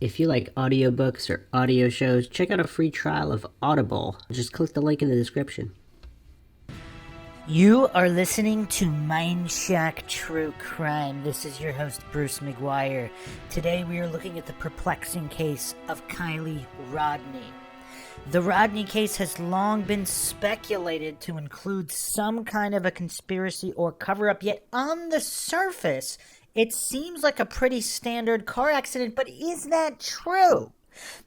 If you like audiobooks or audio shows, check out a free trial of Audible. Just click the link in the description. You are listening to Mindshock True Crime. This is your host, Bruce McGuire. Today we are looking at the perplexing case of Kiely Rodni. The Rodni case has long been speculated to include some kind of a conspiracy or cover-up, yet on the surface, it seems like a pretty standard car accident, but is that true?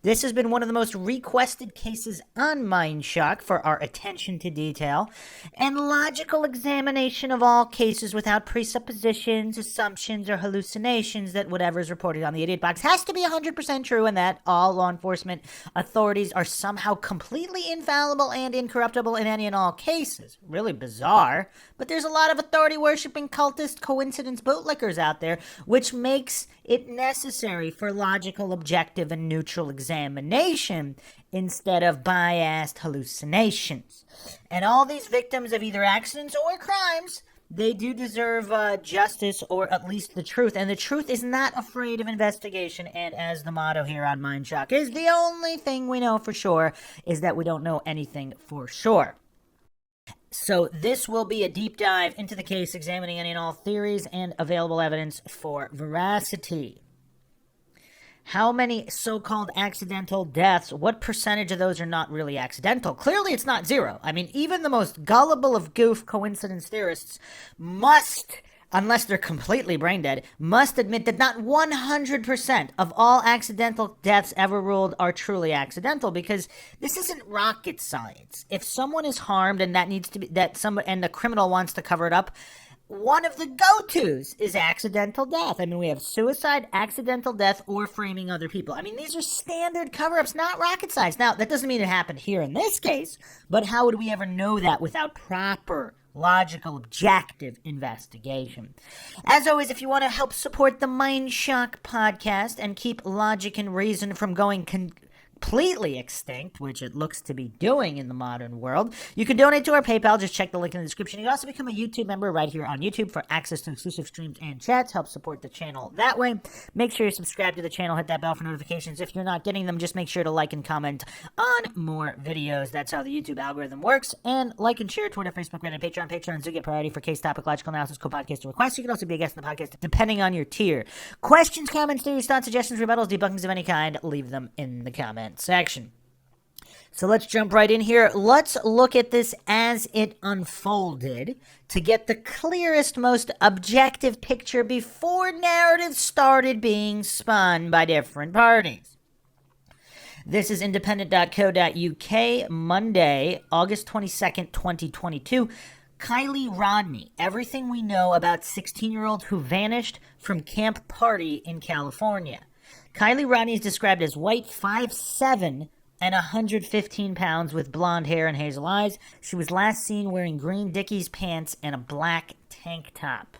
This has been one of the most requested cases on Mindshock for our attention to detail and logical examination of all cases without presuppositions, assumptions, or hallucinations that whatever is reported on the idiot box has to be 100% true and that all law enforcement authorities are somehow completely infallible and incorruptible in any and all cases. Really bizarre, but there's a lot of authority-worshipping cultist coincidence bootlickers out there, which makes it necessary for logical, objective, and neutral examination instead of biased hallucinations. And all these victims of either accidents or crimes, they do deserve justice or at least the truth. And the truth is not afraid of investigation. And as the motto here on Mindshock is, the only thing we know for sure is that we don't know anything for sure. So this will be a deep dive into the case, examining any and all theories and available evidence for veracity. How many so-called accidental deaths, what percentage of those are not really accidental? Clearly it's not zero. I mean, even the most gullible of goof coincidence theorists must, unless they're completely brain dead, must admit that not 100% of all accidental deaths ever ruled are truly accidental, because this isn't rocket science. If someone is harmed and that needs to be, and the criminal wants to cover it up, one of the go-tos is accidental death. I mean, we have suicide, accidental death, or framing other people. I mean, these are standard cover-ups, not rocket science. Now, that doesn't mean it happened here in this case, but how would we ever know that without proper, logical, objective investigation? As always, if you want to help support the Mindshock podcast and keep logic and reason from going completely extinct, which it looks to be doing in the modern world, you can donate to our PayPal. Just check the link in the description. You can also become a YouTube member right here on YouTube for access to exclusive streams and chats. Help support the channel that way. Make sure you subscribe to the channel. Hit that bell for notifications. If you're not getting them, just make sure to like and comment on more videos. That's how the YouTube algorithm works. And like and share Twitter, Facebook, Reddit, Patreon. Patrons do get priority for case topic, logical analysis, co-podcast requests. You can also be a guest in the podcast depending on your tier. Questions, comments, theories, thoughts, suggestions, rebuttals, debunkings of any kind, leave them in the comments section. So let's jump right in here. Let's look at this as it unfolded to get the clearest, most objective picture before narratives started being spun by different parties. This is independent.co.uk, Monday, August 22nd, 2022. Kiely Rodni, everything we know about 16-year-old who vanished from camp party in California. Kiely Rodni is described as white, 5'7", and 115 pounds with blonde hair and hazel eyes. She was last seen wearing green Dickies pants and a black tank top.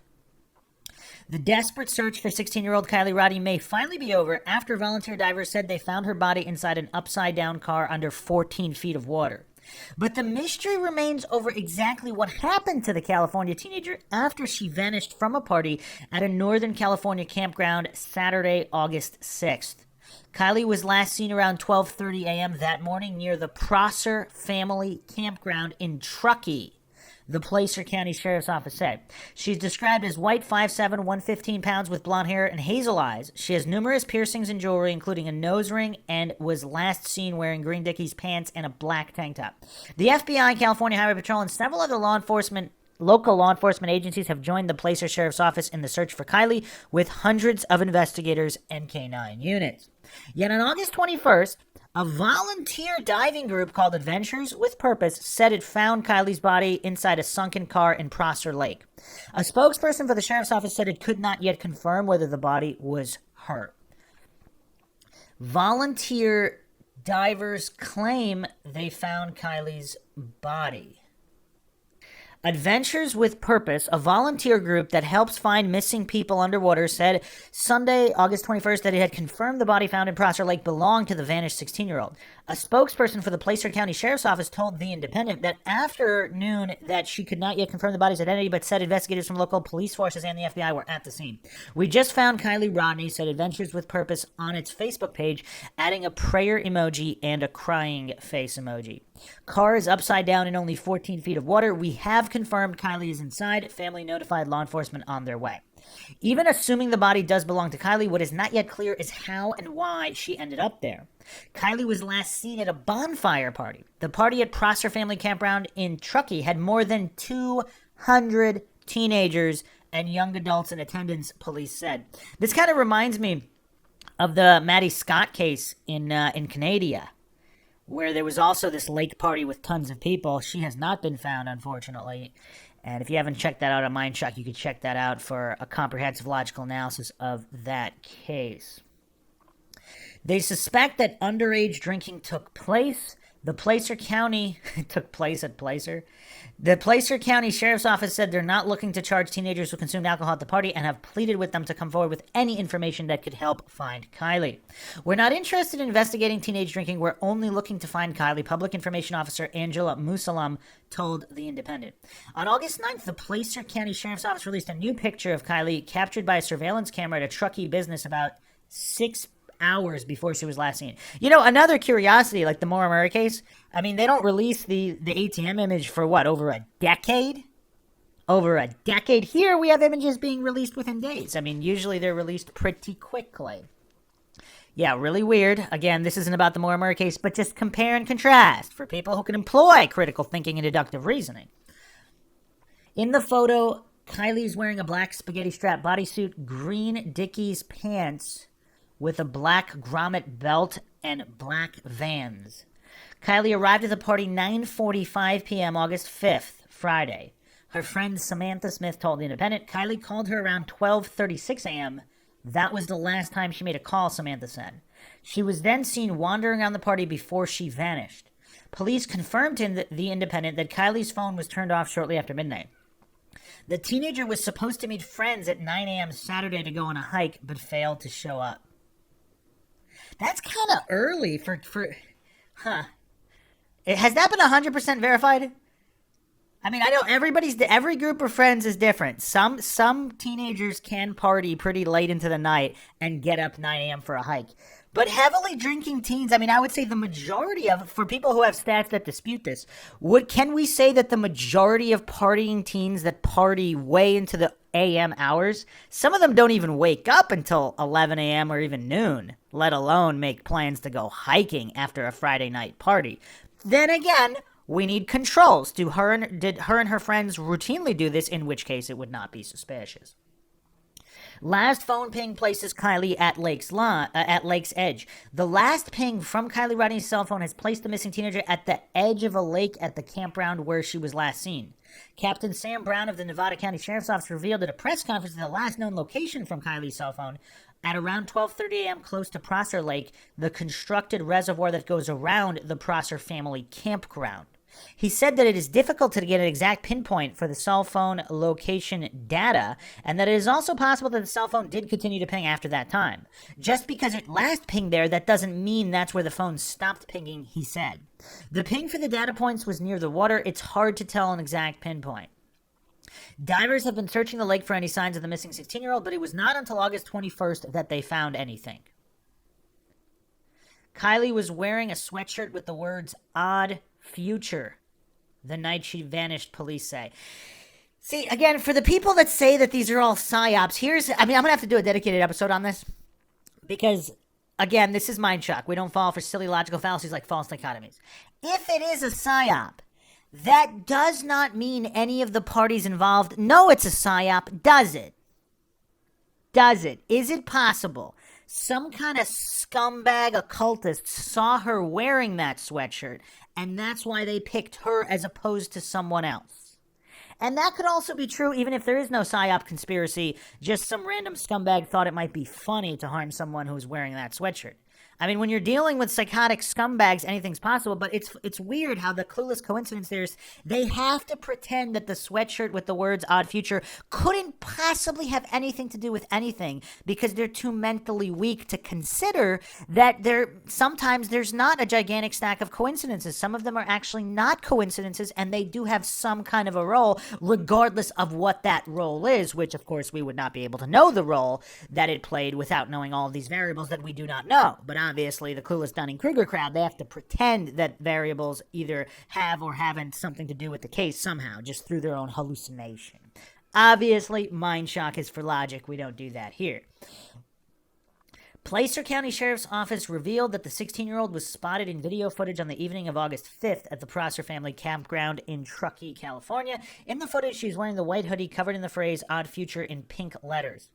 The desperate search for 16-year-old Kiely Rodni may finally be over after volunteer divers said they found her body inside an upside-down car under 14 feet of water. But the mystery remains over exactly what happened to the California teenager after she vanished from a party at a Northern California campground Saturday, August 6th. Kiely was last seen around 12:30 a.m. that morning near the Prosser Family Campground in Truckee, the Placer County Sheriff's Office said. She's described as white, 5'7", 115 pounds with blonde hair and hazel eyes. She has numerous piercings and jewelry, including a nose ring, and was last seen wearing green Dickies pants and a black tank top. The FBI, California Highway Patrol, and several other local law enforcement agencies have joined the Placer Sheriff's Office in the search for Kiely, with hundreds of investigators and K-9 units. Yet on August 21st, a volunteer diving group called Adventures with Purpose said it found Kiely's body inside a sunken car in Prosser Lake. A spokesperson for the sheriff's office said it could not yet confirm whether the body was her. Volunteer divers claim they found Kiely's body. Adventures with Purpose, a volunteer group that helps find missing people underwater, said Sunday, August 21st, that it had confirmed the body found in Prosser Lake belonged to the vanished 16-year-old. A spokesperson for the Placer County Sheriff's Office told The Independent that after noon that she could not yet confirm the body's identity, but said investigators from local police forces and the FBI were at the scene. "We just found Kiely Rodni," said Adventures with Purpose on its Facebook page, adding a prayer emoji and a crying face emoji. "Car is upside down in only 14 feet of water. We have confirmed Kiely is inside. Family notified law enforcement on their way." Even assuming the body does belong to Kiely, what is not yet clear is how and why she ended up there. Kiely was last seen at a bonfire party. The party at Prosser Family Campground in Truckee had more than 200 teenagers and young adults in attendance, police said. This kind of reminds me of the Maddie Scott case in Canada, where there was also this lake party with tons of people. She has not been found, unfortunately. And if you haven't checked that out on Mindshock, you could check that out for a comprehensive logical analysis of that case. They suspect that underage drinking took place. The Placer County took place at Placer. The Placer County Sheriff's Office said they're not looking to charge teenagers who consumed alcohol at the party and have pleaded with them to come forward with any information that could help find Kiely. "We're not interested in investigating teenage drinking. We're only looking to find Kiely," Public Information Officer Angela Musalam told The Independent. On August 9th, the Placer County Sheriff's Office released a new picture of Kiely captured by a surveillance camera at a Truckee business about 6 hours before she was last seen. You know, another curiosity, like the Maura Murray case, I mean, they don't release the ATM image for what, over a decade? Over a decade. Here we have images being released within days. I mean, usually they're released pretty quickly. Yeah, really weird. Again, this isn't about the Maura Murray case, but just compare and contrast for people who can employ critical thinking and deductive reasoning. In the photo, Kiely's wearing a black spaghetti strap bodysuit, green Dickies pants, with a black grommet belt and black Vans. Kiely arrived at the party 9:45 p.m. August 5th, Friday. Her friend Samantha Smith told The Independent Kiely called her around 12:36 a.m. That was the last time she made a call, Samantha said. She was then seen wandering around the party before she vanished. Police confirmed to The Independent that Kiely's phone was turned off shortly after midnight. The teenager was supposed to meet friends at 9 a.m. Saturday to go on a hike, but failed to show up. That's kind of early for. Has that been 100% verified? I mean, I know every group of friends is different. Some teenagers can party pretty late into the night and get up 9 a.m. for a hike. But heavily drinking teens, I mean, I would say the majority of, for people who have stats that dispute this, can we say that the majority of partying teens that party way into the AM hours, some of them don't even wake up until 11 a.m. or even noon, let alone make plans to go hiking after a Friday night party. Then again, we need controls. Did her and her friends routinely do this, in which case it would not be suspicious. Last phone ping places Kiely at Lake's Edge. The last ping from Kiely Rodni's cell phone has placed the missing teenager at the edge of a lake at the campground where she was last seen. Captain Sam Brown of the Nevada County Sheriff's Office revealed at a press conference that the last known location from Kiely's cell phone at around 12:30 a.m. close to Prosser Lake, the constructed reservoir that goes around the Prosser Family Campground. He said that it is difficult to get an exact pinpoint for the cell phone location data, and that it is also possible that the cell phone did continue to ping after that time. Just because it last pinged there, that doesn't mean that's where the phone stopped pinging, he said. The ping for the data points was near the water. It's hard to tell an exact pinpoint. Divers have been searching the lake for any signs of the missing 16-year-old, but it was not until August 21st that they found anything. Kiely was wearing a sweatshirt with the words "Odd Future" the night she vanished, police say. See, again, for the people that say that these are all psyops, I'm going to have to do a dedicated episode on this. Because, again, this is Mindshock. We don't fall for silly logical fallacies like false dichotomies. If it is a psyop, that does not mean any of the parties involved know it's a psyop, does it? Does it? Is it possible some kind of scumbag occultist saw her wearing that sweatshirt, and that's why they picked her as opposed to someone else? And that could also be true even if there is no psyop conspiracy, just some random scumbag thought it might be funny to harm someone who's wearing that sweatshirt. I mean, when you're dealing with psychotic scumbags, anything's possible, but it's weird how the clueless coincidence there's, they have to pretend that the sweatshirt with the words odd future couldn't possibly have anything to do with anything because they're too mentally weak to consider that sometimes there's not a gigantic stack of coincidences. Some of them are actually not coincidences, and they do have some kind of a role, regardless of what that role is, which, of course, we would not be able to know the role that it played without knowing all of these variables that we do not know. But obviously, the clueless Dunning-Kruger crowd, they have to pretend that variables either have or haven't something to do with the case somehow, just through their own hallucination. Obviously, Mindshock is for logic. We don't do that here. Placer County Sheriff's Office revealed that the 16-year-old was spotted in video footage on the evening of August 5th at the Prosser Family Campground in Truckee, California. In the footage, she's wearing the white hoodie covered in the phrase odd future in pink letters.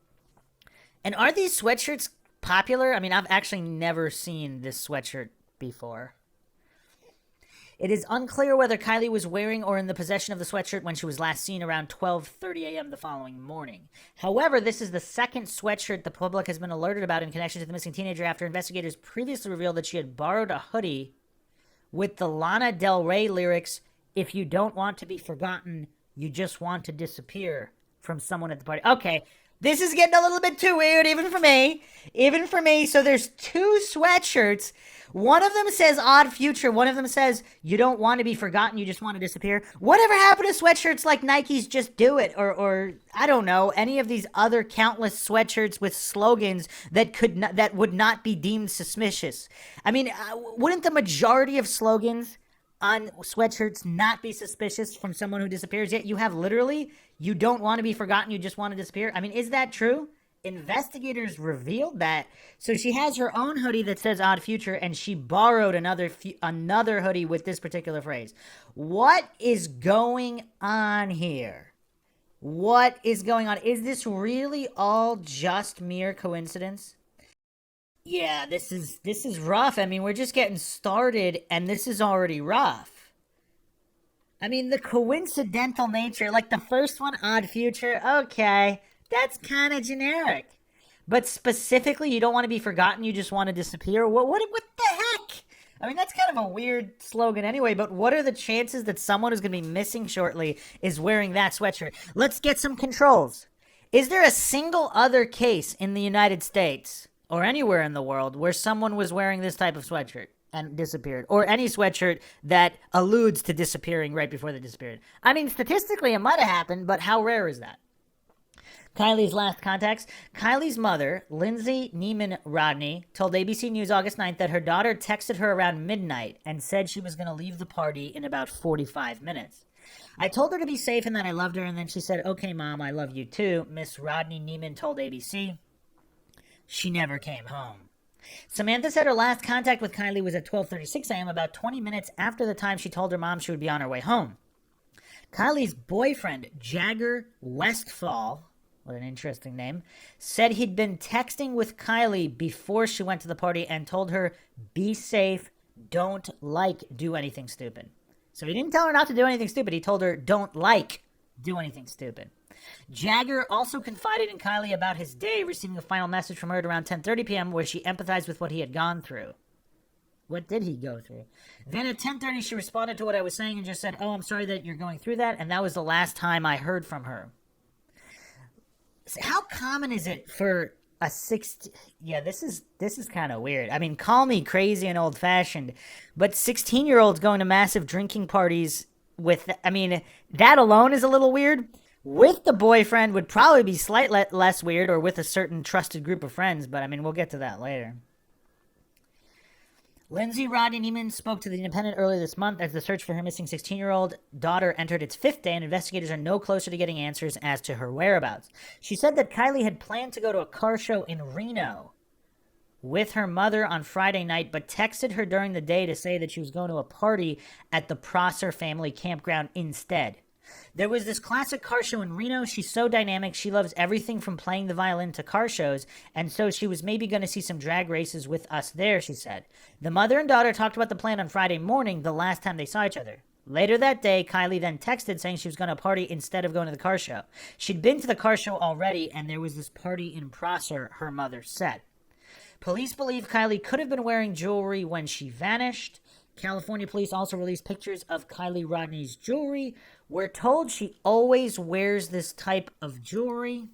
And are these sweatshirts popular? I mean, I've actually never seen this sweatshirt before. It is unclear whether Kiely was wearing or in the possession of the sweatshirt when she was last seen around 12:30 a.m. the following morning. However, this is the second sweatshirt the public has been alerted about in connection to the missing teenager after investigators previously revealed that she had borrowed a hoodie with the Lana Del Rey lyrics, "If you don't want to be forgotten, you just want to disappear," from someone at the party. Okay, this is getting a little bit too weird, even for me. So there's two sweatshirts. One of them says odd future. One of them says you don't want to be forgotten, you just want to disappear. Whatever happened to sweatshirts like Nike's Just Do It? Or I don't know, any of these other countless sweatshirts with slogans that would not be deemed suspicious. I mean, wouldn't the majority of slogans on sweatshirts not be suspicious from someone who disappears? Yet you have literally, you don't want to be forgotten, you just want to disappear. I mean, is that true? Investigators revealed that. So she has her own hoodie that says odd future, and she borrowed another hoodie with this particular phrase. What is going on here? What is going on? Is this really all just mere coincidence? Yeah, this is rough. I mean, we're just getting started, and this is already rough. I mean, the coincidental nature, like the first one, odd future, okay, that's kind of generic. But specifically, you don't want to be forgotten, you just want to disappear? What the heck? I mean, that's kind of a weird slogan anyway, but what are the chances that someone who's going to be missing shortly is wearing that sweatshirt? Let's get some controls. Is there a single other case in the United States or anywhere in the world where someone was wearing this type of sweatshirt and disappeared, or any sweatshirt that alludes to disappearing right before they disappeared? I mean, statistically, it might have happened, but how rare is that? Kiely's last contacts. Kiely's mother, Lindsay Neiman Rodni, told ABC News August 9th that her daughter texted her around midnight and said she was going to leave the party in about 45 minutes. "I told her to be safe and that I loved her, and then she said, 'Okay, Mom, I love you too,' Miss Rodney Neiman told ABC. She never came home." Samantha said her last contact with Kiely was at 12:36 a.m., about 20 minutes after the time she told her mom she would be on her way home. Kiely's boyfriend, Jagger Westfall, what an interesting name, said he'd been texting with Kiely before she went to the party and told her, "Be safe, don't do anything stupid." So he didn't tell her not to do anything stupid. He told her, don't do anything stupid. Jagger also confided in Kiely about his day, receiving a final message from her at around 10:30 p.m. where she empathized with what he had gone through. What did he go through? Then at 10:30, she responded to what I was saying and just said, "Oh, I'm sorry that you're going through that," and that was the last time I heard from her. How common is it for a 16... Yeah, this is kind of weird. I mean, call me crazy and old-fashioned, but 16-year-olds going to massive drinking parties with... I mean, that alone is a little weird. With the boyfriend would probably be slightly less weird, or with a certain trusted group of friends, but I mean, we'll get to that later. Lindsay Rodney Neiman spoke to The Independent earlier this month as the search for her missing 16-year-old daughter entered its fifth day, and investigators are no closer to getting answers as to her whereabouts. She said that Kiely had planned to go to a car show in Reno with her mother on Friday night, but texted her during the day to say that she was going to a party at the Prosser Family Campground instead. There was this classic car show in Reno. She's so dynamic. She loves everything from playing the violin to car shows, and so she was maybe going to see some drag races with us there, she said. The mother and daughter talked about the plan on Friday morning, the last time they saw each other. Later that day, Kiely then texted saying she was going to party instead of going to the car show. She'd been to the car show already, and there was this party in Prosser, her mother said. Police believe Kiely could have been wearing jewelry when she vanished. California police also released pictures of Kiely Rodni's jewelry. We're told she always wears this type of jewelry.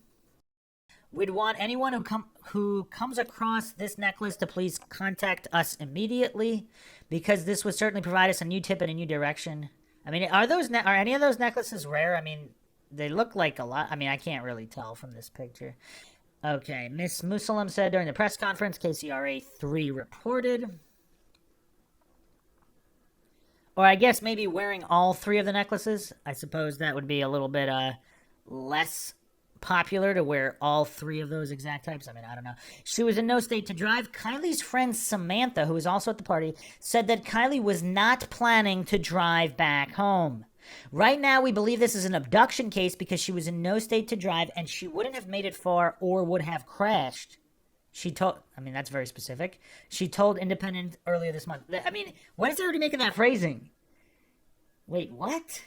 We'd want anyone who comes across this necklace to please contact us immediately, because this would certainly provide us a new tip in a new direction. I mean, are any of those necklaces rare? I mean, they look like a lot. I mean, I can't really tell from this picture. Okay, Miss Musalam said during the press conference, KCRA 3 reported. Or I guess maybe wearing all 3 of the necklaces. I suppose that would be a little bit less popular to wear all 3 of those exact types. I mean, I don't know. She was in no state to drive. Kiely's friend Samantha, who was also at the party, said that Kiely was not planning to drive back home. Right now, we believe this is an abduction case because she was in no state to drive and she wouldn't have made it far or would have crashed. She told, I mean, that's very specific. She told Independent earlier this month. I mean, what is there to make of that phrasing? Wait, what?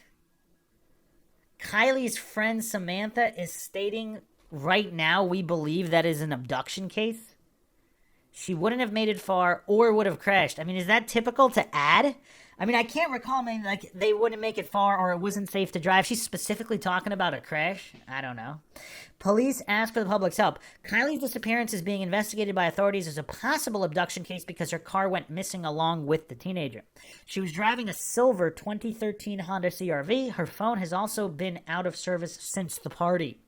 Kiely's friend Samantha is stating right now we believe that is an abduction case? She wouldn't have made it far or would have crashed. I mean, is that typical to add? I mean, I can't recall, maybe, like, they wouldn't make it far or it wasn't safe to drive. She's specifically talking about a crash? I don't know. Police ask for the public's help. Kiely's disappearance is being investigated by authorities as a possible abduction case because her car went missing along with the teenager. She was driving a silver 2013 Honda CR-V. Her phone has also been out of service since the party.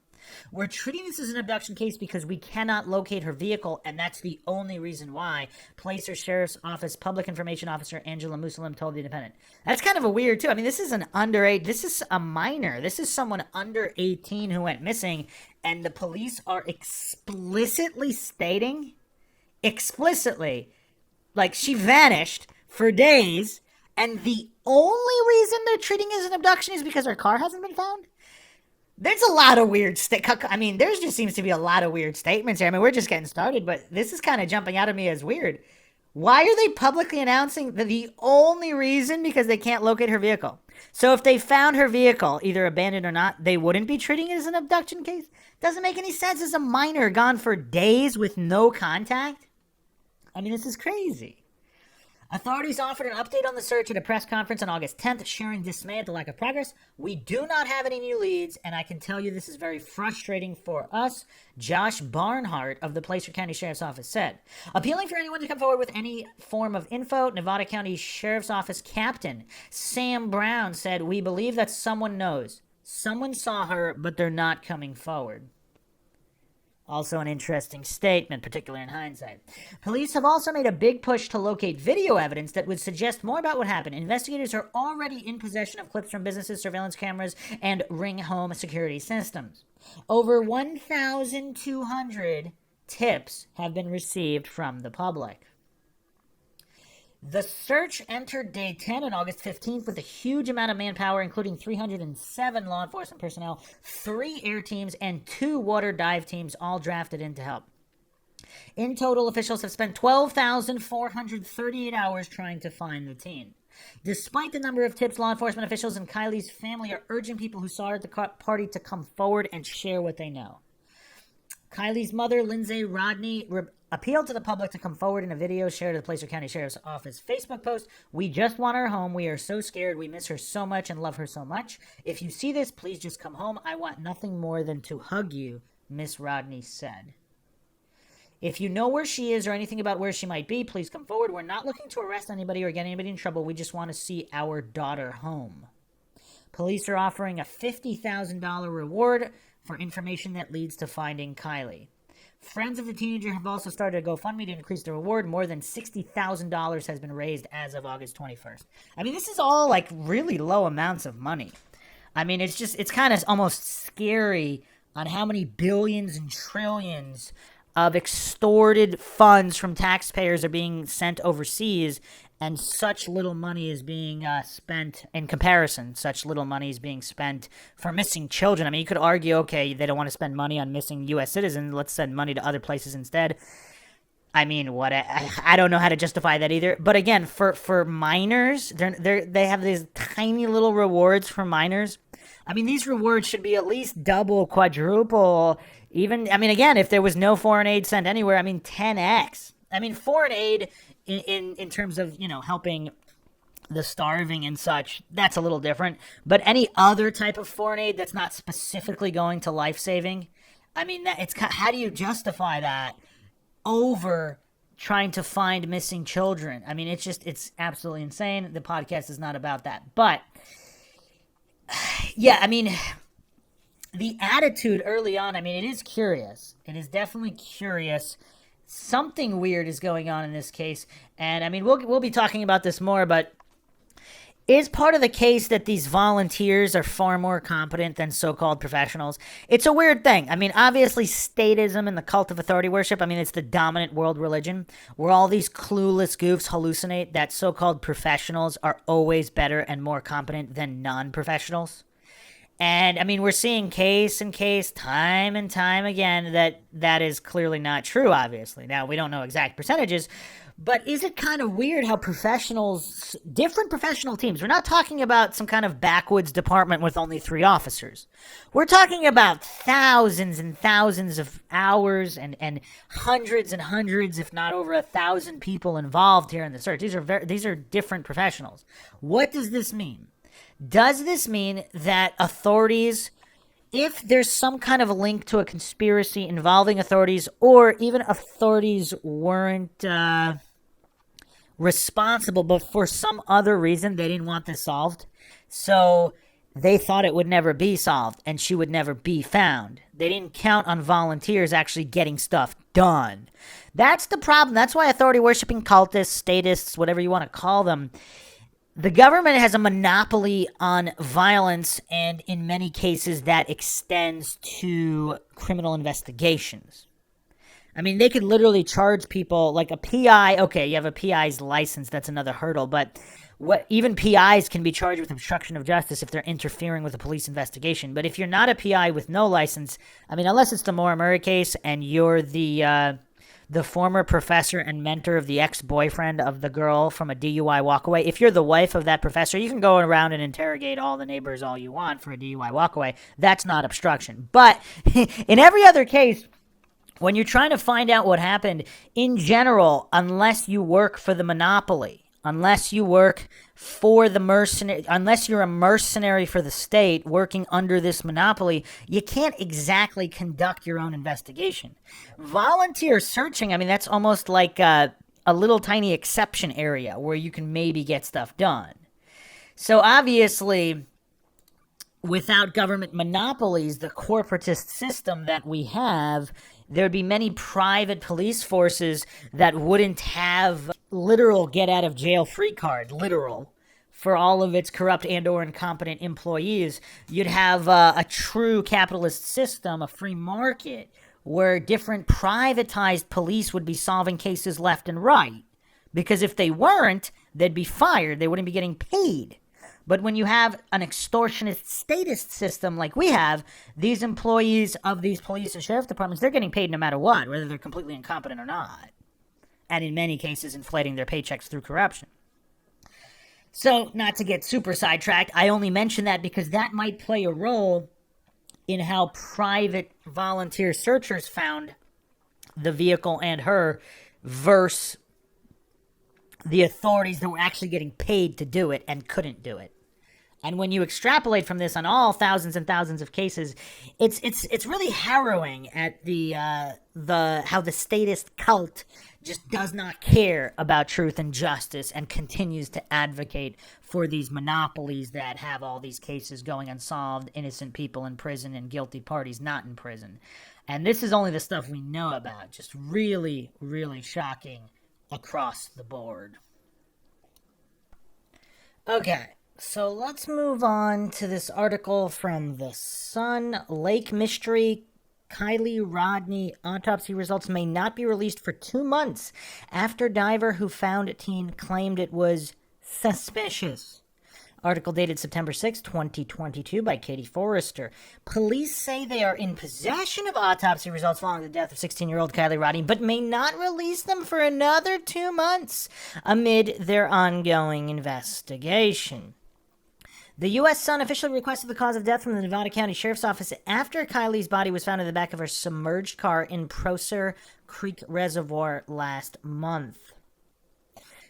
We're treating this as an abduction case because we cannot locate her vehicle, and that's the only reason why, Placer Sheriff's Office Public Information Officer Angela Musalam told The Independent. That's kind of a weird, too. I mean, this is an underage, this is a minor. This is someone under 18 who went missing, and the police are explicitly stating, like, she vanished for days, and the only reason they're treating it as an abduction is because her car hasn't been found? There's a lot of weird there just seems to be a lot of weird statements here. I mean, we're just getting started, but this is kind of jumping out at me as weird. Why are they publicly announcing that the only reason because they can't locate her vehicle? So if they found her vehicle, either abandoned or not, they wouldn't be treating it as an abduction case? Doesn't make any sense. As a minor gone for days with no contact? I mean, this is crazy. Authorities offered an update on the search at a press conference on August 10th, sharing dismay at the lack of progress. We do not have any new leads, and I can tell you this is very frustrating for us, Josh Barnhart of the Placer County Sheriff's Office said. Appealing for anyone to come forward with any form of info, Nevada County Sheriff's Office Captain Sam Brown said, "We believe that someone knows. Someone saw her, but they're not coming forward." Also an interesting statement, particularly in hindsight. Police have also made a big push to locate video evidence that would suggest more about what happened. Investigators are already in possession of clips from businesses, surveillance cameras, and Ring home security systems. Over 1,200 tips have been received from the public. The search entered day 10 on August 15th with a huge amount of manpower, including 307 law enforcement personnel, 3 air teams, and 2 water dive teams, all drafted in to help. In total, officials have spent 12,438 hours trying to find the teen. Despite the number of tips, law enforcement officials and Kiely's family are urging people who saw her at the party to come forward and share what they know. Kiely's mother, Lindsay Rodni, appealed to the public to come forward in a video shared at the Placer County Sheriff's Office Facebook post. "We just want her home. We are so scared. We miss her so much and love her so much. If you see this, please just come home. I want nothing more than to hug you," Miss Rodney said. "If you know where she is or anything about where she might be, please come forward. We're not looking to arrest anybody or get anybody in trouble. We just want to see our daughter home." Police are offering a $50,000 reward for information that leads to finding Kiely. Friends of the teenager have also started a GoFundMe to increase the reward. More than $60,000 has been raised as of August 21st. I mean, this is all like really low amounts of money. I mean, it's kind of almost scary on how many billions and trillions of extorted funds from taxpayers are being sent overseas, and such little money is being spent in comparison. Such little money is being spent for missing children. I mean, you could argue, okay, they don't want to spend money on missing U.S. citizens. Let's send money to other places instead. I mean, what? I don't know how to justify that either. But again, for minors, they have these tiny little rewards for minors. I mean, these rewards should be at least double, quadruple, even, I mean, again, if there was no foreign aid sent anywhere, I mean, 10x. I mean, foreign aid in terms of, helping the starving and such, that's a little different. But any other type of foreign aid that's not specifically going to life-saving, I mean, how do you justify that over trying to find missing children? I mean, it's absolutely insane. The podcast is not about that. But, yeah, I mean, the attitude early on, I mean, it is curious. It is definitely curious. Something weird is going on in this case. And, I mean, we'll be talking about this more, but is part of the case that these volunteers are far more competent than so-called professionals? It's a weird thing. I mean, obviously, statism and the cult of authority worship, I mean, it's the dominant world religion where all these clueless goofs hallucinate that so-called professionals are always better and more competent than non-professionals. And, I mean, we're seeing case and case, time and time again, that is clearly not true, obviously. Now, we don't know exact percentages, but is it kind of weird how different professional teams, we're not talking about some kind of backwoods department with only 3 officers. We're talking about thousands and thousands of hours and hundreds and hundreds, if not over 1,000 people involved here in the search. These are different professionals. What does this mean? Does this mean that authorities, if there's some kind of a link to a conspiracy involving authorities, or even authorities weren't responsible, but for some other reason they didn't want this solved, so they thought it would never be solved and she would never be found. They didn't count on volunteers actually getting stuff done. That's the problem. That's why authority-worshipping cultists, statists, whatever you want to call them, the government has a monopoly on violence, and in many cases that extends to criminal investigations. I mean, they could literally charge people like a PI. Okay, you have a PI's license. That's another hurdle. But even PIs can be charged with obstruction of justice if they're interfering with a police investigation. But if you're not a PI with no license, I mean, unless it's the Maura Murray case and you're the former professor and mentor of the ex-boyfriend of the girl from a DUI walkaway. If you're the wife of that professor, you can go around and interrogate all the neighbors all you want for a DUI walkaway. That's not obstruction. But in every other case, when you're trying to find out what happened, in general, unless you work for the monopoly, unless you work for the mercenary, unless you're a mercenary for the state working under this monopoly, you can't exactly conduct your own investigation. Volunteer searching, I mean, that's almost like a little tiny exception area where you can maybe get stuff done. So obviously, without government monopolies, the corporatist system that we have, there'd be many private police forces that wouldn't have literal get-out-of-jail-free card, literal, for all of its corrupt and or incompetent employees. You'd have a true capitalist system, a free market, where different privatized police would be solving cases left and right. Because if they weren't, they'd be fired. They wouldn't be getting paid. But when you have an extortionist statist system like we have, these employees of these police and sheriff departments, they're getting paid no matter what, whether they're completely incompetent or not. And in many cases, inflating their paychecks through corruption. So, not to get super sidetracked, I only mention that because that might play a role in how private volunteer searchers found the vehicle and her versus the authorities that were actually getting paid to do it and couldn't do it. And when you extrapolate from this on all thousands and thousands of cases, it's really harrowing at the how the statist cult just does not care about truth and justice and continues to advocate for these monopolies that have all these cases going unsolved, innocent people in prison and guilty parties not in prison. And this is only the stuff we know about. Just really, really shocking across the board. Okay. So let's move on to this article from The Sun. Lake Mystery, Kiely Rodni autopsy results may not be released for 2 months after diver who found teen claimed it was suspicious. Article dated September 6, 2022 by Katie Forrester. Police say they are in possession of autopsy results following the death of 16-year-old Kiely Rodni, but may not release them for another 2 months amid their ongoing investigation. The U.S. Sun officially requested the cause of death from the Nevada County Sheriff's Office after Kiely's body was found in the back of her submerged car in Prosser Creek Reservoir last month.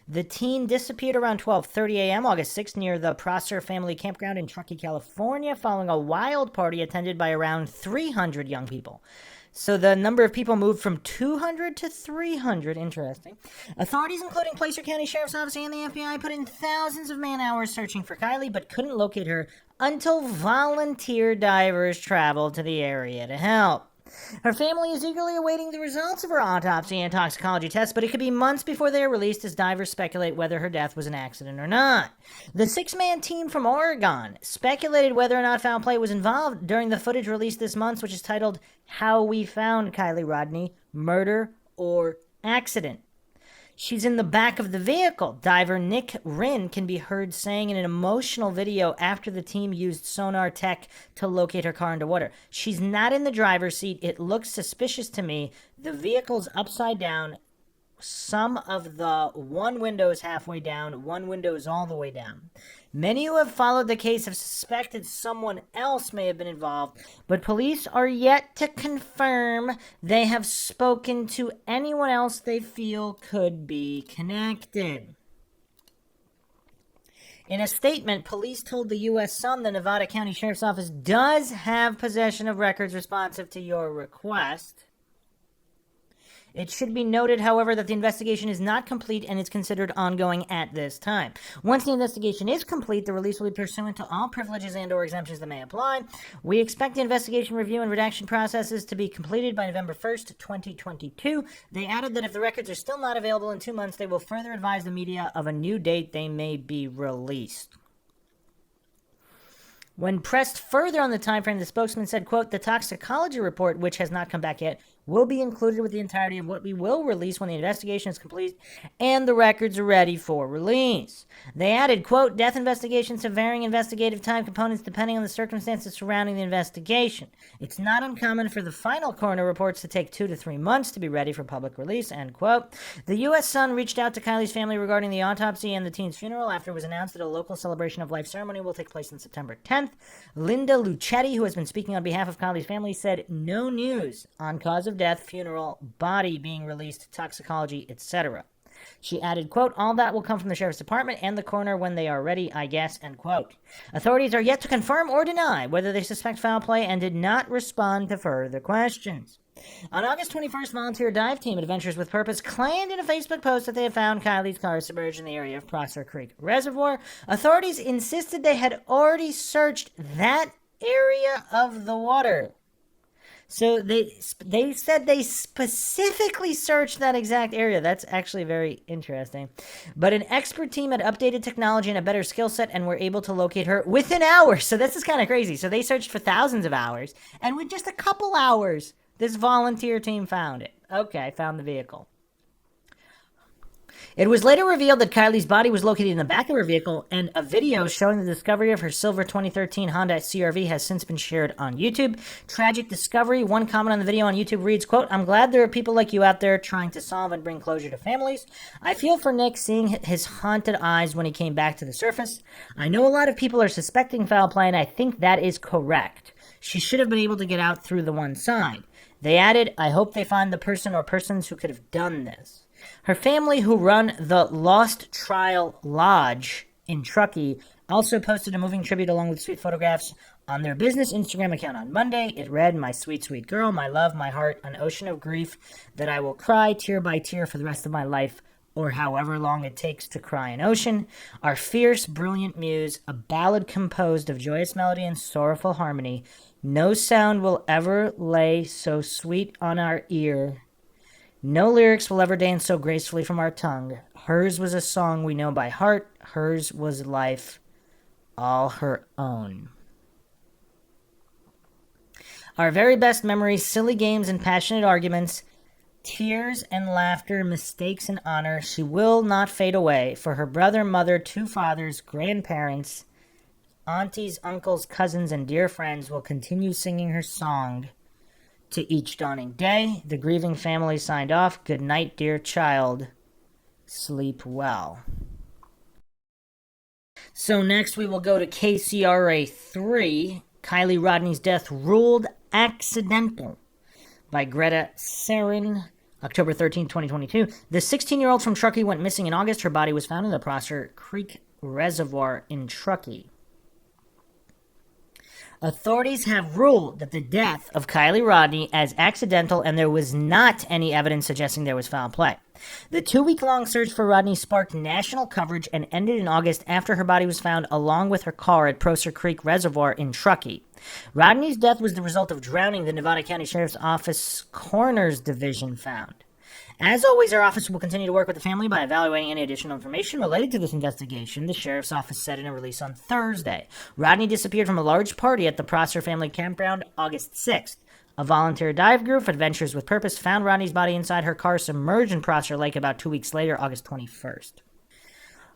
The teen disappeared around 12:30 a.m. August 6 near the Prosser Family Campground in Truckee, California, following a wild party attended by around 300 young people. So the number of people moved from 200 to 300. Interesting. Authorities, including Placer County Sheriff's Office and the FBI, put in thousands of man-hours searching for Kiely, but couldn't locate her until volunteer divers traveled to the area to help. Her family is eagerly awaiting the results of her autopsy and toxicology tests, but it could be months before they are released as divers speculate whether her death was an accident or not. The six-man team from Oregon speculated whether or not foul play was involved during the footage released this month, which is titled How We Found Kiely Rodni, Murder or Accident. She's in the back of the vehicle. Diver Nick Rinn can be heard saying in an emotional video after the team used sonar tech to locate her car underwater. She's not in the driver's seat. It looks suspicious to me. The vehicle's upside down. Some of the one window is halfway down. One window is all the way down. Many who have followed the case have suspected someone else may have been involved, but police are yet to confirm they have spoken to anyone else they feel could be connected. In a statement, police told the U.S. Sun the Nevada County Sheriff's Office does have possession of records responsive to your request. It should be noted, however, that the investigation is not complete and is considered ongoing at this time. Once the investigation is complete, the release will be pursuant to all privileges and or exemptions that may apply. We expect the investigation review and redaction processes to be completed by November 1st, 2022. They added that if the records are still not available in 2 months, they will further advise the media of a new date they may be released. When pressed further on the time frame, the spokesman said, quote, the toxicology report, which has not come back yet, will be included with the entirety of what we will release when the investigation is complete and the records are ready for release. They added, quote, death investigations have varying investigative time components depending on the circumstances surrounding the investigation. It's not uncommon for the final coroner reports to take 2 to 3 months to be ready for public release, end quote. The U.S. Sun reached out to Kiely's family regarding the autopsy and the teen's funeral after it was announced that a local celebration of life ceremony will take place on September 10th. Linda Lucetti, who has been speaking on behalf of Kiely's family, said no news on cause of death, funeral, body being released, toxicology, etc. She added, quote, all that will come from the sheriff's department and the coroner when they are ready, I guess, end quote. Authorities are yet to confirm or deny whether they suspect foul play and did not respond to further questions. On August 21st, volunteer dive team Adventures with Purpose claimed in a Facebook post that they had found Kiely's car submerged in the area of Prosser Creek Reservoir. Authorities insisted they had already searched that area of the water. So they said they specifically searched that exact area. That's actually very interesting. But an expert team had updated technology and a better skill set and were able to locate her within hours. So this is kind of crazy. So they searched for thousands of hours, and with just a couple hours, this volunteer team found it. Okay, found the vehicle. It was later revealed that Kiely's body was located in the back of her vehicle, and a video showing the discovery of her silver 2013 Honda CR-V has since been shared on YouTube. Tragic discovery. One comment on the video on YouTube reads, quote, I'm glad there are people like you out there trying to solve and bring closure to families. I feel for Nick seeing his haunted eyes when he came back to the surface. I know a lot of people are suspecting foul play, and I think that is correct. She should have been able to get out through the one side. They added, I hope they find the person or persons who could have done this. Her family, who run the Lost Trial Lodge in Truckee, also posted a moving tribute along with sweet photographs on their business Instagram account on Monday. It read, my sweet, sweet girl, my love, my heart, an ocean of grief that I will cry tear by tear for the rest of my life, or however long it takes to cry an ocean. Our fierce, brilliant muse, a ballad composed of joyous melody and sorrowful harmony. No sound will ever lay so sweet on our ear. No lyrics will ever dance so gracefully from our tongue. Hers was a song we know by heart. Hers was life, all her own. Our very best memories, silly games and passionate arguments, tears and laughter, mistakes and honor. She will not fade away. For her brother, mother, 2 fathers, grandparents, aunties, uncles, cousins, and dear friends will continue singing her song to each dawning day. The grieving family signed off. Good night, dear child. Sleep well. So next we will go to KCRA 3, Kiely Rodni's death ruled accidental, by Greta Sarin, October 13, 2022. The 16-year-old from Truckee went missing in August. Her body was found in the Prosser Creek Reservoir in Truckee. Authorities have ruled that the death of Kiely Rodni as accidental, and there was not any evidence suggesting there was foul play. The 2-week-long search for Rodni sparked national coverage and ended in August after her body was found along with her car at Prosser Creek Reservoir in Truckee. Rodni's death was the result of drowning, the Nevada County Sheriff's Office Coroner's Division found. As always, our office will continue to work with the family by evaluating any additional information related to this investigation, the Sheriff's Office said in a release on Thursday. Rodni disappeared from a large party at the Prosser Family Campground August 6th. A volunteer dive group, Adventures with Purpose, found Rodni's body inside her car submerged in Prosser Lake about 2 weeks later, August 21st.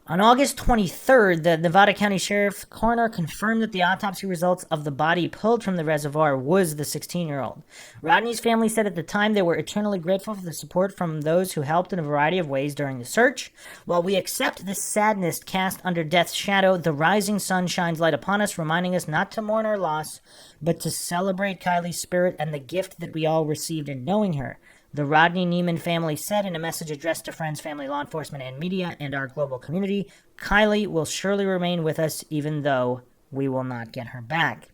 On August 23rd, the Nevada County Sheriff's Coroner confirmed that the autopsy results of the body pulled from the reservoir was the 16-year-old. Rodni's family said at the time they were eternally grateful for the support from those who helped in a variety of ways during the search. While we accept this sadness cast under death's shadow, the rising sun shines light upon us, reminding us not to mourn our loss, but to celebrate Kiely's spirit and the gift that we all received in knowing her. The Rodni Neiman family said in a message addressed to friends, family, law enforcement, and media, and our global community, Kiely will surely remain with us even though we will not get her back.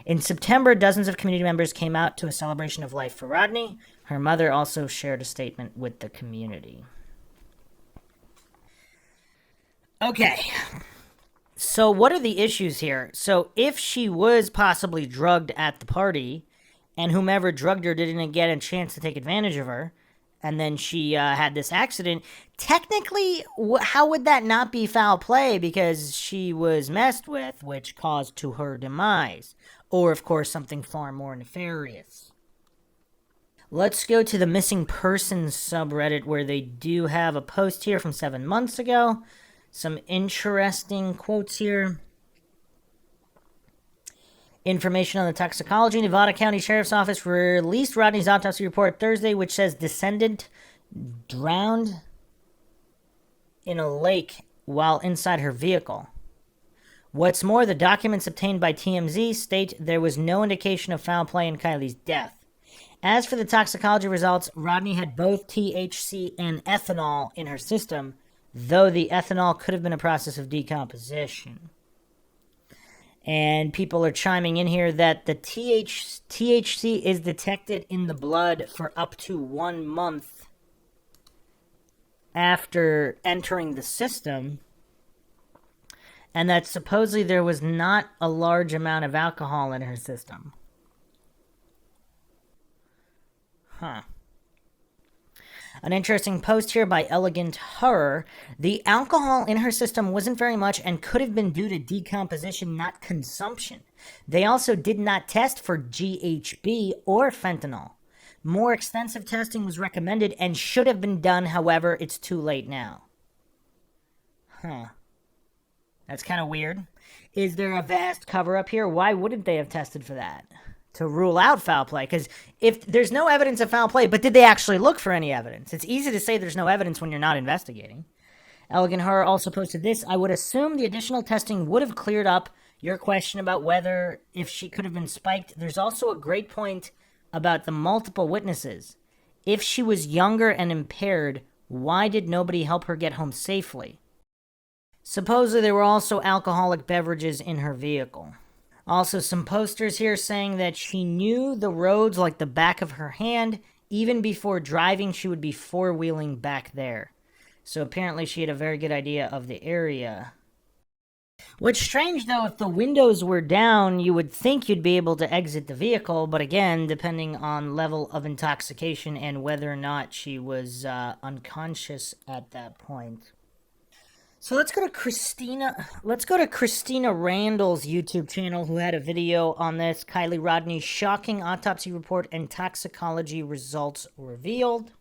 In September, dozens of community members came out to a celebration of life for Rodni. Her mother also shared a statement with the community. Okay, so what are the issues here? So if she was possibly drugged at the party, and whomever drugged her didn't get a chance to take advantage of her, and then she had this accident, technically, how would that not be foul play? Because she was messed with, which caused to her demise. Or, of course, something far more nefarious. Let's go to the missing persons subreddit, where they do have a post here from 7 months ago. Some interesting quotes here. Information on the toxicology. Nevada County Sheriff's Office released Rodni's autopsy report Thursday, which says descendant drowned in a lake while inside her vehicle. What's more, the documents obtained by TMZ state there was no indication of foul play in Kiely's death. As for the toxicology results, Rodni had both THC and ethanol in her system, though the ethanol could have been a process of decomposition. And people are chiming in here that the THC is detected in the blood for up to 1 month after entering the system. And that supposedly there was not a large amount of alcohol in her system. Huh. An interesting post here by Elegant Horror. The alcohol in her system wasn't very much and could have been due to decomposition, not consumption. They also did not test for GHB or fentanyl. More extensive testing was recommended and should have been done, however, it's too late now. Huh. That's kind of weird. Is there a vast cover-up here? Why wouldn't they have tested for that? To rule out foul play, because if there's no evidence of foul play, but did they actually look for any evidence? It's easy to say there's no evidence when you're not investigating. Elegant Horror also posted this. I would assume the additional testing would have cleared up your question about whether if she could have been spiked. There's also a great point about the multiple witnesses. If she was younger and impaired, why did nobody help her get home safely? Supposedly there were also alcoholic beverages in her vehicle. Also, some posters here saying that she knew the roads like the back of her hand. Even before driving, she would be four-wheeling back there. So apparently she had a very good idea of the area. What's strange, though, if the windows were down, you would think you'd be able to exit the vehicle. But again, depending on level of intoxication and whether or not she was unconscious at that point. So let's go to Christina Randall's YouTube channel, who had a video on this. Kiely Rodni's shocking autopsy report and toxicology results revealed.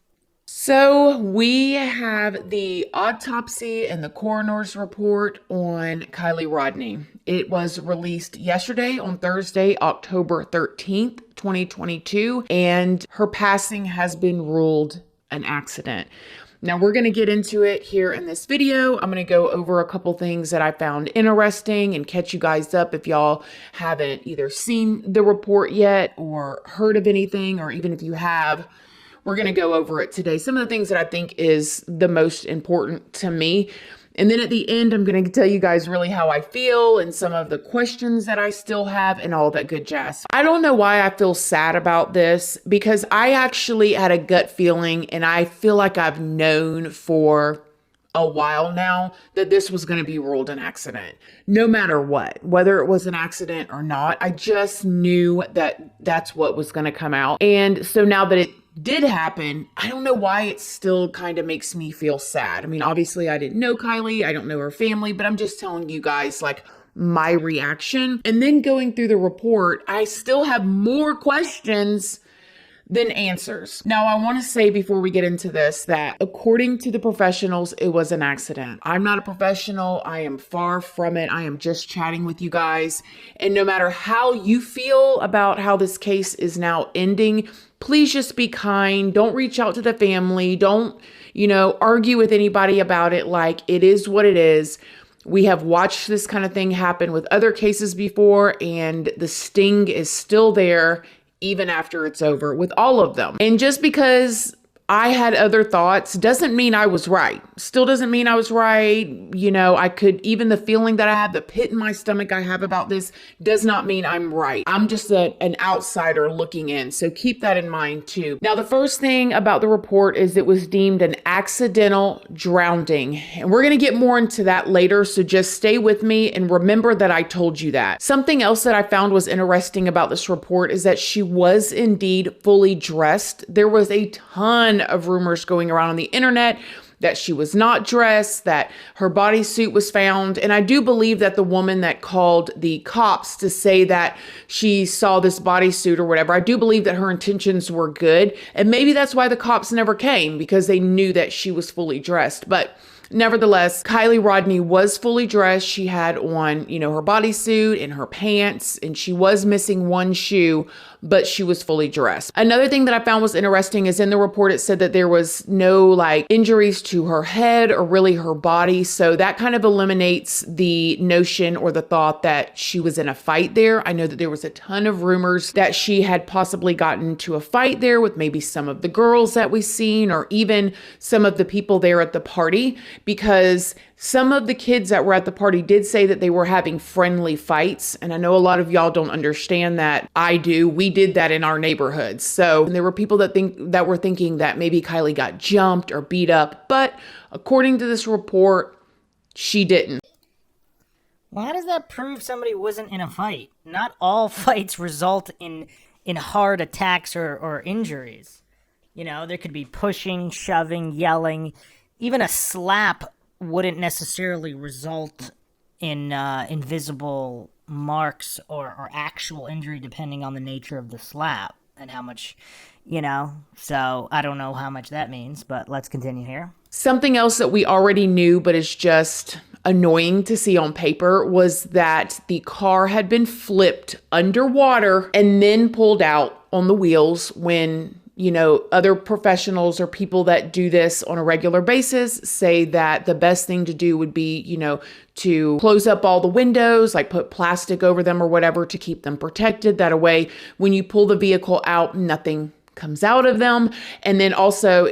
So we have the autopsy and the coroner's report on Kiely Rodni. It was released yesterday on Thursday, October 13th, 2022, and her passing has been ruled an accident. Now we're going to get into it here in this video. I'm going to go over a couple things that I found interesting and catch you guys up if y'all haven't either seen the report yet or heard of anything, or even if you have, we're going to go over it today. Some of the things that I think is the most important to me. And then at the end, I'm going to tell you guys really how I feel and some of the questions that I still have and all that good jazz. I don't know why I feel sad about this, because I actually had a gut feeling, and I feel like I've known for a while now that this was going to be ruled an accident. No matter what, whether it was an accident or not, I just knew that that's what was going to come out. And so now that it did happen, I don't know why it still kind of makes me feel sad. I mean, obviously I didn't know Kiely, I don't know her family, but I'm just telling you guys like my reaction. And then going through the report, I still have more questions than answers. Now, I want to say before we get into this that according to the professionals, it was an accident. I'm not a professional. I am far from it. I am just chatting with you guys. And no matter how you feel about how this case is now ending, please just be kind. Don't reach out to the family. Don't, argue with anybody about it. Like, it is what it is. We have watched this kind of thing happen with other cases before, and the sting is still there even after it's over with all of them. And just because I had other thoughts doesn't mean I was right. Still doesn't mean I was right. I could, even the feeling that I have, the pit in my stomach I have about this does not mean I'm right. I'm just an outsider looking in. So keep that in mind too. Now, the first thing about the report is it was deemed an accidental drowning. And we're going to get more into that later. So just stay with me and remember that I told you that. Something else that I found was interesting about this report is that she was indeed fully dressed. There was a ton of rumors going around on the internet that she was not dressed, that her bodysuit was found. And I do believe that the woman that called the cops to say that she saw this bodysuit or whatever, I do believe that her intentions were good. And maybe that's why the cops never came, because they knew that she was fully dressed. But nevertheless, Kiely Rodni was fully dressed. She had on, her bodysuit and her pants, and she was missing one shoe, but she was fully dressed. Another thing that I found was interesting is in the report, it said that there was no injuries to her head or really her body. So that kind of eliminates the notion or the thought that she was in a fight there. I know that there was a ton of rumors that she had possibly gotten into a fight there with maybe some of the girls that we've seen, or even some of the people there at the party, because some of the kids that were at the party did say that they were having friendly fights. And I know a lot of y'all don't understand that. I do. We did that in our neighborhoods. So there were people that were thinking that maybe Kiely got jumped or beat up. But according to this report, she didn't. Well, how does that prove somebody wasn't in a fight? Not all fights result in hard attacks or injuries. There could be pushing, shoving, yelling. Even a slap wouldn't necessarily result in invisible marks or actual injury, depending on the nature of the slap and how much, so I don't know how much that means, but let's continue here. Something else that we already knew, but is just annoying to see on paper, was that the car had been flipped underwater and then pulled out on the wheels when other professionals or people that do this on a regular basis say that the best thing to do would be, to close up all the windows, put plastic over them or whatever to keep them protected. That way, when you pull the vehicle out, nothing comes out of them. And then also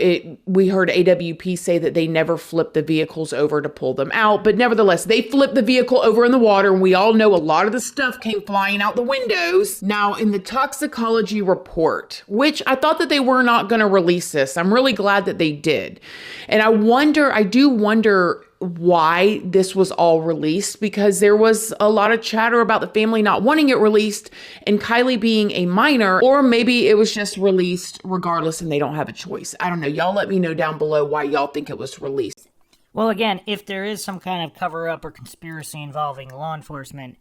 we heard AWP say that they never flipped the vehicles over to pull them out, but nevertheless, they flipped the vehicle over in the water, and we all know a lot of the stuff came flying out the windows. Now, in the toxicology report, which I thought that they were not going to release this, I'm really glad that they did. And I do wonder why this was all released, because there was a lot of chatter about the family not wanting it released and Kiely being a minor, or maybe it was just released regardless and they don't have a choice. I don't know. Y'all let me know down below why y'all think it was released. Well, again, if there is some kind of cover-up or conspiracy involving law enforcement,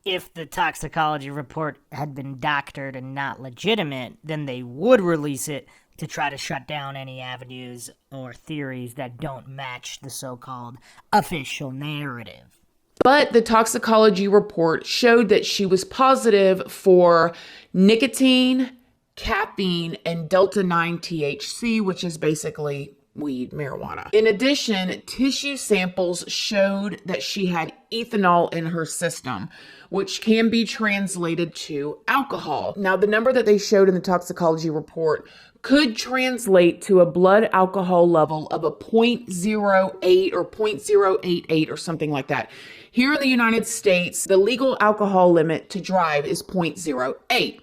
if the toxicology report had been doctored and not legitimate, then they would release it to try to shut down any avenues or theories that don't match the so-called official narrative. But the toxicology report showed that she was positive for nicotine, caffeine, and Delta-9 THC, which is basically weed, marijuana. In addition, tissue samples showed that she had ethanol in her system, which can be translated to alcohol. Now, the number that they showed in the toxicology report could translate to a blood alcohol level of a 0.08 or 0.088 or something like that. Here in the United States, the legal alcohol limit to drive is 0.08.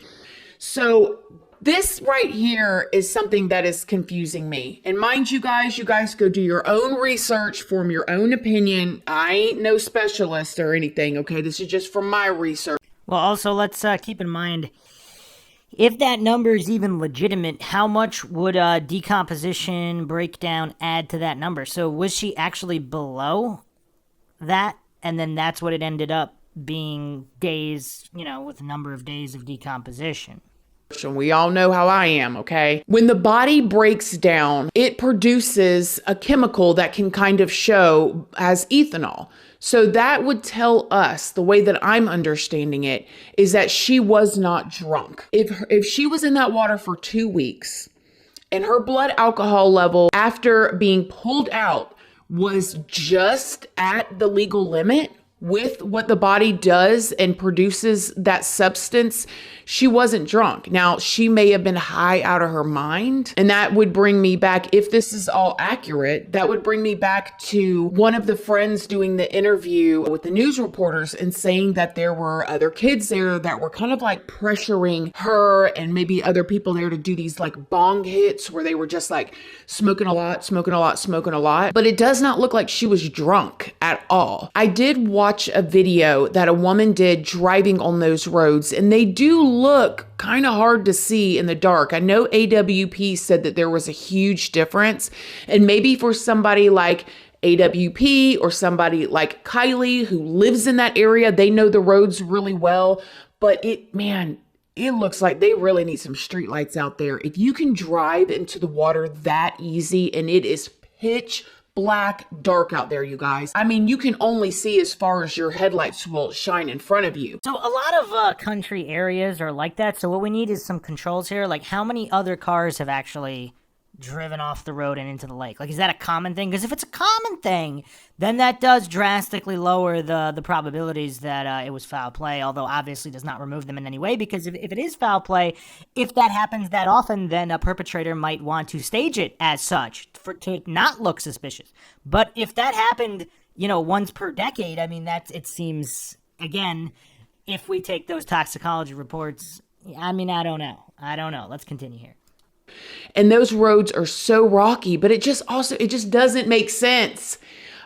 So this right here is something that is confusing me. And mind you guys go do your own research, form your own opinion. I ain't no specialist or anything, okay? This is just from my research. Well, also, let's keep in mind, if that number is even legitimate, how much would decomposition, breakdown add to that number? So was she actually below that? And then that's what it ended up being days, with a number of days of decomposition. And we all know how I am, okay? When the body breaks down, it produces a chemical that can kind of show as ethanol. So that would tell us, the way that I'm understanding it, is that she was not drunk. If she was in that water for 2 weeks and her blood alcohol level after being pulled out was just at the legal limit with what the body does and produces that substance, she wasn't drunk. Now, she may have been high out of her mind. And that would bring me back, if this is all accurate, that would bring me back to one of the friends doing the interview with the news reporters and saying that there were other kids there that were kind of like pressuring her and maybe other people there to do these like bong hits where they were just like smoking a lot, smoking a lot, smoking a lot. But it does not look like she was drunk at all. I did watch a video that a woman did driving on those roads, and they do look kind of hard to see in the dark. I know AWP said that there was a huge difference, and maybe for somebody like AWP or somebody like Kiely who lives in that area, they know the roads really well. But it looks like they really need some street lights out there. If you can drive into the water that easy and it is pitch black dark out there, you guys. I mean, you can only see as far as your headlights will shine in front of you. So a lot of country areas are like that. So what we need is some controls here. Like, how many other cars have actually driven off the road and into the lake? Like, is that a common thing? Because if it's a common thing, then that does drastically lower the probabilities that it was foul play, although obviously does not remove them in any way, because if it is foul play, if that happens that often, then a perpetrator might want to stage it as such to not look suspicious. But if that happened, once per decade, I mean, it seems, again, if we take those toxicology reports, I mean, I don't know. Let's continue here. And those roads are so rocky, but it just doesn't make sense.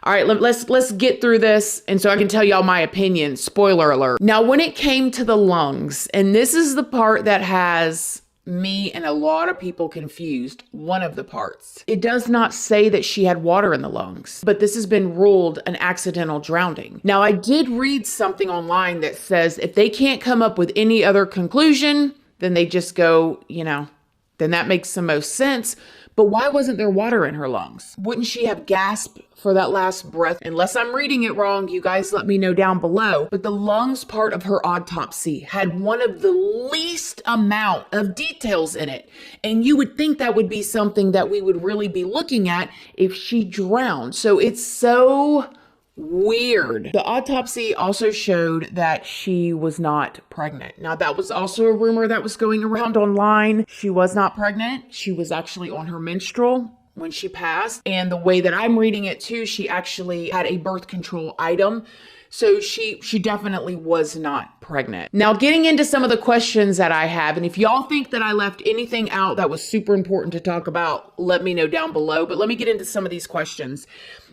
All right, let's get through this. And so I can tell y'all my opinion. Spoiler alert. Now, when it came to the lungs, and this is the part that has me and a lot of people confused, one of the parts. It does not say that she had water in the lungs, but this has been ruled an accidental drowning. Now, I did read something online that says if they can't come up with any other conclusion, then they just go, then that makes the most sense. But why wasn't there water in her lungs? Wouldn't she have gasped for that last breath? Unless I'm reading it wrong, you guys let me know down below. But the lungs part of her autopsy had one of the least amount of details in it. And you would think that would be something that we would really be looking at if she drowned. So it's so weird. The autopsy also showed that she was not pregnant. Now, that was also a rumor that was going around online. She was not pregnant. She was actually on her menstrual when she passed. And the way that I'm reading it too, she actually had a birth control item. So she definitely was not pregnant. Now, getting into some of the questions that I have, and if y'all think that I left anything out that was super important to talk about, let me know down below. But let me get into some of these questions.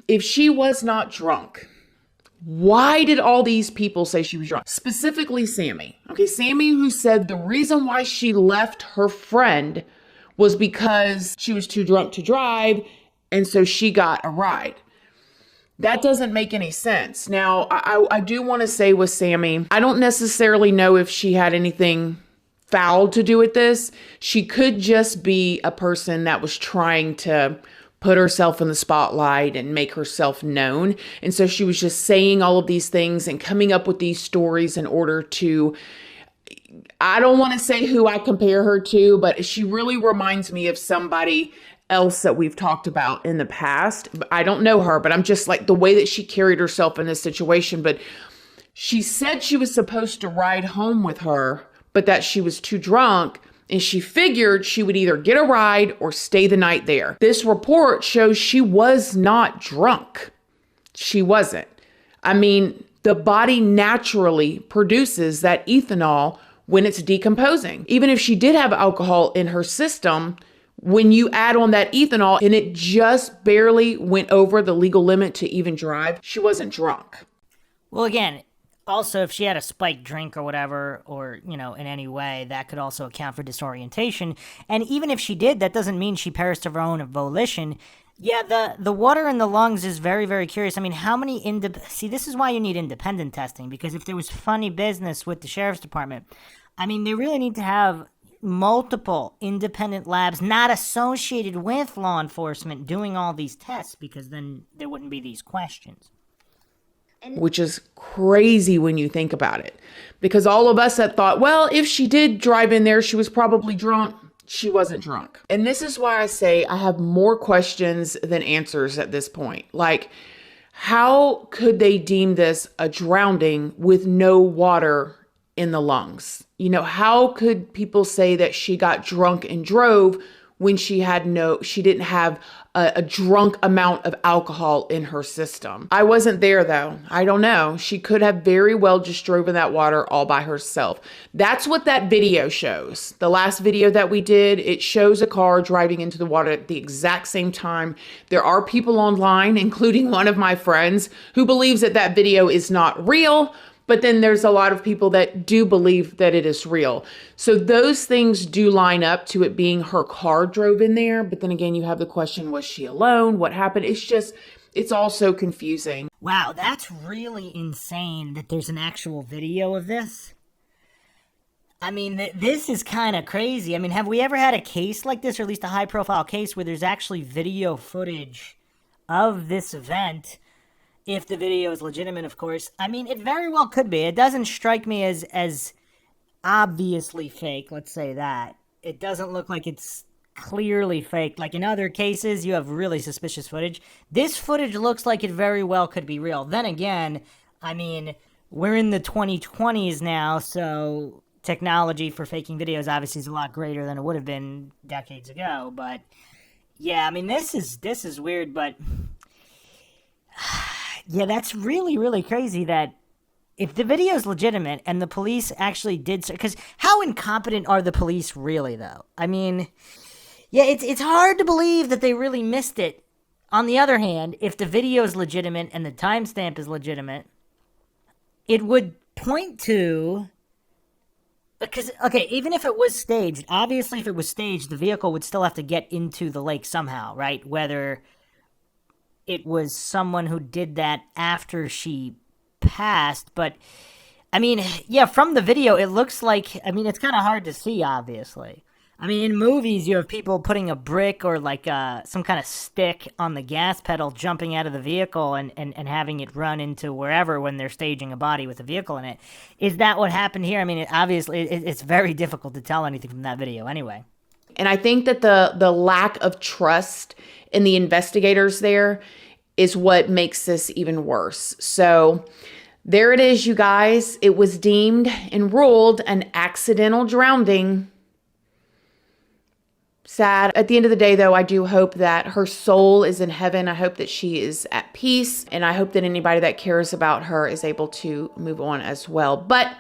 If she was not drunk, why did all these people say she was drunk? Specifically Sammy. Okay, Sammy, who said the reason why she left her friend was because she was too drunk to drive, and so she got a ride. That doesn't make any sense. Now, I do want to say with Sammy, I don't necessarily know if she had anything foul to do with this. She could just be a person that was trying to put herself in the spotlight and make herself known. And so she was just saying all of these things and coming up with these stories in order to, I don't want to say who I compare her to, but she really reminds me of somebody else that we've talked about in the past. I don't know her, but I'm just like the way that she carried herself in this situation. But she said she was supposed to ride home with her, but that she was too drunk. And she figured she would either get a ride or stay the night there. This report shows she was not drunk. She wasn't. I mean, the body naturally produces that ethanol when it's decomposing. Even if she did have alcohol in her system, when you add on that ethanol and it just barely went over the legal limit to even drive, she wasn't drunk. Well, again, also, if she had a spiked drink or whatever, or, in any way, that could also account for disorientation. And even if she did, that doesn't mean she perished of her own volition. Yeah, the water in the lungs is very, very curious. I mean, how many see, this is why you need independent testing, because if there was funny business with the sheriff's department, I mean, they really need to have multiple independent labs not associated with law enforcement doing all these tests, because then there wouldn't be these questions. Which is crazy when you think about it. Because all of us had thought, well, if she did drive in there, she was probably drunk. She wasn't drunk. And this is why I say I have more questions than answers at this point. Like, how could they deem this a drowning with no water in the lungs? How could people say that she got drunk and drove when she didn't have a drunk amount of alcohol in her system? I wasn't there though. I don't know. She could have very well just drove in that water all by herself. That's what that video shows. The last video that we did, it shows a car driving into the water at the exact same time. There are people online, including one of my friends, who believes that that video is not real. But then there's a lot of people that do believe that it is real. So those things do line up to it being her car drove in there. But then again, you have the question, was she alone? What happened? It's all so confusing. Wow, that's really insane that there's an actual video of this. I mean, this is kind of crazy. I mean, have we ever had a case like this, or at least a high-profile case, where there's actually video footage of this event? If the video is legitimate, of course. I mean, it very well could be. It doesn't strike me as obviously fake, let's say that. It doesn't look like it's clearly fake. Like in other cases, you have really suspicious footage. This footage looks like it very well could be real. Then again, I mean, we're in the 2020s now, so technology for faking videos obviously is a lot greater than it would have been decades ago. But yeah, I mean, this is weird, but yeah, that's really, really crazy that if the video is legitimate and the police actually did so, because how incompetent are the police really, though? I mean, yeah, it's hard to believe that they really missed it. On the other hand, if the video is legitimate and the timestamp is legitimate, it would point to, because, okay, even if it was staged, obviously if it was staged, the vehicle would still have to get into the lake somehow, right? Whether it was someone who did that after she passed, but I mean, yeah, from the video, it looks like, I mean, it's kind of hard to see, obviously. I mean, in movies, you have people putting a brick or like some kind of stick on the gas pedal, jumping out of the vehicle and having it run into wherever when they're staging a body with a vehicle in it. Is that what happened here? I mean, it's very difficult to tell anything from that video anyway. And I think that the lack of trust in the investigators there is what makes this even worse. So there it is, you guys. It was deemed and ruled an accidental drowning. Sad. At the end of the day, though, I do hope that her soul is in heaven. I hope that she is at peace. And I hope that anybody that cares about her is able to move on as well. But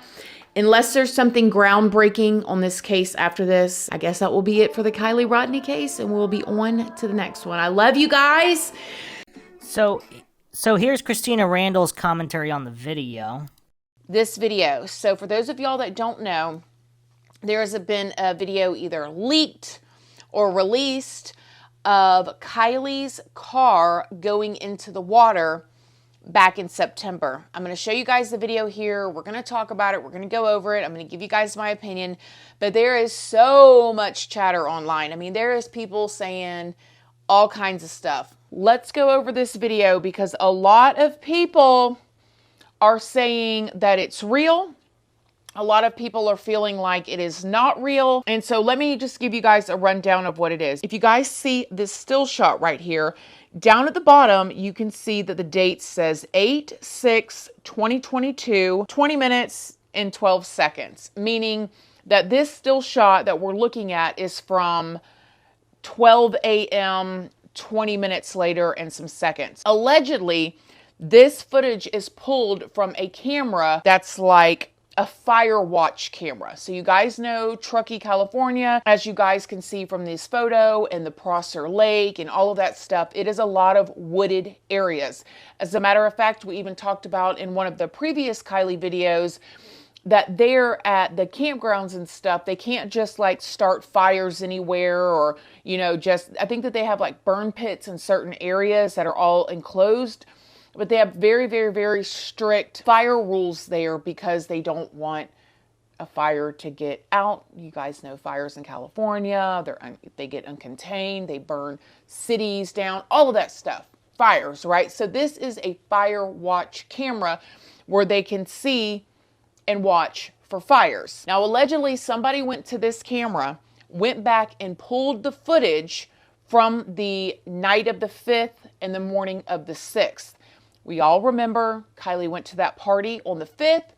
unless there's something groundbreaking on this case after this, I guess that will be it for the Kiely Rodni case, and we'll be on to the next one. I love you guys. So here's Christina Randall's commentary on the video. This video. So for those of y'all that don't know, there has been a video either leaked or released of Kiely's car going into the water back in September. I'm going to show you guys the video here. We're going to talk about it. We're going to go over it. I'm going to give you guys my opinion. But there is so much chatter online. I mean, there is people saying all kinds of stuff. Let's go over this video because a lot of people are saying that it's real. A lot of people are feeling like it is not real. And so let me just give you guys a rundown of what it is. If you guys see this still shot right here, down at the bottom, you can see that the date says 8/6/2022, 20 minutes and 12 seconds, meaning that this still shot that we're looking at is from 12 a.m., 20 minutes later and some seconds. Allegedly, this footage is pulled from a camera that's like a fire watch camera. So you guys know Truckee, California, as you guys can see from this photo, and the Prosser Lake and all of that stuff, it is a lot of wooded areas. As a matter of fact, we even talked about in one of the previous Kiely videos that they're at the campgrounds and stuff, they can't just like start fires anywhere, or, you know, just, I think that they have like burn pits in certain areas that are all enclosed. But they have very, very, very strict fire rules there because they don't want a fire to get out. You guys know fires in California, they get uncontained, they burn cities down, all of that stuff. Fires, right? So this is a fire watch camera where they can see and watch for fires. Now, allegedly, somebody went to this camera, went back and pulled the footage from the night of the 5th and the morning of the 6th. We all remember Kiely went to that party on the 5th.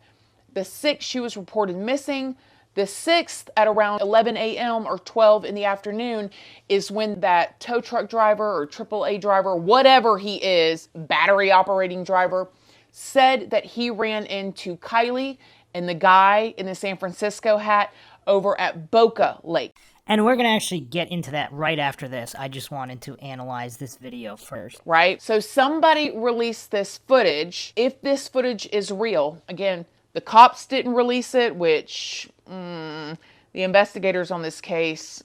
The 6th, she was reported missing. The 6th at around 11 a.m. or 12 in the afternoon is when that tow truck driver or AAA driver, whatever he is, battery operating driver, said that he ran into Kiely and the guy in the San Francisco hat over at Boca Lake. And we're going to actually get into that right after this. I just wanted to analyze this video first. Right? So somebody released this footage. If this footage is real, again, the cops didn't release it, which the investigators on this case,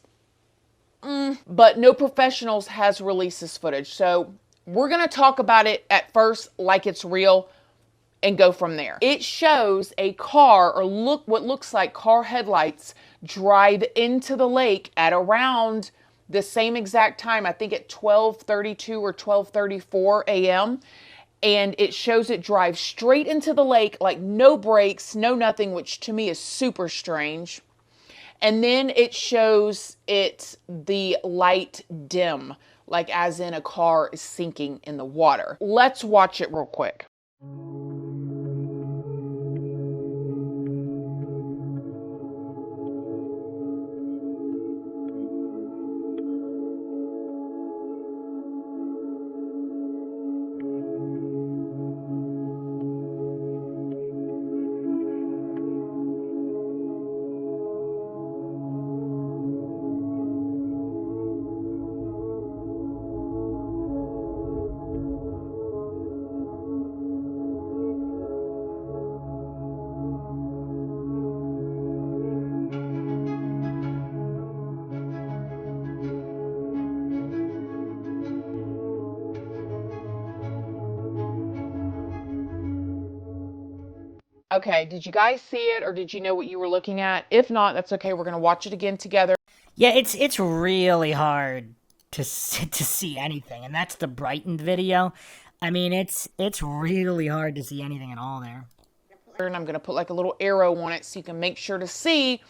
but no professionals has released this footage. So we're going to talk about it at first like it's real and go from there. It shows a car, or what looks like car headlights, drive into the lake at around the same exact time, I think at 12:32 or 12:34 a.m. And it shows it drive straight into the lake, like no brakes, no nothing, which to me is super strange. And then it shows the light dim, like as in a car is sinking in the water. Let's watch it real quick. Okay, did you guys see it, or did you know what you were looking at? If not, that's okay. We're going to watch it again together. Yeah, it's really hard to see anything, and that's the brightened video. I mean, it's really hard to see anything at all there. And I'm going to put like a little arrow on it so you can make sure to see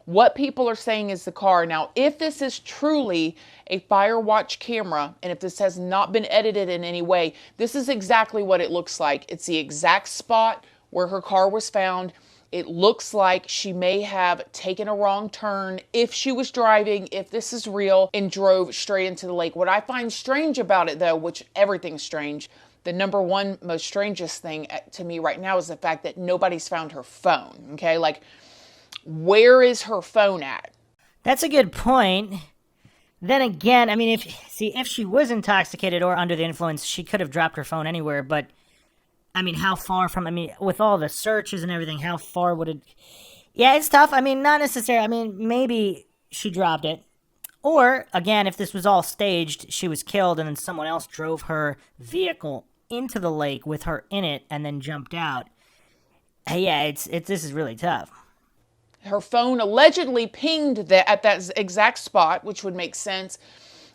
what people are saying is the car. Now, if this is truly a fire watch camera, and if this has not been edited in any way, this is exactly what it looks like. It's the exact spot where her car was found. It looks like she may have taken a wrong turn if she was driving, if this is real, and drove straight into the lake. What I find strange about it, though, which everything's strange, the number one most strangest thing to me right now is the fact that nobody's found her phone, okay? Like, where is her phone at? That's a good point. Then again, I mean, if she was intoxicated or under the influence, she could have dropped her phone anywhere, but I mean, how far from, I mean, with all the searches and everything, how far would it... Yeah, it's tough. I mean, not necessarily. I mean, maybe she dropped it. Or, again, if this was all staged, she was killed and then someone else drove her vehicle into the lake with her in it and then jumped out. Yeah, this is really tough. Her phone allegedly pinged at that exact spot, which would make sense.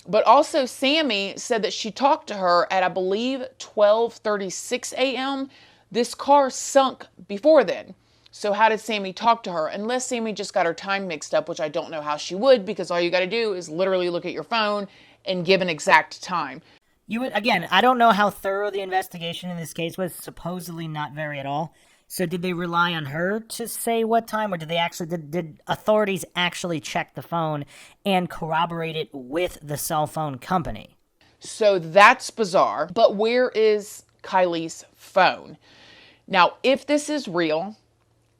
But also, Sammy said that she talked to her at, I believe, 12:36 a.m. This car sunk before then. So how did Sammy talk to her? Unless Sammy just got her time mixed up, which I don't know how she would, because all you got to do is literally look at your phone and give an exact time. You would, again, I don't know how thorough the investigation in this case was, supposedly not very at all. So did they rely on her to say what time, or did they actually, did authorities actually check the phone and corroborate it with the cell phone company? So that's bizarre. But where is Kiely's phone? Now, if this is real,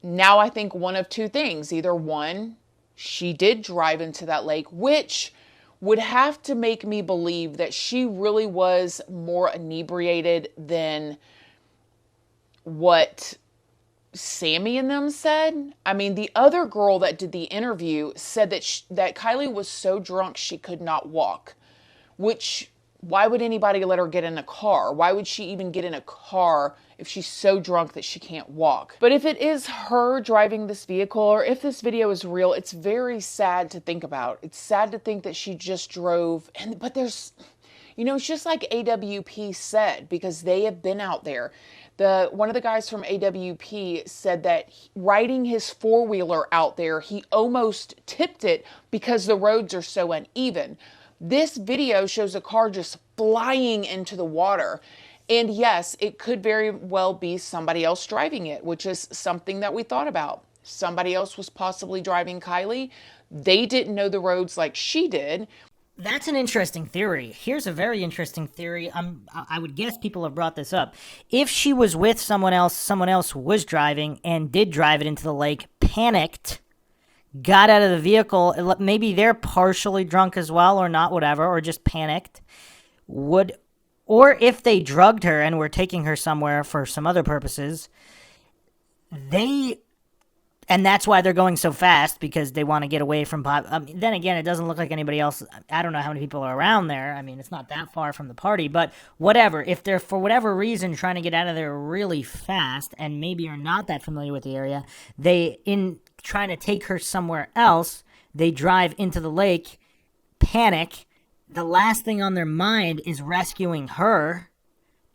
now I think one of two things. Either one, she did drive into that lake, which would have to make me believe that she really was more inebriated than what Sammy and them said. I mean, the other girl that did the interview said that that Kiely was so drunk she could not walk, which, why would anybody let her get in a car? Why would she even get in a car if she's so drunk that she can't walk? But if it is her driving this vehicle, or if this video is real, it's very sad to think about. It's sad to think that she just drove. But there's, it's just like AWP said, because they have been out there. One of the guys from AWP said that riding his four-wheeler out there, he almost tipped it because the roads are so uneven. This video shows a car just flying into the water. And yes, it could very well be somebody else driving it, which is something that we thought about. Somebody else was possibly driving Kiely. They didn't know the roads like she did. That's an interesting theory. Here's a very interesting theory. I would guess people have brought this up. If she was with someone else was driving and did drive it into the lake, panicked, got out of the vehicle, maybe they're partially drunk as well, or not, whatever, or just panicked, or if they drugged her and were taking her somewhere for some other purposes, and that's why they're going so fast, because they want to get away from then again, it doesn't look like anybody else. I don't know how many people are around there. I mean, it's not that far from the party, but whatever. If they're, for whatever reason, trying to get out of there really fast and maybe are not that familiar with the area, in trying to take her somewhere else, they drive into the lake, panic. The last thing on their mind is rescuing her,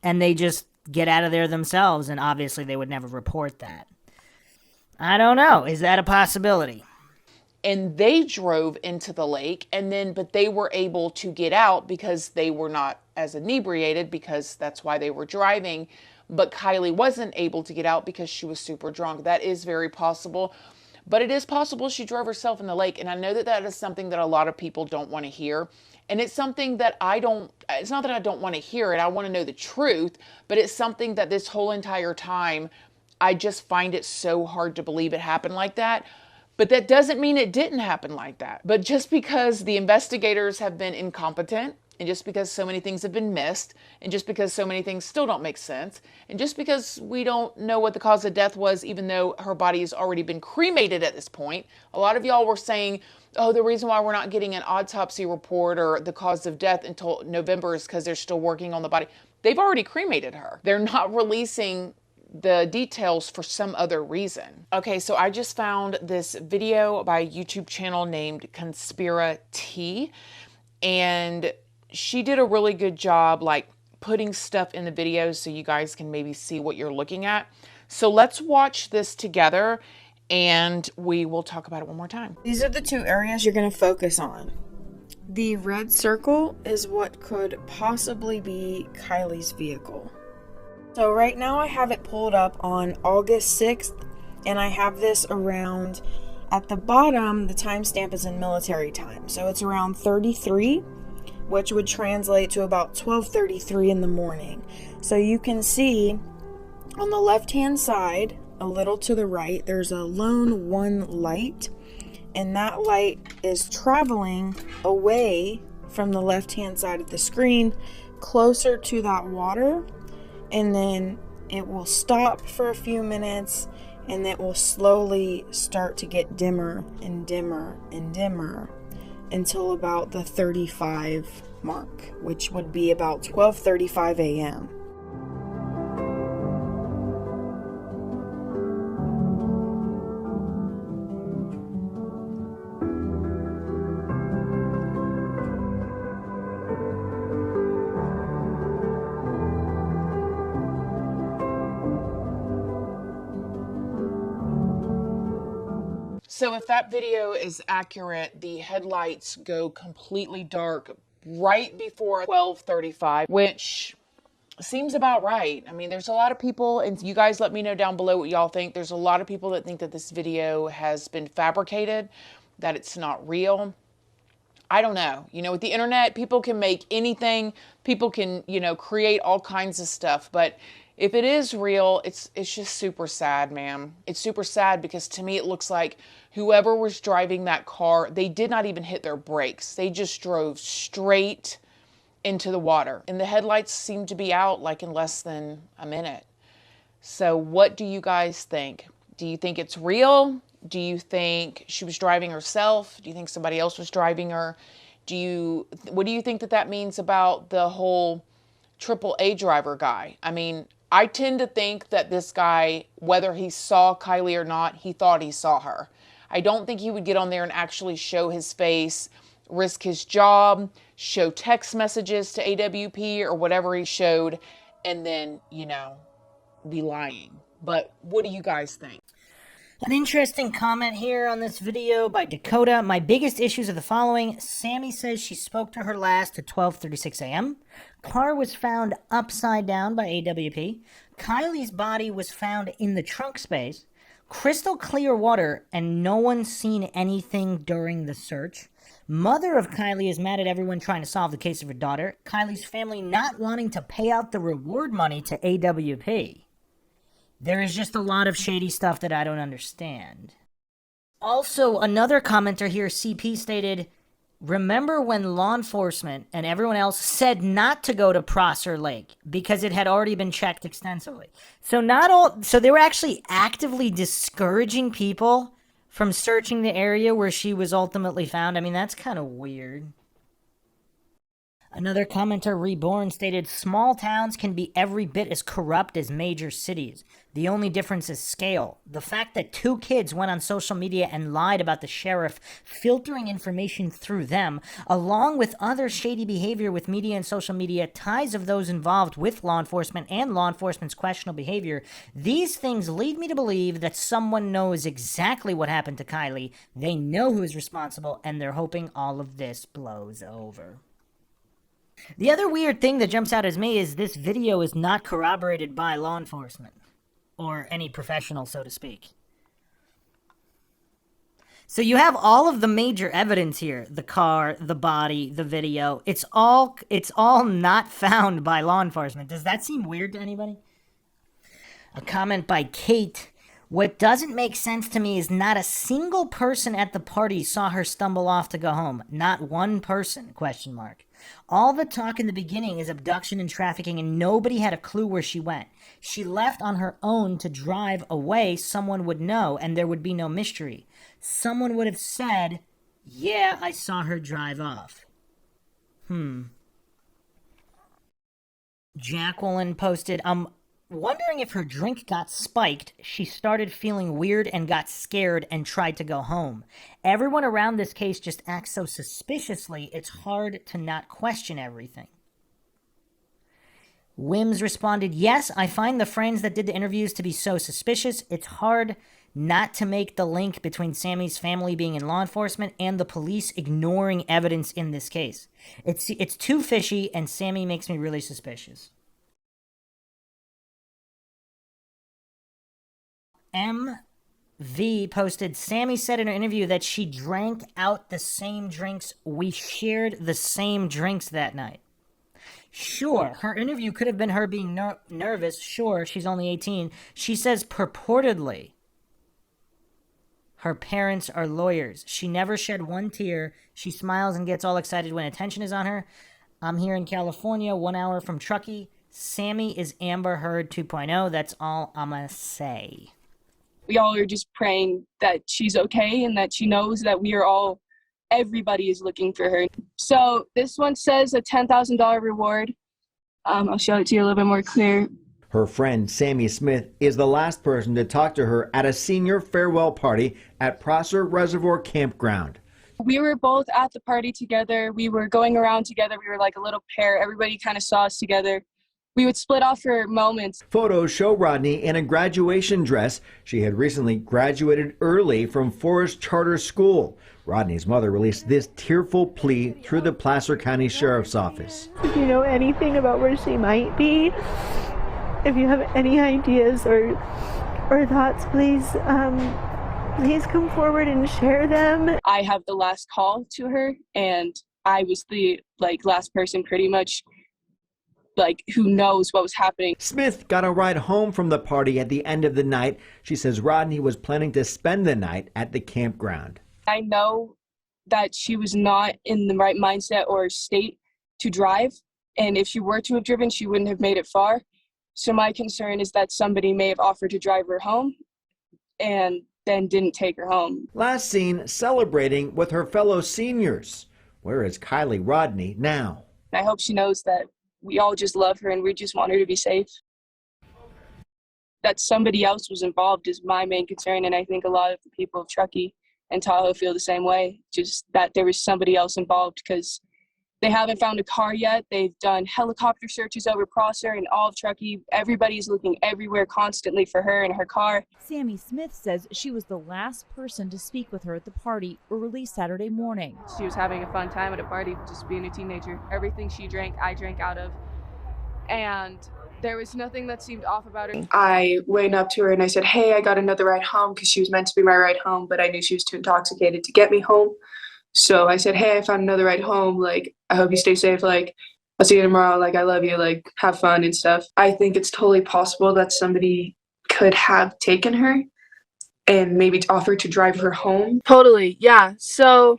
and they just get out of there themselves, and obviously they would never report that. I don't know. Is that a possibility? And they drove into the lake, but they were able to get out because they were not as inebriated, because that's why they were driving. But Kiely wasn't able to get out because she was super drunk. That is very possible. But it is possible she drove herself in the lake. And I know that that is something that a lot of people don't want to hear. And it's something that it's not that I don't want to hear it. I want to know the truth. But it's something that this whole entire time, I just find it so hard to believe it happened like that. But that doesn't mean it didn't happen like that. But just because the investigators have been incompetent, and just because so many things have been missed, and just because so many things still don't make sense, and just because we don't know what the cause of death was, even though her body has already been cremated at this point. A lot of y'all were saying, oh, the reason why we're not getting an autopsy report or the cause of death until November is because they're still working on the body. They've already cremated her. They're not releasing the details for some other reason. Okay, so I just found this video by a YouTube channel named Conspira-T, and she did a really good job like putting stuff in the video so you guys can maybe see what you're looking at. So let's watch this together and we will talk about it one more time. These are the two areas you're going to focus on. The red circle is what could possibly be Kiely's vehicle. So right now I have it pulled up on August 6th, and I have this around, at the bottom, the timestamp is in military time. So it's around 33, which would translate to about 12:33 in the morning. So you can see on the left-hand side, a little to the right, there's a lone one light, and that light is traveling away from the left-hand side of the screen, closer to that water. And then it will stop for a few minutes, and it will slowly start to get dimmer and dimmer and dimmer until about the 35 mark, which would be about 12:35 a.m. So if that video is accurate, the headlights go completely dark right before 12:35, which seems about right. I mean, there's a lot of people, and you guys let me know down below what y'all think. There's a lot of people that think that this video has been fabricated, that it's not real. I don't know. You know, with the internet, people can make anything. People can, you know, create all kinds of stuff. But if it is real, it's just super sad, man. It's super sad because to me it looks like whoever was driving that car, they did not even hit their brakes. They just drove straight into the water. And the headlights seem to be out like in less than a minute. So what do you guys think? Do you think it's real? Do you think she was driving herself? Do you think somebody else was driving her? What do you think that means about the whole AAA driver guy? I mean, I tend to think that this guy, whether he saw Kiely or not, he thought he saw her. I don't think he would get on there and actually show his face, risk his job, show text messages to AWP or whatever he showed, and then, you know, be lying. But what do you guys think? An interesting comment here on this video by Dakota. My biggest issues are the following. Sammy says she spoke to her last at 12:36 a.m. Car was found upside down by AWP. Kylie's body was found in the trunk space. Crystal clear water, and no one's seen anything during the search. Mother of Kiely is mad at everyone trying to solve the case of her daughter. Kylie's family not wanting to pay out the reward money to AWP. There is just a lot of shady stuff that I don't understand. Also, another commenter here, CP, stated, remember when law enforcement and everyone else said not to go to Prosser Lake because it had already been checked extensively. So they were actually actively discouraging people from searching the area where she was ultimately found. I mean, that's kind of weird. Another commenter, Reborn, stated, small towns can be every bit as corrupt as major cities. The only difference is scale. The fact that 2 kids went on social media and lied about the sheriff filtering information through them, along with other shady behavior with media and social media, ties of those involved with law enforcement and law enforcement's questionable behavior, these things lead me to believe that someone knows exactly what happened to Kiely, they know who is responsible, and they're hoping all of this blows over. The other weird thing that jumps out at me is this video is not corroborated by law enforcement, or any professional, so to speak. So you have all of the major evidence here, the car, the body, the video. It's all not found by law enforcement. Does that seem weird to anybody? A comment by Kate. What doesn't make sense to me is not a single person at the party saw her stumble off to go home. Not one person, question mark. All the talk in the beginning is abduction and trafficking, and nobody had a clue where she went. She left on her own to drive away. Someone would know, and there would be no mystery. Someone would have said, yeah, I saw her drive off. Jacqueline posted, wondering if her drink got spiked, she started feeling weird and got scared and tried to go home. Everyone around this case just acts so suspiciously, it's hard to not question everything. Wims responded, yes, I find the friends that did the interviews to be so suspicious, it's hard not to make the link between Sammy's family being in law enforcement and the police ignoring evidence in this case. It's too fishy, and Sammy makes me really suspicious. MV posted, Sammy said in her interview that she drank out the same drinks. We shared the same drinks that night. Sure, her interview could have been her being nervous. Sure, she's only 18. She says purportedly her parents are lawyers. She never shed one tear. She smiles and gets all excited when attention is on her. I'm here in California, 1 hour from Truckee. Sammy is Amber Heard 2.0. That's all I'm going to say. We all are just praying that she's okay and that she knows that everybody is looking for her. So this one says a $10,000 reward. I'll show it to you a little bit more clear. Her friend Sammy Smith is the last person to talk to her at a senior farewell party at Prosser Reservoir Campground. We were both at the party together. We were going around together. We were like a little pair. Everybody kind of saw us together. We would split off for moments. Photos show Rodni in a graduation dress. She had recently graduated early from Forest Charter School. Rodni's mother released this tearful plea through the Prosser County Sheriff's Office. If you know anything about where she might be, if you have any ideas or thoughts, please come forward and share them. I have the last call to her, and I was the last person pretty much who knows what was happening. Smith got a ride home from the party at the end of the night. She says Rodni was planning to spend the night at the campground. I know that she was not in the right mindset or state to drive, and if she were to have driven, she wouldn't have made it far. So my concern is that somebody may have offered to drive her home and then didn't take her home. Last seen celebrating with her fellow seniors. Where is Kiely Rodni now? I hope she knows that we all just love her and we just want her to be safe. That somebody else was involved is my main concern, and I think a lot of the people of Truckee and Tahoe feel the same way, just that there was somebody else involved, because they haven't found a car yet. They've done helicopter searches over Prosser and all of Truckee. Everybody's looking everywhere constantly for her and her car. Sammy Smith says she was the last person to speak with her at the party early Saturday morning. She was having a fun time at a party, just being a teenager. Everything she drank, I drank out of. And there was nothing that seemed off about her. I went up to her and I said, hey, I got another ride home, because she was meant to be my ride home, but I knew she was too intoxicated to get me home. So I said, hey, I found another ride home. I hope you stay safe. I'll see you tomorrow. I love you. Have fun and stuff. I think it's totally possible that somebody could have taken her and maybe offered to drive her home. Totally, yeah. So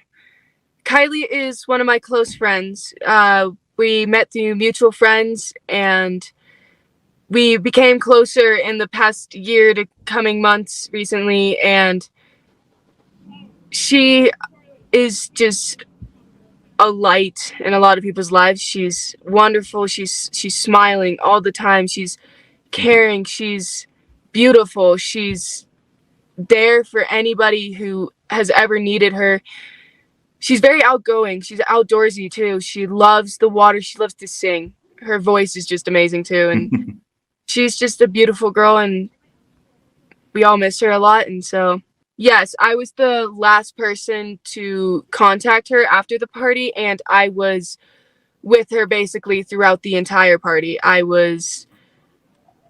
Kiely is one of my close friends. We met through mutual friends, and we became closer in the past year to coming months recently, and she is just a light in a lot of people's lives. She's wonderful. She's smiling all the time. She's caring. She's beautiful. She's there for anybody who has ever needed her. She's very outgoing. She's outdoorsy too. She loves the water. She loves to sing. Her voice is just amazing too. And she's just a beautiful girl, and we all miss her a lot. And so, yes, I was the last person to contact her after the party, and I was with her basically throughout the entire party. I was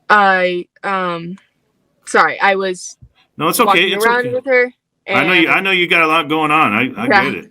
No, it's okay. walking It's around okay. with her. I know you got a lot going on. I Yeah. get it.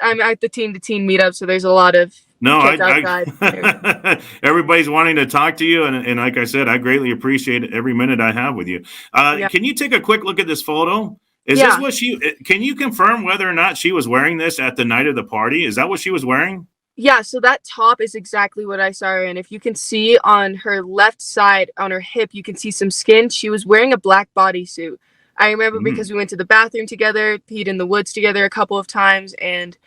I'm at the teen-to-teen meetup, so there's a lot of No, kids outside. everybody's wanting to talk to you, and like I said, I greatly appreciate every minute I have with you. Yeah. Can you take a quick look at this photo? Is Yeah. this what she? Can you confirm whether or not she was wearing this at the night of the party? Is that what she was wearing? Yeah, so that top is exactly what I saw her in. If you can see on her left side, on her hip, you can see some skin. She was wearing a black bodysuit. I remember because we went to the bathroom together, peed in the woods together a couple of times, and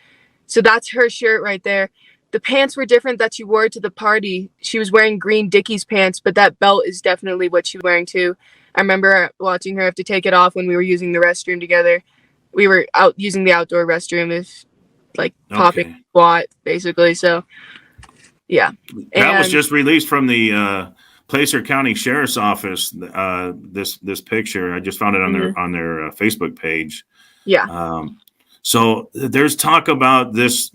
so that's her shirt right there. The pants were different that she wore to the party. She was wearing green Dickies pants, but that belt is definitely what she was wearing too. I remember watching her have to take it off when we were using the restroom together. We were out using the outdoor restroom, popping squat, basically. So, yeah. That was just released from the Placer County Sheriff's Office. This picture, I just found it on their Facebook page. Yeah. So there's talk about this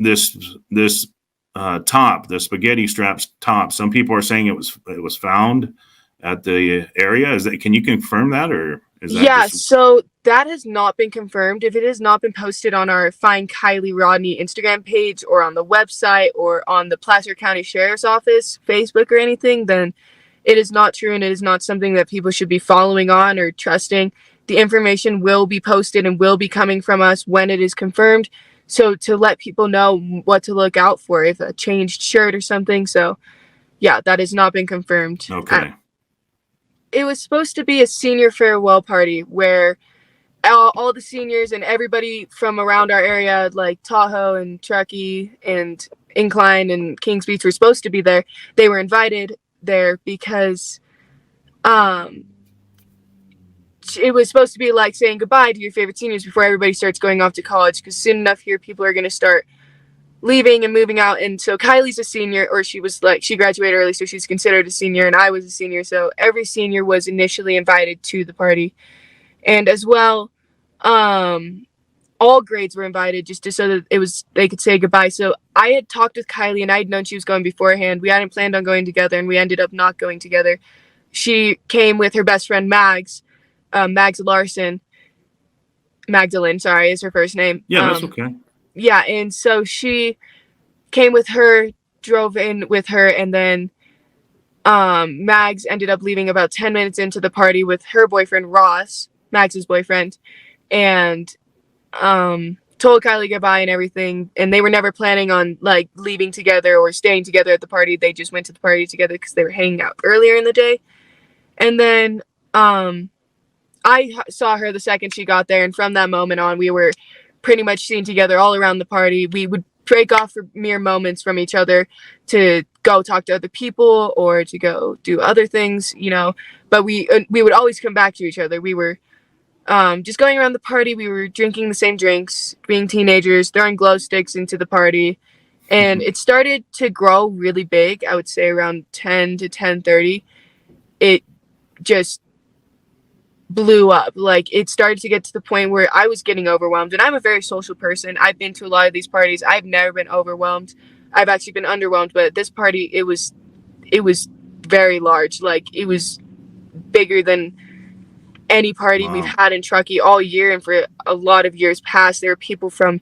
top, the spaghetti straps top. Some people are saying it was found at the area. Can you confirm that, or is that so that has not been confirmed. If it has not been posted on our Find Kiely Rodni Instagram page, or on the website, or on the Placer County Sheriff's Office Facebook or anything, then it is not true, and it is not something that people should be following on or trusting. The information will be posted and will be coming from us when it is confirmed. So to let people know what to look out for, if a changed shirt or something. So yeah, that has not been confirmed. Okay. It was supposed to be a senior farewell party where all the seniors and everybody from around our area, like Tahoe and Truckee and Incline and Kings Beach, were supposed to be there. They were invited there because it was supposed to be like saying goodbye to your favorite seniors before everybody starts going off to college, because soon enough here people are going to start leaving and moving out. And so Kylie's a senior, or she graduated early, so she's considered a senior, and I was a senior. So every senior was initially invited to the party. And as well, all grades were invited just so that they could say goodbye. So I had talked with Kiely, and I had known she was going beforehand. We hadn't planned on going together, and we ended up not going together. She came with her best friend Mags Larson. Magdalene, sorry, is her first name. Yeah, that's okay. Yeah, and so she came with her, drove in with her, and then Mags ended up leaving about 10 minutes into the party with her boyfriend Ross, Mags's boyfriend, and told Kiely goodbye and everything. And they were never planning on like leaving together or staying together at the party. They just went to the party together because they were hanging out earlier in the day. And then I saw her the second she got there, and from that moment on, we were pretty much seen together all around the party. We would break off for mere moments from each other to go talk to other people or to go do other things, you know. But we would always come back to each other. We were just going around the party. We were drinking the same drinks, being teenagers, throwing glow sticks into the party, and it started to grow really big. I would say around 10 to 10:30. It just blew up. Like, it started to get to the point where I was getting overwhelmed, and I'm a very social person. I've been to a lot of these parties. I've never been overwhelmed. I've actually been underwhelmed, but at this party it was very large. Like, it was bigger than any party we've had in Truckee all year, and for a lot of years past. There were people from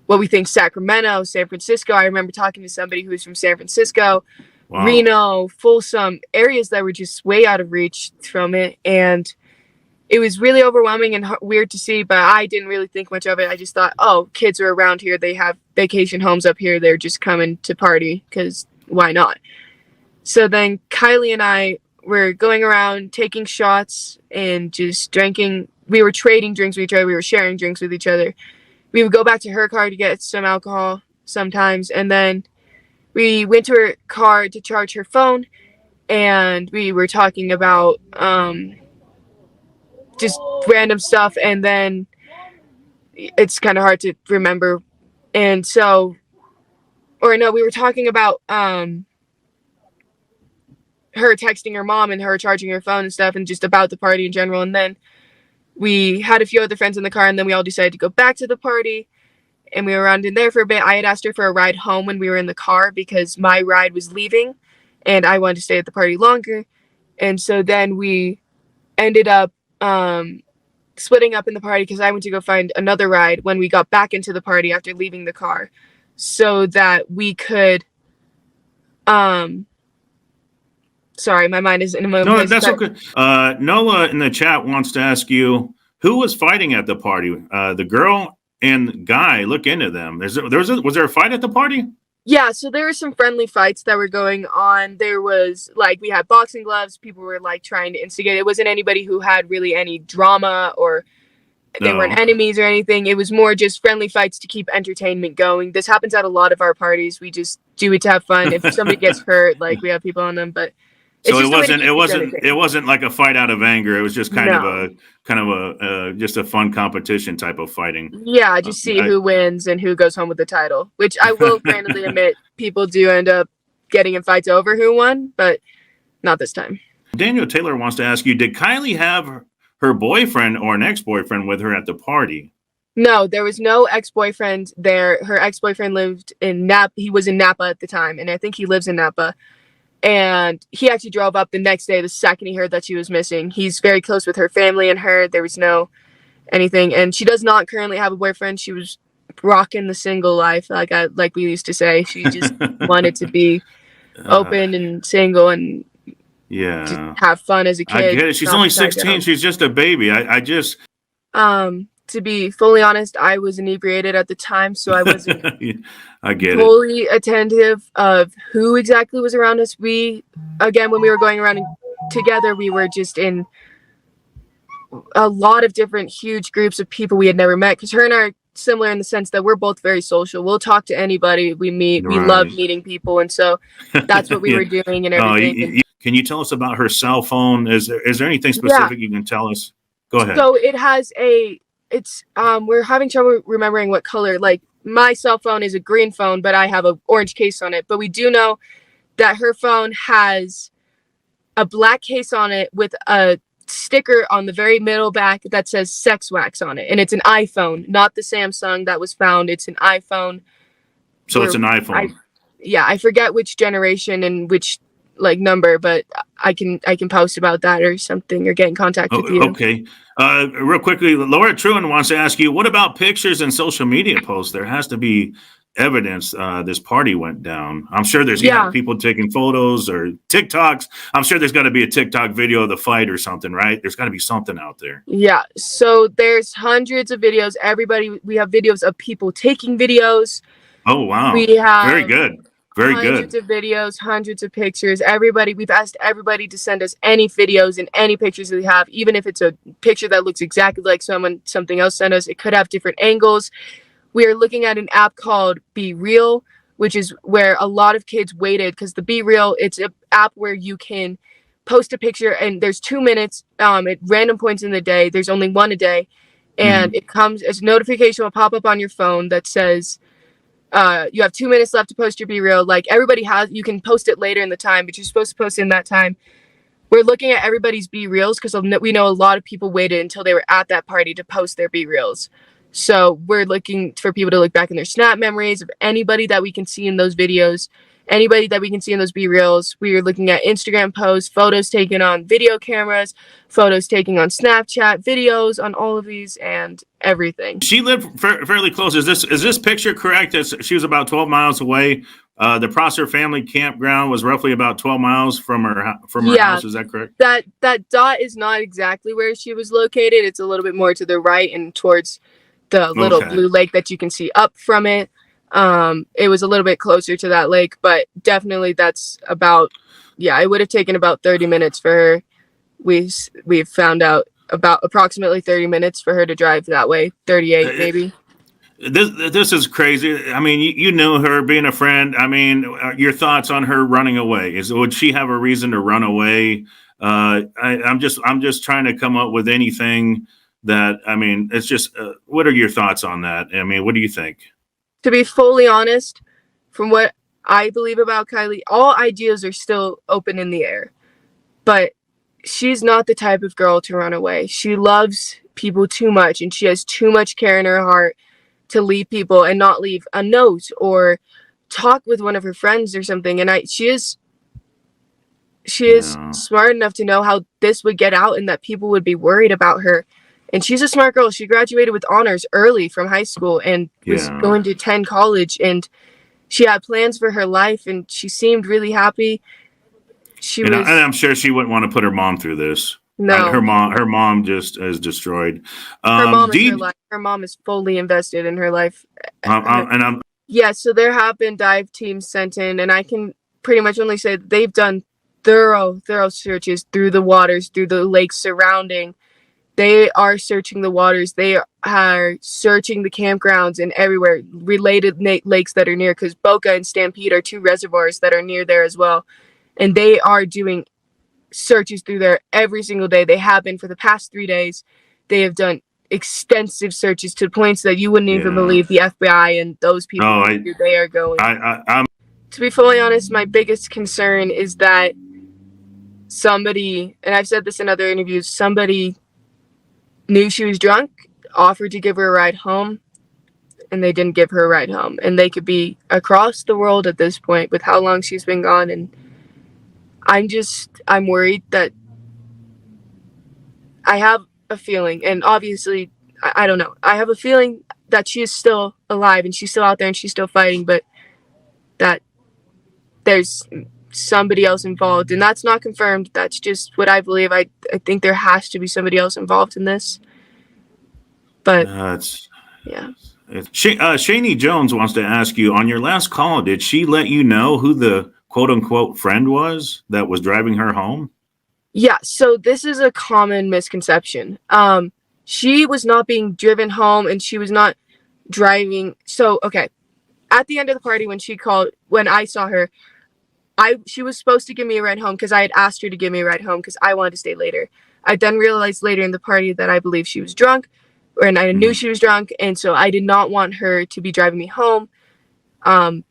what we think Sacramento, San Francisco. I remember talking to somebody who was from San Francisco, Reno, Folsom, areas that were just way out of reach from it. And it was really overwhelming and weird to see, but I didn't really think much of it. I just thought, oh, kids are around here. They have vacation homes up here. They're just coming to party because why not? So then Kiely and I were going around taking shots and just drinking. We were trading drinks with each other. We were sharing drinks with each other. We would go back to her car to get some alcohol sometimes. And then we went to her car to charge her phone. And we were talking about just random stuff, and then it's kind of hard to remember. And so, or no, we were talking about her texting her mom and her charging her phone and stuff, and just about the party in general. And then we had a few other friends in the car, and then we all decided to go back to the party, and we were around in there for a bit. I had asked her for a ride home when we were in the car because my ride was leaving and I wanted to stay at the party longer. And so then we ended up splitting up in the party because I went to go find another ride when we got back into the party after leaving the car, so that we could sorry, my mind is in a moment. No, that's okay. Noah in the chat wants to ask you, who was fighting at the party? The girl and guy. Look into them. Was there a fight at the party? Yeah, so there were some friendly fights that were going on. There was, like, we had boxing gloves. People were, like, trying to instigate. It wasn't anybody who had really any drama or they weren't enemies or anything. It was more just friendly fights to keep entertainment going. This happens at a lot of our parties. We just do it to have fun. If somebody gets hurt, like, we have people on them, but so it wasn't like a fight out of anger. It was just kind of a just a fun competition type of fighting. Yeah, just see who wins and who goes home with the title, which I will randomly admit people do end up getting in fights over who won, but not this time. Daniel Taylor wants to ask you, did Kiely have her boyfriend or an ex-boyfriend with her at the party? No, there was no ex-boyfriend there. Her ex-boyfriend lived in Napa. He was in Napa at the time, and I think he lives in Napa. And he actually drove up the next day, the second he heard that she was missing. He's very close with her family and her. There was no anything. And she does not currently have a boyfriend. She was rocking the single life, like we used to say. She just wanted to be open and single and just have fun as a kid. I get it. She's only 16. She's just a baby. I just... To be fully honest, I was inebriated at the time, so I wasn't I get fully attentive of who exactly was around us. When we were going around together, we were just in a lot of different huge groups of people we had never met, because her and I are similar in the sense that we're both very social. We'll talk to anybody we meet. Right. We love meeting people, and so that's what we were doing and everything. Can you tell us about her cell phone? Is there anything specific you can tell us? Go ahead. So it has we're having trouble remembering what color. Like, my cell phone is a green phone, but I have an orange case on it. But we do know that her phone has a black case on it with a sticker on the very middle back that says sex wax on it. And it's an iPhone, not the Samsung that was found. It's an iPhone. So it's an iPhone. I forget which generation and which like number, but I can post about that or something, or get in contact with you. Okay. Real quickly, Laura Truan wants to ask you, what about pictures and social media posts? There has to be evidence this party went down. I'm sure there's people taking photos or TikToks. I'm sure there's got to be a TikTok video of the fight or something, right? There's got to be something out there. Yeah. So there's hundreds of videos. We have videos of people taking videos. Oh, wow. We have very good. Very good. Hundreds of videos, hundreds of pictures. We've asked everybody to send us any videos and any pictures that they have, even if it's a picture that looks exactly like something else sent us. It could have different angles. We are looking at an app called Be Real, which is where a lot of kids waited, because the Be Real, it's an app where you can post a picture and there's 2 minutes at random points in the day. There's only one a day. And it comes as a notification will pop up on your phone that says, you have 2 minutes left to post your Be Real. Like everybody has, you can post it later in the time, but you're supposed to post it in that time. We're looking at everybody's Be Reals because we know a lot of people waited until they were at that party to post their Be Reals. So we're looking for people to look back in their Snap memories of anybody that we can see in those videos, anybody that we can see in those Be Reals. We are looking at Instagram posts, photos taken on video cameras, photos taken on Snapchat, videos on all of these, and everything. She lived fairly close. Is this picture correct? She was about 12 miles away. The Prosser Family Campground was roughly about 12 miles from her house. Is that correct? That dot is not exactly where she was located. It's a little bit more to the right and towards the little blue lake that you can see up from it. It was a little bit closer to that lake, but definitely that's about, it would have taken about 30 minutes for her. We've found out about approximately 30 minutes for her to drive that way, 38 maybe. This is crazy. I mean, you knew her, being a friend. I mean, your thoughts on her running away? Would she have a reason to run away? I'm just trying to come up with anything that, I mean, it's just, what are your thoughts on that? I mean, what do you think? To be fully honest, from what I believe about Kiely, all ideas are still open in the air. But she's not the type of girl to run away. She loves people too much, and she has too much care in her heart to leave people and not leave a note or talk with one of her friends or something. And she is smart enough to know how this would get out and that people would be worried about her. And she's a smart girl. She graduated with honors early from high school and was going to attend college, and she had plans for her life, and she seemed really happy. And I'm sure she wouldn't want to put her mom through this. No, her mom just is destroyed. Her mom is her life. Her mom is fully invested in her life. So there have been dive teams sent in, and I can pretty much only say that they've done thorough searches through the waters, through the lakes surrounding. They are searching the waters. They are searching the campgrounds and everywhere, related lakes that are near, because Boca and Stampede are two reservoirs that are near there as well. And they are doing searches through there every single day. They have been for the past 3 days. They have done extensive searches to points that you wouldn't even believe the FBI and those people they are going. To be fully honest, my biggest concern is that somebody, and I've said this in other interviews, somebody knew she was drunk, offered to give her a ride home, and they didn't give her a ride home. And they could be across the world at this point with how long she's been gone. And I'm worried that I have a feeling, and obviously, I don't know. I have a feeling that she is still alive and she's still out there and she's still fighting, but that there's somebody else involved, and that's not confirmed. That's just what I believe. I think there has to be somebody else involved in this. But Shani Jones wants to ask you, on your last call, did she let you know who the quote unquote friend was that was driving her home? Yeah, so this is a common misconception. She was not being driven home, and she was not driving. So, okay, at the end of the party, when I saw her, she was supposed to give me a ride home because I had asked her to give me a ride home because I wanted to stay later. I then realized later in the party that I believe she was drunk. and I knew she was drunk, and so I did not want her to be driving me home,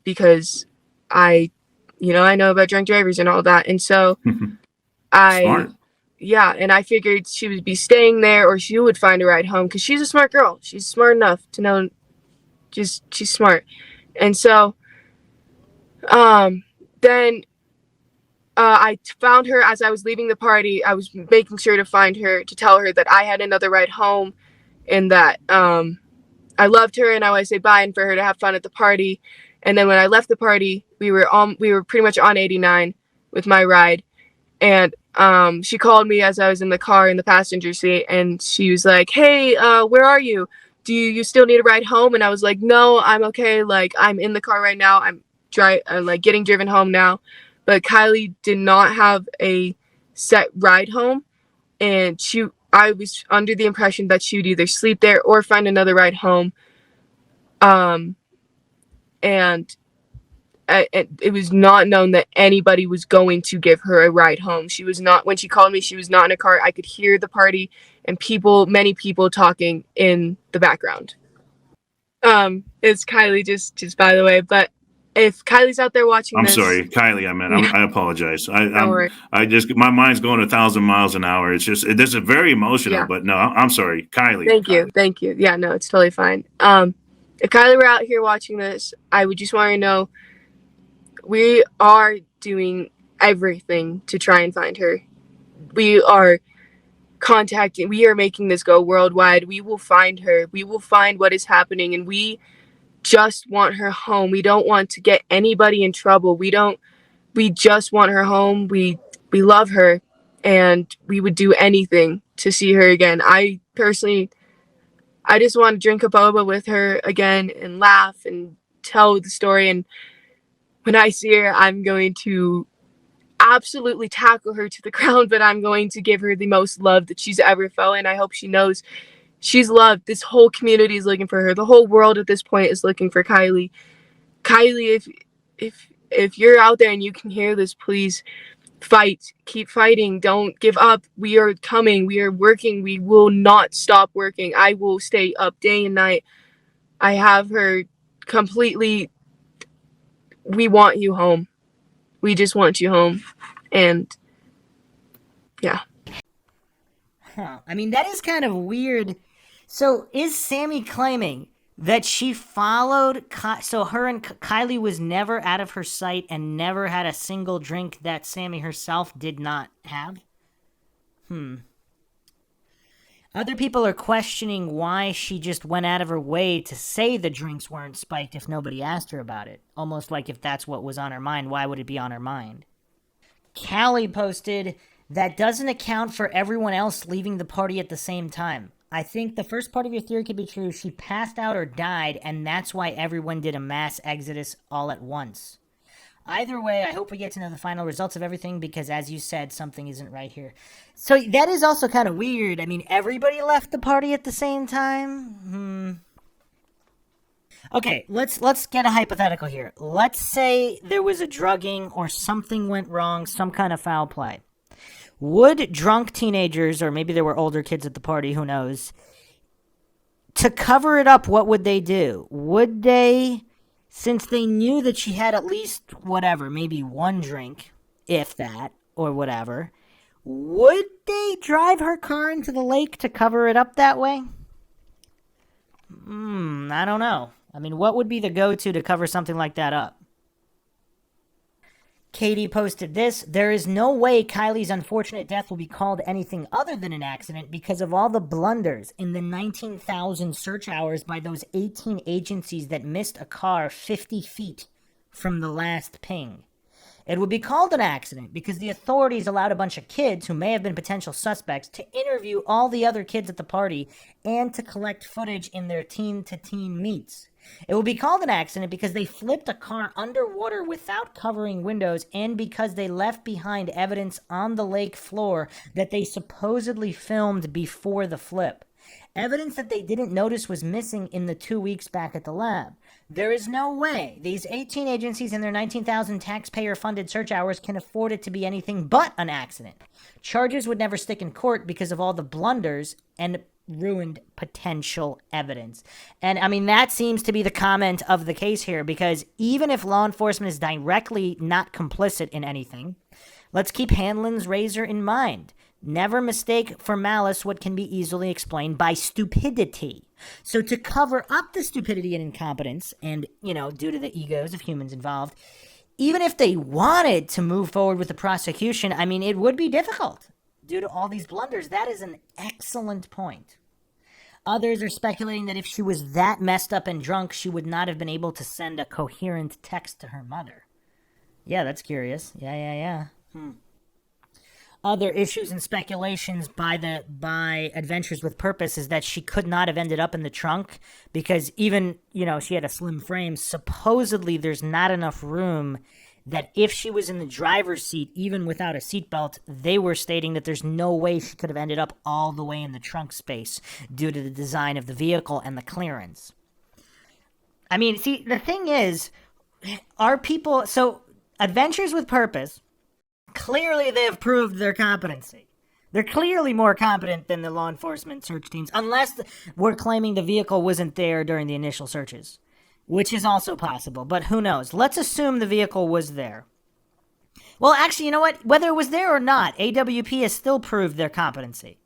because I know about drunk drivers and all that, and so Smart. and I figured she would be staying there, or she would find a ride home, because she's a smart girl. She's smart enough to know, she's smart, and so then I found her as I was leaving the party. I was making sure to find her, to tell her that I had another ride home, and that I loved her and I wanted to say bye and for her to have fun at the party. And then when I left the party, we were pretty much on 89 with my ride. And she called me as I was in the car in the passenger seat, and she was like, "Hey, where are you? Do you still need a ride home?" And I was like, "No, I'm okay. Like, I'm in the car right now. I'm getting driven home now." But Kiely did not have a set ride home, and I was under the impression that she would either sleep there or find another ride home. And it was not known that anybody was going to give her a ride home. She was not, when she called me, she was not in a car. I could hear the party and many people talking in the background. It's Kiely, just by the way, but if Kiely's out there watching I'm this. sorry, Kiely. I apologize. Don't worry. My mind's going 1,000 miles an hour. It's just, this is very emotional, Yeah. but no, I'm sorry, Kiely. Thank you. Yeah, no, it's totally fine. If Kiely were out here watching this, I would just want to know, we are doing everything to try and find her. We are making this go worldwide. We will find her. We will find what is happening, and we just want her home. We don't want to get anybody in trouble. We just want her home. We love her, and we would do anything to see her again. I just want to drink a boba with her again and laugh and tell the story. And when I see her, I'm going to absolutely tackle her to the ground, but I'm going to give her the most love that she's ever felt. And I hope she knows she's loved. This whole community is looking for her. The whole world at this point is looking for Kiely. Kiely, if you're out there and you can hear this, please fight. Keep fighting. Don't give up. We are coming. We are working. We will not stop working. I will stay up day and night. I have her completely. We want you home. We just want you home. And yeah. Huh. I mean, that is kind of weird. So is Sammy claiming that she followed, so her and Kiely was never out of her sight and never had a single drink that Sammy herself did not have? Other people are questioning why she just went out of her way to say the drinks weren't spiked if nobody asked her about it. Almost like if that's what was on her mind, why would it be on her mind? Callie posted, "That doesn't account for everyone else leaving the party at the same time. I think the first part of your theory could be true. She passed out or died, and that's why everyone did a mass exodus all at once. Either way, I hope we get to know the final results of everything, because as you said, something isn't right here." So that is also kind of weird. I mean, everybody left the party at the same time? Okay, let's get a hypothetical here. Let's say there was a drugging or something went wrong, some kind of foul play. Would drunk teenagers, or maybe there were older kids at the party, who knows, to cover it up, what would they do? Would they, since they knew that she had at least, whatever, maybe one drink, if that, or whatever, would they drive her car into the lake to cover it up that way? I don't know. I mean, what would be the go-to to cover something like that up? Katie posted this: "There is no way Kiely's unfortunate death will be called anything other than an accident because of all the blunders in the 19,000 search hours by those 18 agencies that missed a car 50 feet from the last ping. It would be called an accident because the authorities allowed a bunch of kids who may have been potential suspects to interview all the other kids at the party and to collect footage in their teen-to-teen meets. It will be called an accident because they flipped a car underwater without covering windows and because they left behind evidence on the lake floor that they supposedly filmed before the flip. Evidence that they didn't notice was missing in the 2 weeks back at the lab. There is no way these 18 agencies and their 19,000 taxpayer-funded search hours can afford it to be anything but an accident. Charges would never stick in court because of all the blunders, and ruined potential evidence. And I mean, that seems to be the comment of the case here, because even if law enforcement is directly not complicit in anything, let's keep Hanlon's razor in mind. Never mistake for malice what can be easily explained by stupidity. So to cover up the stupidity and incompetence, and, due to the egos of humans involved, even if they wanted to move forward with the prosecution, I mean, it would be difficult due to all these blunders. That is an excellent point. Others are speculating that if she was that messed up and drunk, she would not have been able to send a coherent text to her mother. Yeah, that's curious. Yeah. Other issues and speculations by Adventures with Purpose is that she could not have ended up in the trunk because even, she had a slim frame. Supposedly there's not enough room, that if she was in the driver's seat, even without a seatbelt, they were stating that there's no way she could have ended up all the way in the trunk space due to the design of the vehicle and the clearance. I mean, see, the thing is, so Adventures with Purpose, clearly they have proved their competency. They're clearly more competent than the law enforcement search teams, unless we're claiming the vehicle wasn't there during the initial searches, which is also possible, but who knows? Let's assume the vehicle was there. Well, actually, you know what? Whether it was there or not, AWP has still proved their competency.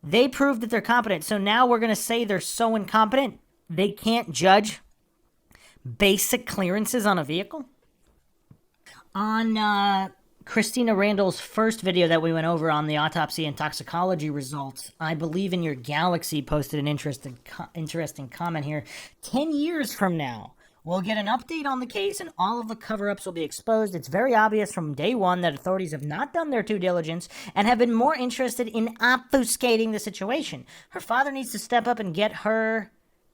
They proved that they're competent, so now we're going to say they're so incompetent, they can't judge basic clearances on a vehicle? On Christina Randall's first video that we went over on the autopsy and toxicology results, I believe In Your Galaxy posted an interesting comment here. 10 years from now, we'll get an update on the case and all of the cover-ups will be exposed. It's very obvious from day one that authorities have not done their due diligence and have been more interested in obfuscating the situation. Her father needs to step up and get her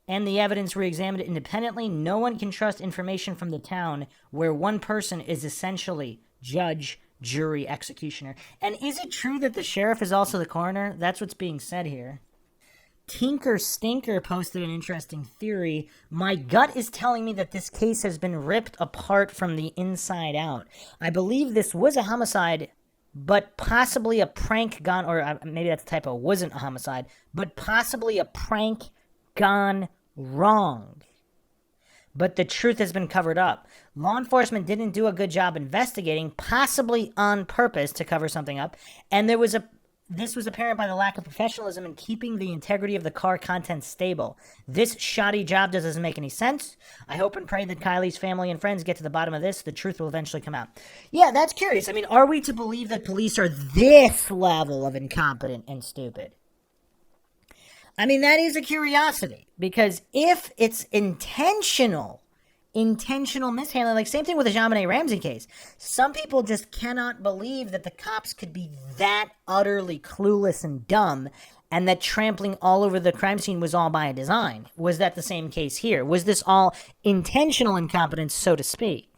and the evidence re-examined independently. No one can trust information from the town where one person is essentially judge, jury, executioner. And is it true that the sheriff is also the coroner? That's what's being said here. Tinker Stinker posted an interesting theory. My gut is telling me that this case has been ripped apart from the inside out. I believe this was a homicide, but possibly a prank gone, or maybe that's a typo, wasn't a homicide, but possibly a prank gone wrong. But the truth has been covered up. Law enforcement didn't do a good job investigating, possibly on purpose to cover something up, and this was apparent by the lack of professionalism in keeping the integrity of the car contents stable. This shoddy job doesn't make any sense. I hope and pray that Kiely's family and friends get to the bottom of this. The truth will eventually come out. Yeah, that's curious. I mean, are we to believe that police are this level of incompetent and stupid? I mean, that is a curiosity, because if it's intentional mishandling, like same thing with the JonBenet Ramsey case, some people just cannot believe that the cops could be that utterly clueless and dumb, and that trampling all over the crime scene was all by design. Was that the same case here? Was this all intentional incompetence, so to speak?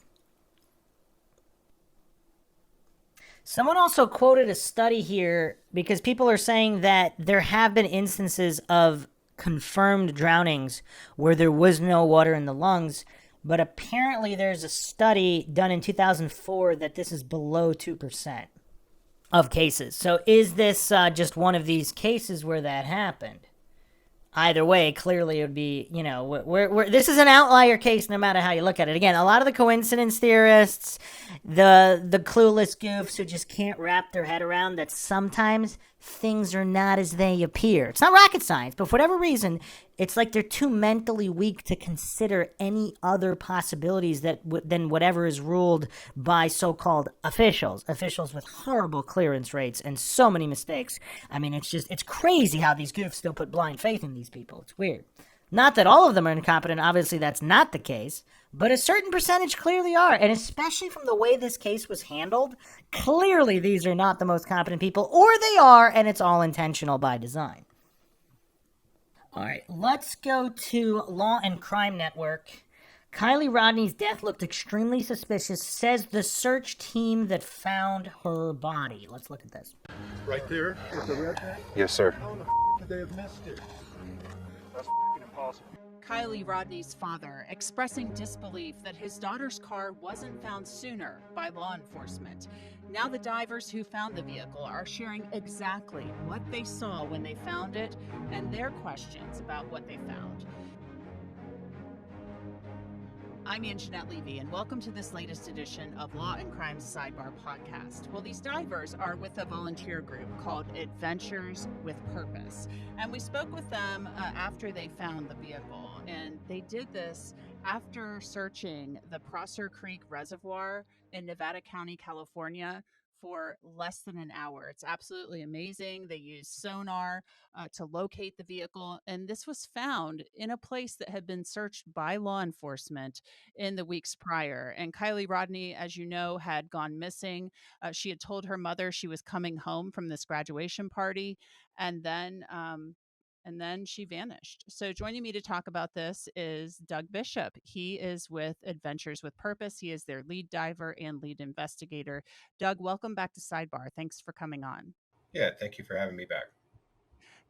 Someone also quoted a study here because people are saying that there have been instances of confirmed drownings where there was no water in the lungs, but apparently there's a study done in 2004 that this is below 2% of cases. So is this just one of these cases where that happened? Either way, clearly it would be, this is an outlier case no matter how you look at it. Again, a lot of the coincidence theorists, the clueless goofs who just can't wrap their head around that sometimes things are not as they appear. It's not rocket science, but for whatever reason, it's like they're too mentally weak to consider any other possibilities than whatever is ruled by so-called officials with horrible clearance rates and so many mistakes. I mean, it's crazy how these goofs still put blind faith in these people. It's weird. Not that all of them are incompetent. Obviously, that's not the case. But a certain percentage clearly are. And especially from the way this case was handled, clearly these are not the most competent people. Or they are, and it's all intentional by design. All right, let's go to Law and Crime Network. Kiely Rodni's death looked extremely suspicious, says the search team that found her body. Let's look at this. Right there with the red tag? Yes, sir. How in the did they have missed it? That's impossible. Kiely Rodni's father, expressing disbelief that his daughter's car wasn't found sooner by law enforcement. Now the divers who found the vehicle are sharing exactly what they saw when they found it and their questions about what they found. I'm Jeanette Levy, and welcome to this latest edition of Law and Crime Sidebar Podcast. Well, these divers are with a volunteer group called Adventures with Purpose, and we spoke with them after they found the vehicle, and they did this after searching the Prosser Creek Reservoir in Nevada County, California, for less than an hour. It's absolutely amazing. They used sonar to locate the vehicle, and this was found in a place that had been searched by law enforcement in the weeks prior. And Kiely Rodni, as you know, had gone missing. She had told her mother she was coming home from this graduation party, and then she vanished. So joining me to talk about this is Doug Bishop. He is with Adventures with Purpose. He is their lead diver and lead investigator. Doug, welcome back to Sidebar. Thanks for coming on. Yeah, thank you for having me back.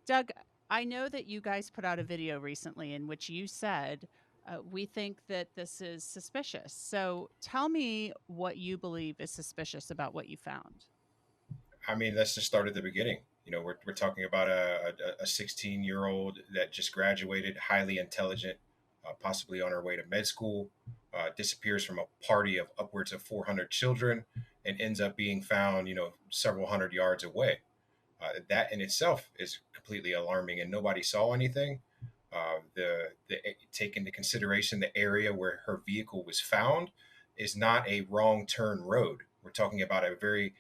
Doug, I know that you guys put out a video recently in which you said, we think that this is suspicious. So tell me what you believe is suspicious about what you found. I mean, let's just start at the beginning. You know, we're talking about a 16-year-old that just graduated, highly intelligent, possibly on her way to med school, disappears from a party of upwards of 400 children and ends up being found, several hundred yards away. That in itself is completely alarming, and nobody saw anything. Take into consideration the area where her vehicle was found is not a wrong turn road. We're talking about a very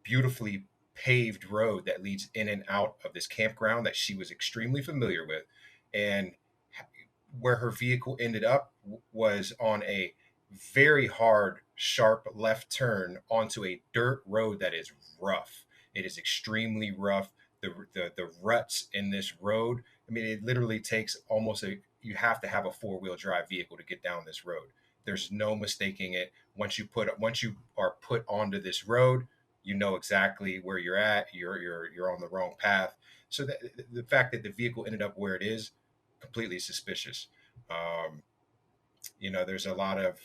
beautifully paved road that leads in and out of this campground that she was extremely familiar with. And where her vehicle ended up was on a very hard, sharp left turn onto a dirt road that is rough. It is extremely rough. The ruts in this road, I mean, it literally takes you have to have a 4-wheel drive vehicle to get down this road. There's no mistaking it. Once you are put onto this road, you know exactly where you're at. You're on the wrong path. So the fact that the vehicle ended up where it is, completely suspicious. There's a lot of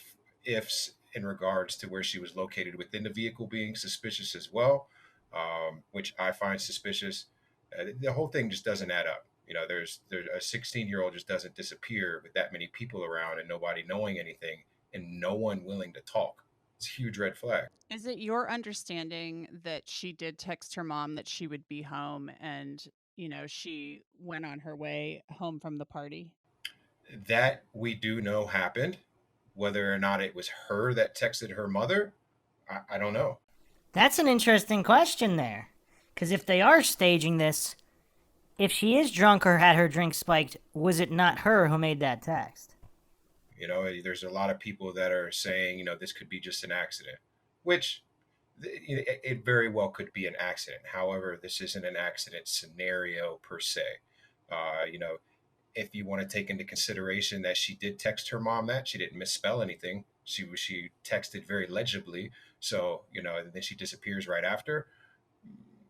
ifs in regards to where she was located within the vehicle being suspicious as well, which I find suspicious. The whole thing just doesn't add up. There's a 16-year-old just doesn't disappear with that many people around and nobody knowing anything and no one willing to talk. It's a huge red flag. Is it your understanding that she did text her mom that she would be home and, she went on her way home from the party? That we do know happened. Whether or not it was her that texted her mother, I don't know. That's an interesting question there. Because if they are staging this, if she is drunk or had her drink spiked, was it not her who made that text? There's a lot of people that are saying, this could be just an accident, which it very well could be an accident. However, this isn't an accident scenario per se. If you want to take into consideration that she did text her mom that she didn't misspell anything, she texted very legibly. So, and then she disappears right after.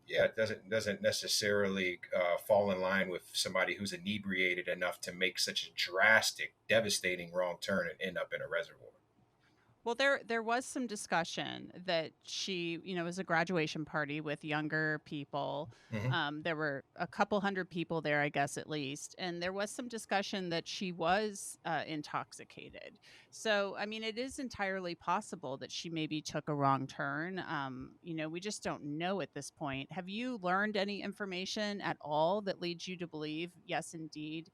Yeah, it doesn't necessarily fall in line with somebody who's inebriated enough to make such a drastic, devastating wrong turn and end up in a reservoir. Well, there was some discussion that she, it was a graduation party with younger people. Mm-hmm. There were a couple hundred people there, I guess, at least. And there was some discussion that she was intoxicated. So, I mean, it is entirely possible that she maybe took a wrong turn. We just don't know at this point. Have you learned any information at all that leads you to believe, yes, indeed,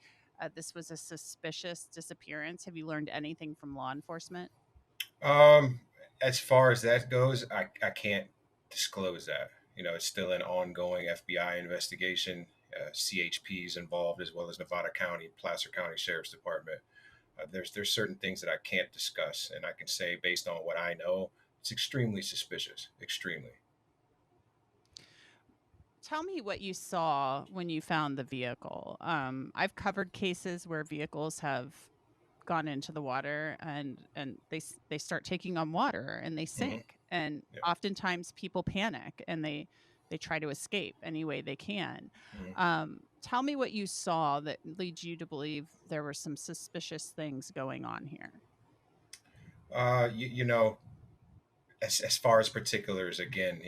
this was a suspicious disappearance? Have you learned anything from law enforcement? As far as that goes, I can't disclose that. It's still an ongoing FBI investigation. CHP's involved as well as Nevada County, Placer County Sheriff's Department. There's certain things that I can't discuss, and I can say based on what I know, it's extremely suspicious. Extremely. Tell me what you saw when you found the vehicle. I've covered cases where vehicles have gone into the water and they start taking on water and they sink. Mm-hmm. And Yep. oftentimes people panic and they try to escape any way they can. Mhm. Tell me what you saw that leads you to believe there were some suspicious things going on here. You know, as far as particulars, again,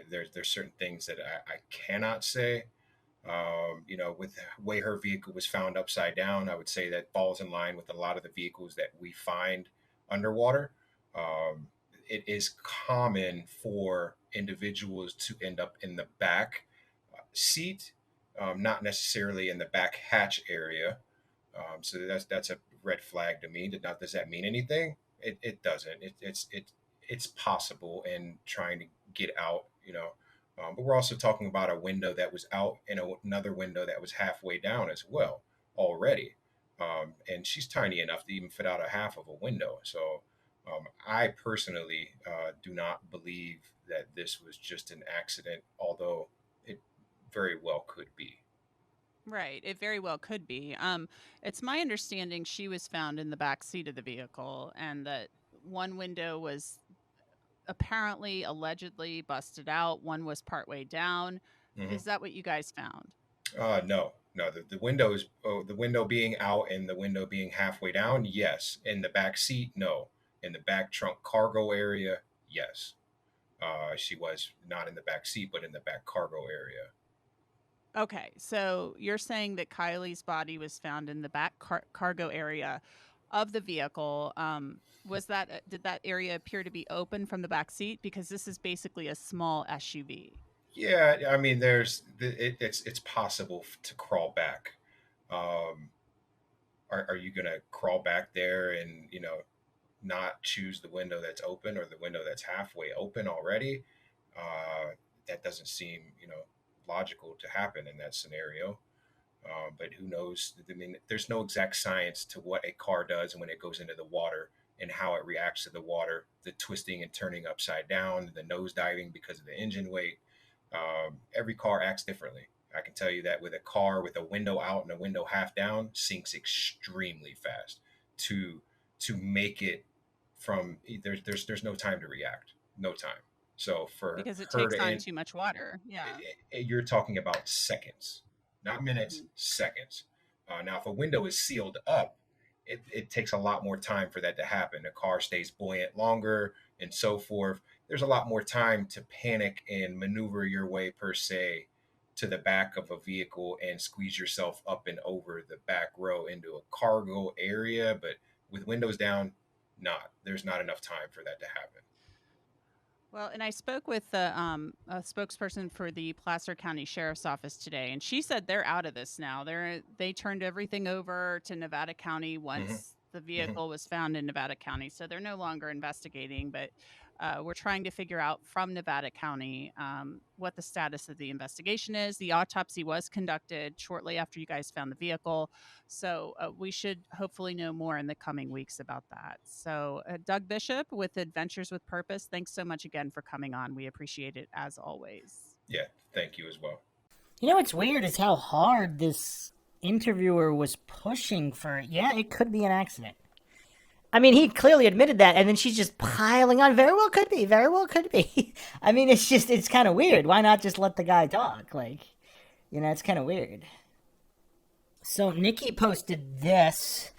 there's certain things that I cannot say. You know, with the way her vehicle was found upside down, I would say that falls in line with a lot of the vehicles that we find underwater. Um, it is common for individuals to end up in the back seat, not necessarily in the back hatch area. So that's a red flag to me. Now, does that mean anything? It doesn't. It's possible in trying to get out. But we're also talking about a window that was out and another window that was halfway down as well already. And she's tiny enough to even fit out a half of a window. So I personally do not believe that this was just an accident, although it very well could be. Right. It very well could be. It's my understanding she was found in the back seat of the vehicle and that one window was apparently, allegedly busted out. One was partway down. Mhm. Is that what you guys found? No. The windows, the window being out and the window being halfway down, yes. In the back seat, no. In the back trunk cargo area, yes. She was not in the back seat, but in the back cargo area. Okay. So you're saying that Kylie's body was found in the back cargo area of the vehicle. Did that area appear to be open from the back seat? Because this is basically a small SUV. Yeah, I mean, it's possible to crawl back. Um, are you gonna crawl back there and not choose the window that's open or the window that's halfway open already? That doesn't seem logical to happen in that scenario. But who knows? I mean, there's no exact science to what a car does when it goes into the water and how it reacts to the water, the twisting and turning upside down, the nose diving because of the engine weight. Every car acts differently. I can tell you that with a car with a window out and a window half down sinks extremely fast to make it from there's no time to react, no time. So for Because it her takes to on end, too much water. Yeah. you're talking about seconds, not minutes, seconds. Now, if a window is sealed up, it takes a lot more time for that to happen. The car stays buoyant longer and so forth. There's a lot more time to panic and maneuver your way, per se, to the back of a vehicle and squeeze yourself up and over the back row into a cargo area. But with windows down, there's not enough time for that to happen. Well, and I spoke with a spokesperson for the Placer County Sheriff's Office today, and she said they're out of this now. They turned everything over to Nevada County once the vehicle was found in Nevada County, so they're no longer investigating. But we're trying to figure out from Nevada County what the status of the investigation is. The autopsy was conducted shortly after you guys found the vehicle, so we should hopefully know more in the coming weeks about that. So Doug Bishop with Adventures with Purpose, thanks so much again for coming on. We appreciate it as always. Yeah, thank you as well. You know what's weird is how hard this interviewer was pushing for, it could be an accident. I mean, he clearly admitted that, and then she's just piling on. Very well could be. Very well could be. I mean, it's kind of weird. Why not just let the guy talk? It's kind of weird. So Nikki posted this.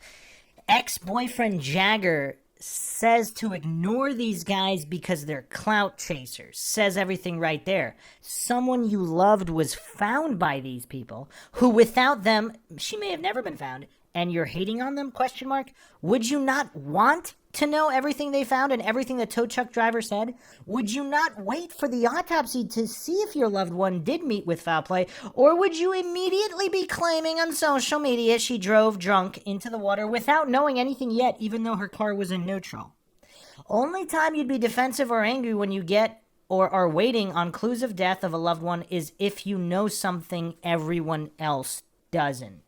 Ex-boyfriend Jagger says to ignore these guys because they're clout chasers. Says everything right there. Someone you loved was found by these people, who without them, she may have never been found. And you're hating on them, ? Would you not want to know everything they found and everything the tow truck driver said? Would you not wait for the autopsy to see if your loved one did meet with foul play? Or would you immediately be claiming on social media she drove drunk into the water without knowing anything yet, even though her car was in neutral? Only time you'd be defensive or angry when you get or are waiting on clues of death of a loved one is if you know something everyone else doesn't.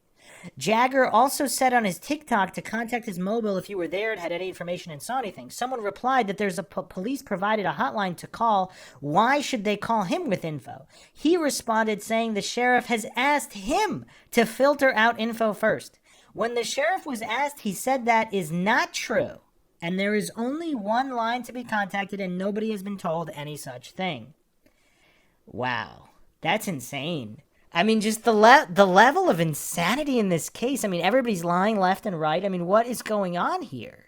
Jagger also said on his TikTok to contact his mobile if you were there and had any information and saw anything. Someone replied that there's a police provided a hotline to call. Why should they call him with info? He responded saying the sheriff has asked him to filter out info first. When the sheriff was asked, he said that is not true, and there is only one line to be contacted and nobody has been told any such thing. Wow. That's insane. I mean, just the level of insanity in this case. I mean, everybody's lying left and right. I mean, what is going on here?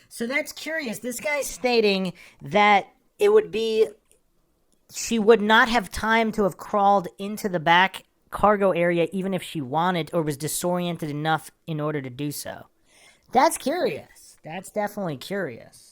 So that's curious. This guy's stating that it would be, she would not have time to have crawled into the back cargo area even if she wanted or was disoriented enough in order to do so. That's curious. That's definitely curious.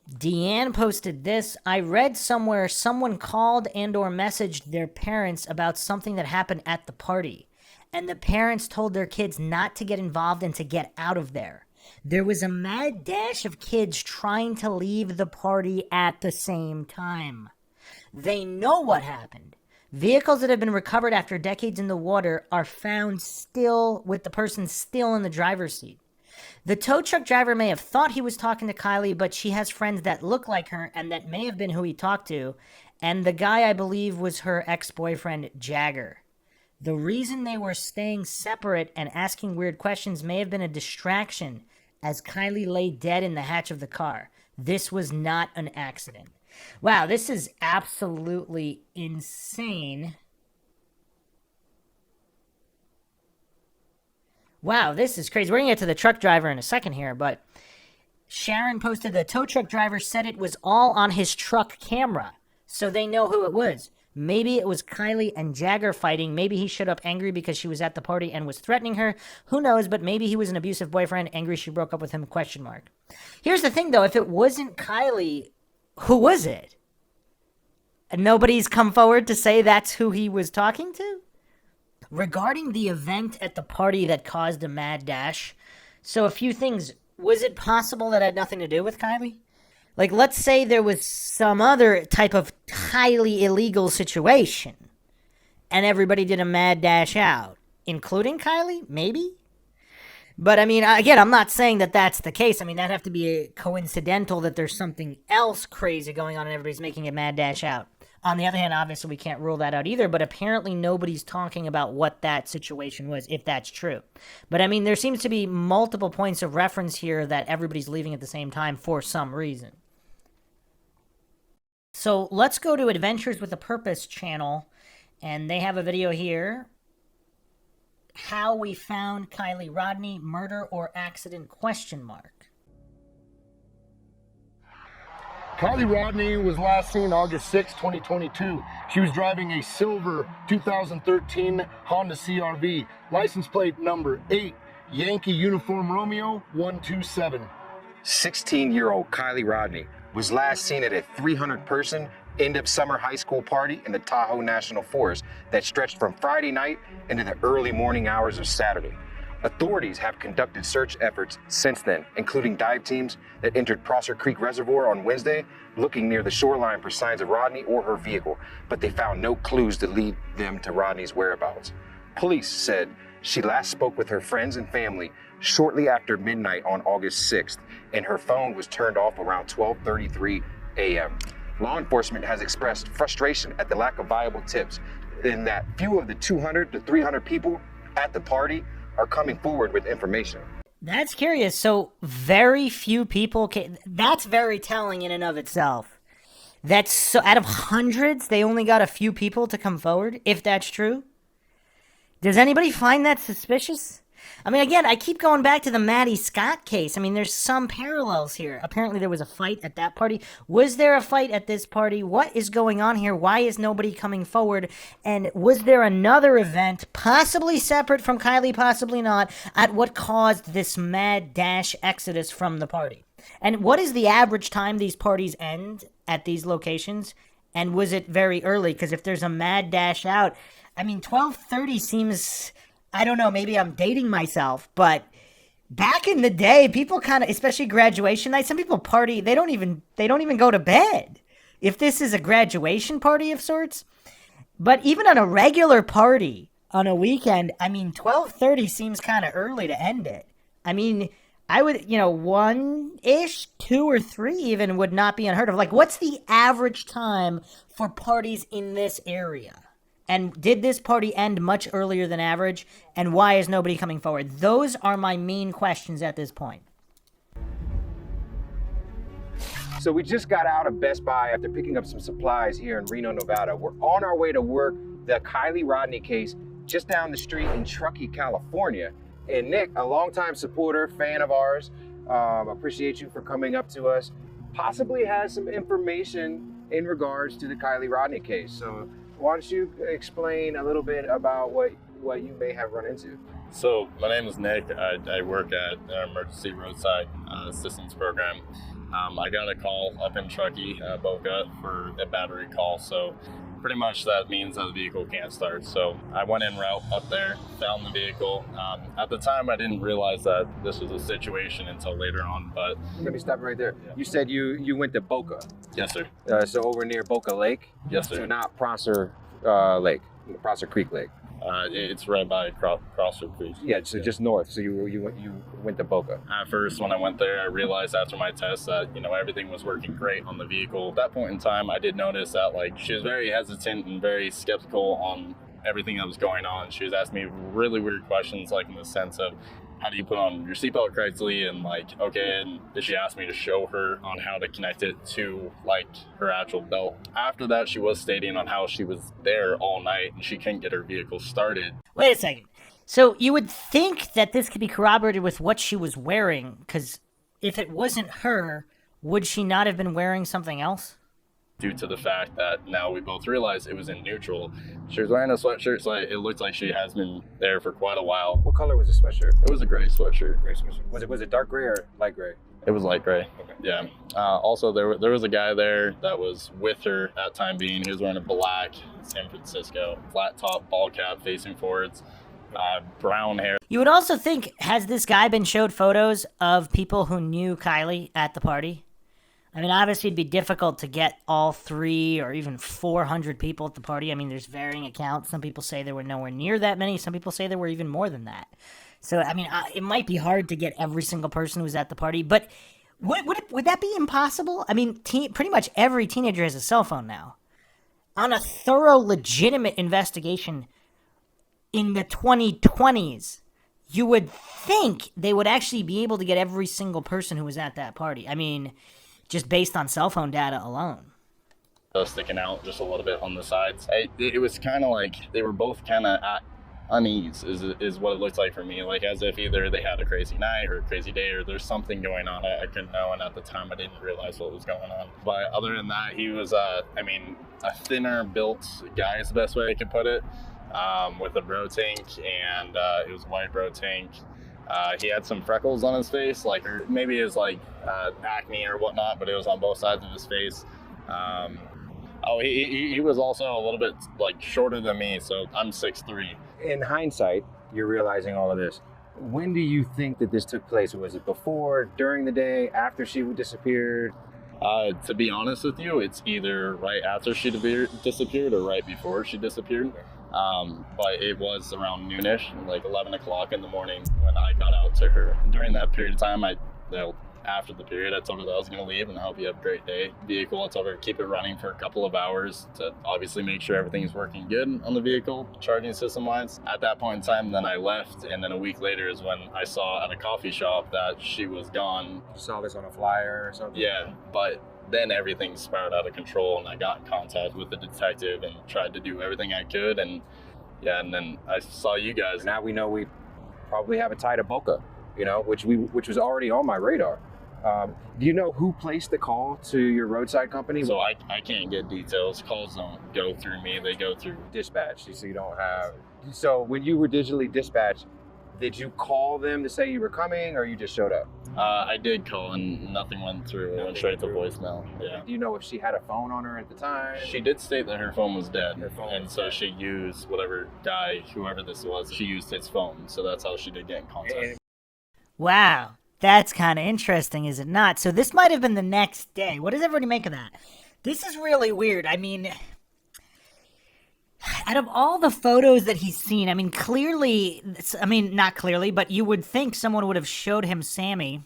Deanne posted this. I read somewhere someone called and or messaged their parents about something that happened at the party. And the parents told their kids not to get involved and to get out of there. There was a mad dash of kids trying to leave the party at the same time. They know what happened. Vehicles that have been recovered after decades in the water are found still with the person still in the driver's seat. The tow truck driver may have thought he was talking to Kiely, but she has friends that look like her and that may have been who he talked to. And the guy, I believe, was her ex-boyfriend, Jagger. The reason they were staying separate and asking weird questions may have been a distraction as Kiely lay dead in the hatch of the car. This was not an accident. Wow, this is absolutely insane. Wow, this is crazy. We're going to get to the truck driver in a second here, but Sharon posted the tow truck driver said it was all on his truck camera, so they know who it was. Maybe it was Kiely and Jagger fighting. Maybe he showed up angry because she was at the party and was threatening her. Who knows, but maybe he was an abusive boyfriend, angry she broke up with him, ? Here's the thing, though. If it wasn't Kiely, who was it? And nobody's come forward to say that's who he was talking to? Regarding the event at the party that caused a mad dash, so a few things. Was it possible that it had nothing to do with Kiely? Like, let's say there was some other type of highly illegal situation, and everybody did a mad dash out, including Kiely, maybe? But, I mean, again, I'm not saying that that's the case. I mean, that'd have to be coincidental that there's something else crazy going on and everybody's making a mad dash out. On the other hand, obviously, we can't rule that out either, but apparently nobody's talking about what that situation was, if that's true. But, I mean, there seems to be multiple points of reference here that everybody's leaving at the same time for some reason. So, let's go to Adventures with a Purpose channel, and they have a video here. How we found Kiely Rodni, murder or accident, ? Kiely Rodni was last seen August 6, 2022. She was driving a silver 2013 Honda CR-V, license plate number 8, Yankee Uniform Romeo 127. 16-year-old Kiely Rodni was last seen at a 300-person end-of summer high school party in the Tahoe National Forest that stretched from Friday night into the early morning hours of Saturday. Authorities have conducted search efforts since then, including dive teams that entered Prosser Creek Reservoir on Wednesday, looking near the shoreline for signs of Rodni or her vehicle, but they found no clues to lead them to Rodni's whereabouts. Police said she last spoke with her friends and family shortly after midnight on August 6th, and her phone was turned off around 12:33 a.m. Law enforcement has expressed frustration at the lack of viable tips, in that few of the 200 to 300 people at the party are coming forward with information. That's curious. So very few people came. That's very telling in and of itself. That's so, out of hundreds, they only got a few people to come forward, if that's true. Does anybody find that suspicious? I mean, again, I keep going back to the Maddie Scott case. I mean, there's some parallels here. Apparently there was a fight at that party. Was there a fight at this party? What is going on here? Why is nobody coming forward? And was there another event, possibly separate from Kiely, possibly not, at what caused this mad dash exodus from the party? And what is the average time these parties end at these locations? And was it very early? Because if there's a mad dash out, I mean, 12:30 seems... I don't know, maybe I'm dating myself, but back in the day, people kind of, especially graduation night, some people party, they don't even go to bed. If this is a graduation party of sorts. But even on a regular party on a weekend, I mean, 12:30 seems kind of early to end it. I mean, I would, 1-ish, 2 or 3 even would not be unheard of. Like, what's the average time for parties in this area? And did this party end much earlier than average? And why is nobody coming forward? Those are my main questions at this point. So we just got out of Best Buy after picking up some supplies here in Reno, Nevada. We're on our way to work the Kiely Rodni case just down the street in Truckee, California. And Nick, a longtime supporter, fan of ours, appreciate you for coming up to us, possibly has some information in regards to the Kiely Rodni case. So why don't you explain a little bit about what you may have run into? So my name is Nick. I work at an emergency roadside assistance program. I got a call up in Truckee, Boca, for a battery call. So pretty much that means that the vehicle can't start. So I went en route up there, found the vehicle. At the time, I didn't realize that this was a situation until later on. But let me stop right there. Yeah. You said you went to Boca. Yes, sir. So over near Boca Lake. Yes, sir. So not Prosser Lake, Prosser Creek Lake. It's right by Prosser Creek. Yeah, so just north. So you went to Boca. At first, when I went there, I realized after my test that everything was working great on the vehicle. At that point in time, I did notice that she was very hesitant and very skeptical on everything that was going on. She was asking me really weird questions, in the sense of, how do you put on your seatbelt correctly? And okay, and then she asked me to show her on how to connect it to her actual belt. After that, she was stating on how she was there all night and she couldn't get her vehicle started. Wait a second. So you would think that this could be corroborated with what she was wearing, because if it wasn't her, would she not have been wearing something else? Due to the fact that now we both realized it was in neutral. She was wearing a sweatshirt, so it looked like she has been there for quite a while. What color was the sweatshirt? It was a gray sweatshirt. Gray sweatshirt. Was it dark gray or light gray? It was light gray. Okay. Yeah. Also, there was a guy there that was with her at time being. He was wearing a black San Francisco flat top, ball cap, facing forwards, brown hair. You would also think, has this guy been showed photos of people who knew Kiely at the party? I mean, obviously it'd be difficult to get all 300 or even 400 people at the party. I mean, there's varying accounts. Some people say there were nowhere near that many. Some people say there were even more than that. So, I mean, it might be hard to get every single person who was at the party. But would that be impossible? I mean, pretty much every teenager has a cell phone now. On a thorough, legitimate investigation in the 2020s, you would think they would actually be able to get every single person who was at that party. I mean, just based on cell phone data alone. Sticking out just a little bit on the sides. It was kind of like they were both kind of at unease is what it looked like for me. As if either they had a crazy night or a crazy day or there's something going on I couldn't know, and at the time I didn't realize what was going on. But other than that, he was, a thinner built guy is the best way I could put it, with a bro tank, and it was a white bro tank. He had some freckles on his face, or maybe it was acne or whatnot, but it was on both sides of his face. He was also a little bit shorter than me, so I'm 6'3". In hindsight, you're realizing all of this. When do you think that this took place? Was it before, during the day, after she disappeared? To be honest with you, it's either right after she disappeared or right before she disappeared. But it was around noonish, 11 o'clock in the morning when I got out to her. And during that period of time, after the period, I told her that I was going to leave and I hope you have a great day. Vehicle, I told her to keep it running for a couple of hours to obviously make sure everything's working good on the vehicle, charging system wise. At that point in time, then I left, and then a week later is when I saw at a coffee shop that she was gone. You saw this on a flyer or something? Yeah, but then everything spiraled out of control, and I got in contact with the detective and tried to do everything I could, and then I saw you guys. Now we know we probably have a tie to Boca, which was already on my radar. Do you know who placed the call to your roadside company? So I can't get details. Calls don't go through me. They go through dispatch. So you don't have. So when you were digitally dispatched, did you call them to say you were coming, or you just showed up? I did call, and nothing went through. It went straight to voicemail. Yeah. Do you know if she had a phone on her at the time? She did state that her phone was dead, so she used whoever this was, she used his phone. So that's how she did get in contact. Wow. That's kind of interesting, is it not? So this might have been the next day. What does everybody make of that? This is really weird. I mean, out of all the photos that he's seen, clearly, not clearly, but you would think someone would have showed him Sammy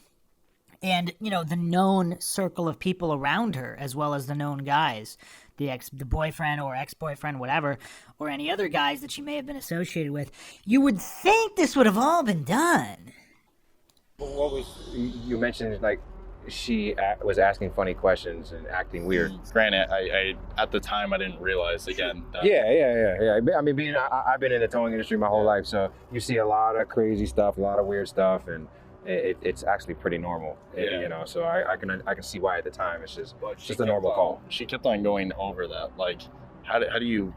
and, the known circle of people around her, as well as the known guys, the boyfriend or ex-boyfriend, whatever, or any other guys that she may have been associated with. You would think this would have all been done. What was, you mentioned she was asking funny questions and acting weird. Granted, I at the time I didn't realize again. That Yeah. I mean, I've been in the towing industry my whole life, so you see a lot of crazy stuff, a lot of weird stuff, and it's actually pretty normal. Yeah. You know, so I can see why at the time it's just a normal call. She kept on going over that, like, how do you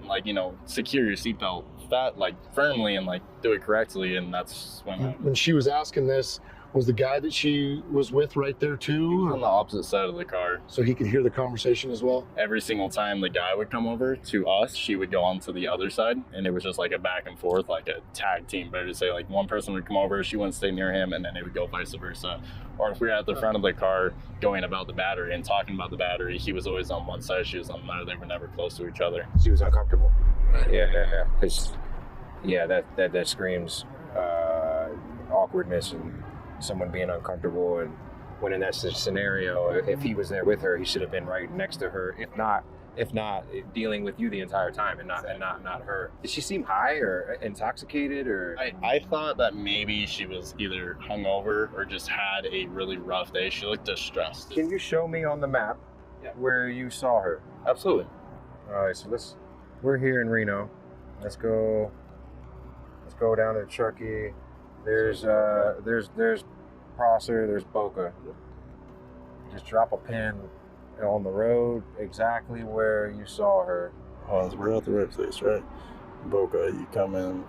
like, you know, secure your seatbelt firmly and like do it correctly, and that's when she was asking this. Was the guy that she was with right there too? He was on the opposite side of the car. So he could hear the conversation as well? Every single time the guy would come over to us, she would go on to the other side, and it was just like a back and forth, like a tag team. Better to say, like one person would come over, she wouldn't stay near him, and then it would go vice versa. Or if we were at the front of the car going about the battery and talking about the battery, he was always on one side, she was on the other. They were never close to each other. She was uncomfortable. Yeah. Because, that screams awkwardness and someone being uncomfortable. And when in that scenario, if he was there with her, he should have been right next to her. If not dealing with you the entire time and not her. Did she seem high or intoxicated or? I thought that maybe she was either hungover or just had a really rough day. She looked distressed. Can you show me on the map where you saw her? Absolutely. All right, so we're here in Reno. Let's go down to Truckee. There's Prosser, there's Boca. Just drop a pin on the road exactly where you saw her. Oh, we're at the right place, right? Boca, you come in,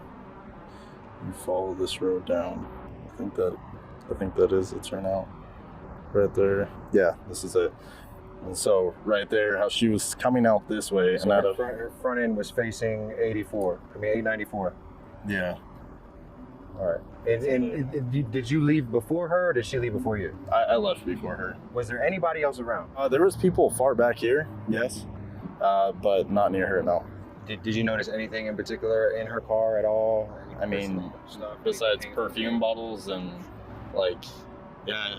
you follow this road down. I think that is the turnout. Right there. Yeah, this is it. And so right there, how she was coming out this way, so her front end was facing 894. Yeah. All right. And did you leave before her, or did she leave before you? I left before her. Was there anybody else around? There was people far back here, yes, but not near her, no. Did you notice anything in particular in her car at all? I mean, besides perfume bottles and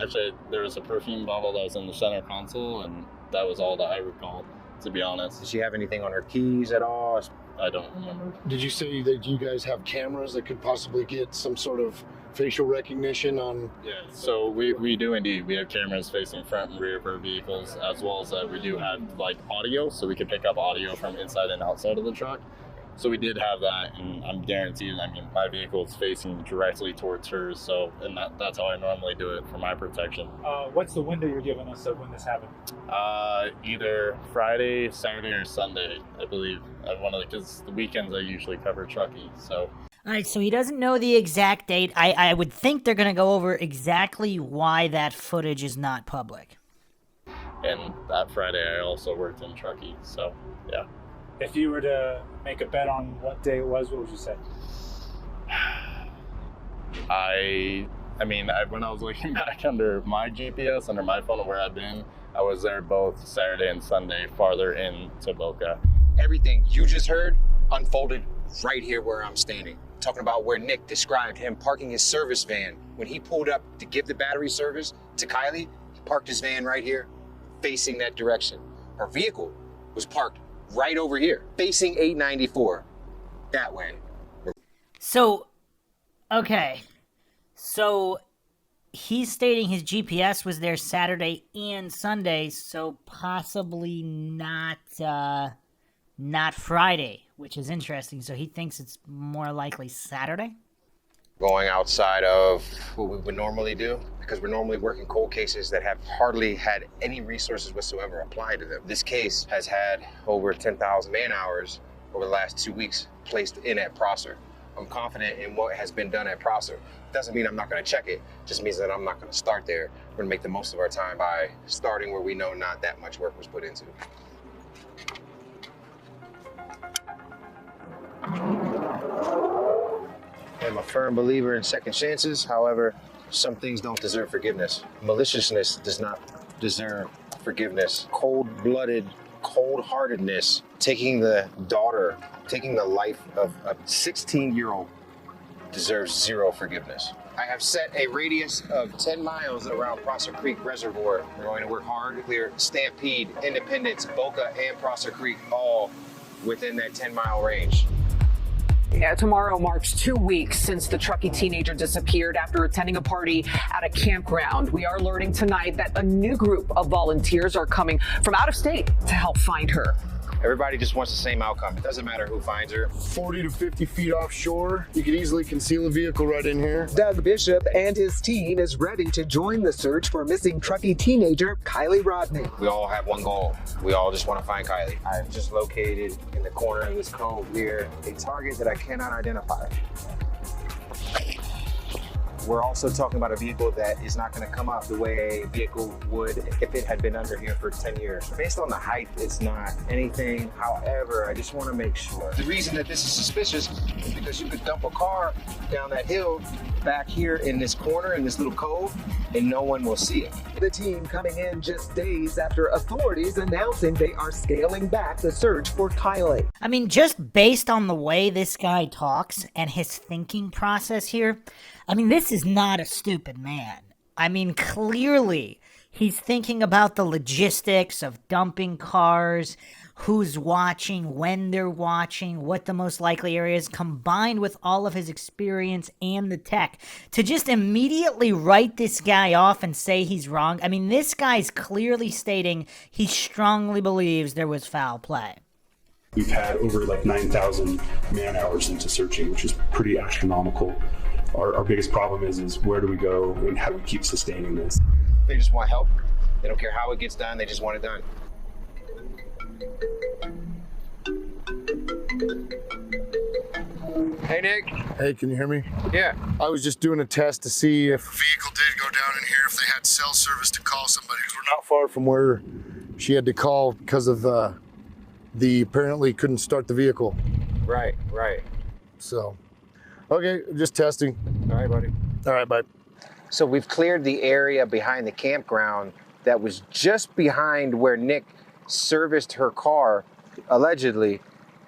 actually there was a perfume bottle that was in the center console, and that was all that I recalled, to be honest. Did she have anything on her keys at all? I don't remember. Did you say that you guys have cameras that could possibly get some sort of facial recognition on? Yeah, so we do indeed. We have cameras facing front and rear of our vehicles, as well as we do have audio, so we can pick up audio from inside and outside of the truck. So we did have that, and I'm guaranteed, my vehicle is facing directly towards hers, so, and that's how I normally do it for my protection. What's the window you're giving us of when this happened? Either Friday, Saturday, or Sunday, I believe. Because the weekends I usually cover Truckee, so. All right, so he doesn't know the exact date. I would think they're going to go over exactly why that footage is not public. And that Friday I also worked in Truckee, so, yeah. If you were to make a bet on what day it was, what would you say? When I was looking back under my GPS, under my phone of where I've been, I was there both Saturday and Sunday, farther into Boca. Everything you just heard unfolded right here where I'm standing. Talking about where Nick described him parking his service van. When he pulled up to give the battery service to Kiely, he parked his van right here, facing that direction. Her vehicle was parked right over here, facing 894, that way. So, okay. So, he's stating his GPS was there Saturday and Sunday, so possibly not Friday, which is interesting. So he thinks it's more likely Saturday? Going outside of what we would normally do, because we're normally working cold cases that have hardly had any resources whatsoever applied to them. This case has had over 10,000 man hours over the last 2 weeks placed in at Prosser. I'm confident in what has been done at Prosser. Doesn't mean I'm not going to check it, just means that I'm not going to start there. We're going to make the most of our time by starting where we know not that much work was put into. I'm a firm believer in second chances. However, some things don't deserve forgiveness. Maliciousness does not deserve forgiveness. Cold-blooded, cold-heartedness, taking the life of a 16-year-old deserves zero forgiveness. I have set a radius of 10 miles around Prosser Creek Reservoir. We're going to work hard to clear Stampede, Independence, Boca, and Prosser Creek, all within that 10-mile range. Yeah, tomorrow marks 2 weeks since the Truckee teenager disappeared after attending a party at a campground. We are learning tonight that a new group of volunteers are coming from out of state to help find her. Everybody just wants the same outcome. It doesn't matter who finds her. 40 to 50 feet offshore. You could easily conceal a vehicle right in here. Doug Bishop and his team is ready to join the search for missing Truckee teenager Kiely Rodni. We all have one goal. We all just want to find Kiely. I've just located in the corner of this cove here a target that I cannot identify. We're also talking about a vehicle that is not going to come up the way a vehicle would if it had been under here for 10 years. Based on the height, it's not anything. However, I just want to make sure. The reason that this is suspicious is because you could dump a car down that hill back here in this corner, in this little cove, and no one will see it. The team coming in just days after authorities announcing they are scaling back the search for Kiely. I mean, just based on the way this guy talks and his thinking process here, I mean, this is not a stupid man. I mean, clearly, he's thinking about the logistics of dumping cars, who's watching, when they're watching, what the most likely area is, combined with all of his experience and the tech. To just immediately write this guy off and say he's wrong, I mean, this guy's clearly stating he strongly believes there was foul play. We've had over like 9,000 man hours into searching, which is pretty astronomical. Our biggest problem is where do we go and how do we keep sustaining this? They just want help. They don't care how it gets done. They just want it done. Hey, Nick. Hey, can you hear me? Yeah. I was just doing a test to see if a vehicle did go down in here, if they had cell service to call somebody, because we're not far from where she had to call because of the apparently couldn't start the vehicle. Right. So, okay, just testing. All right, buddy. All right, bye. So we've cleared the area behind the campground that was just behind where Nick serviced her car, allegedly,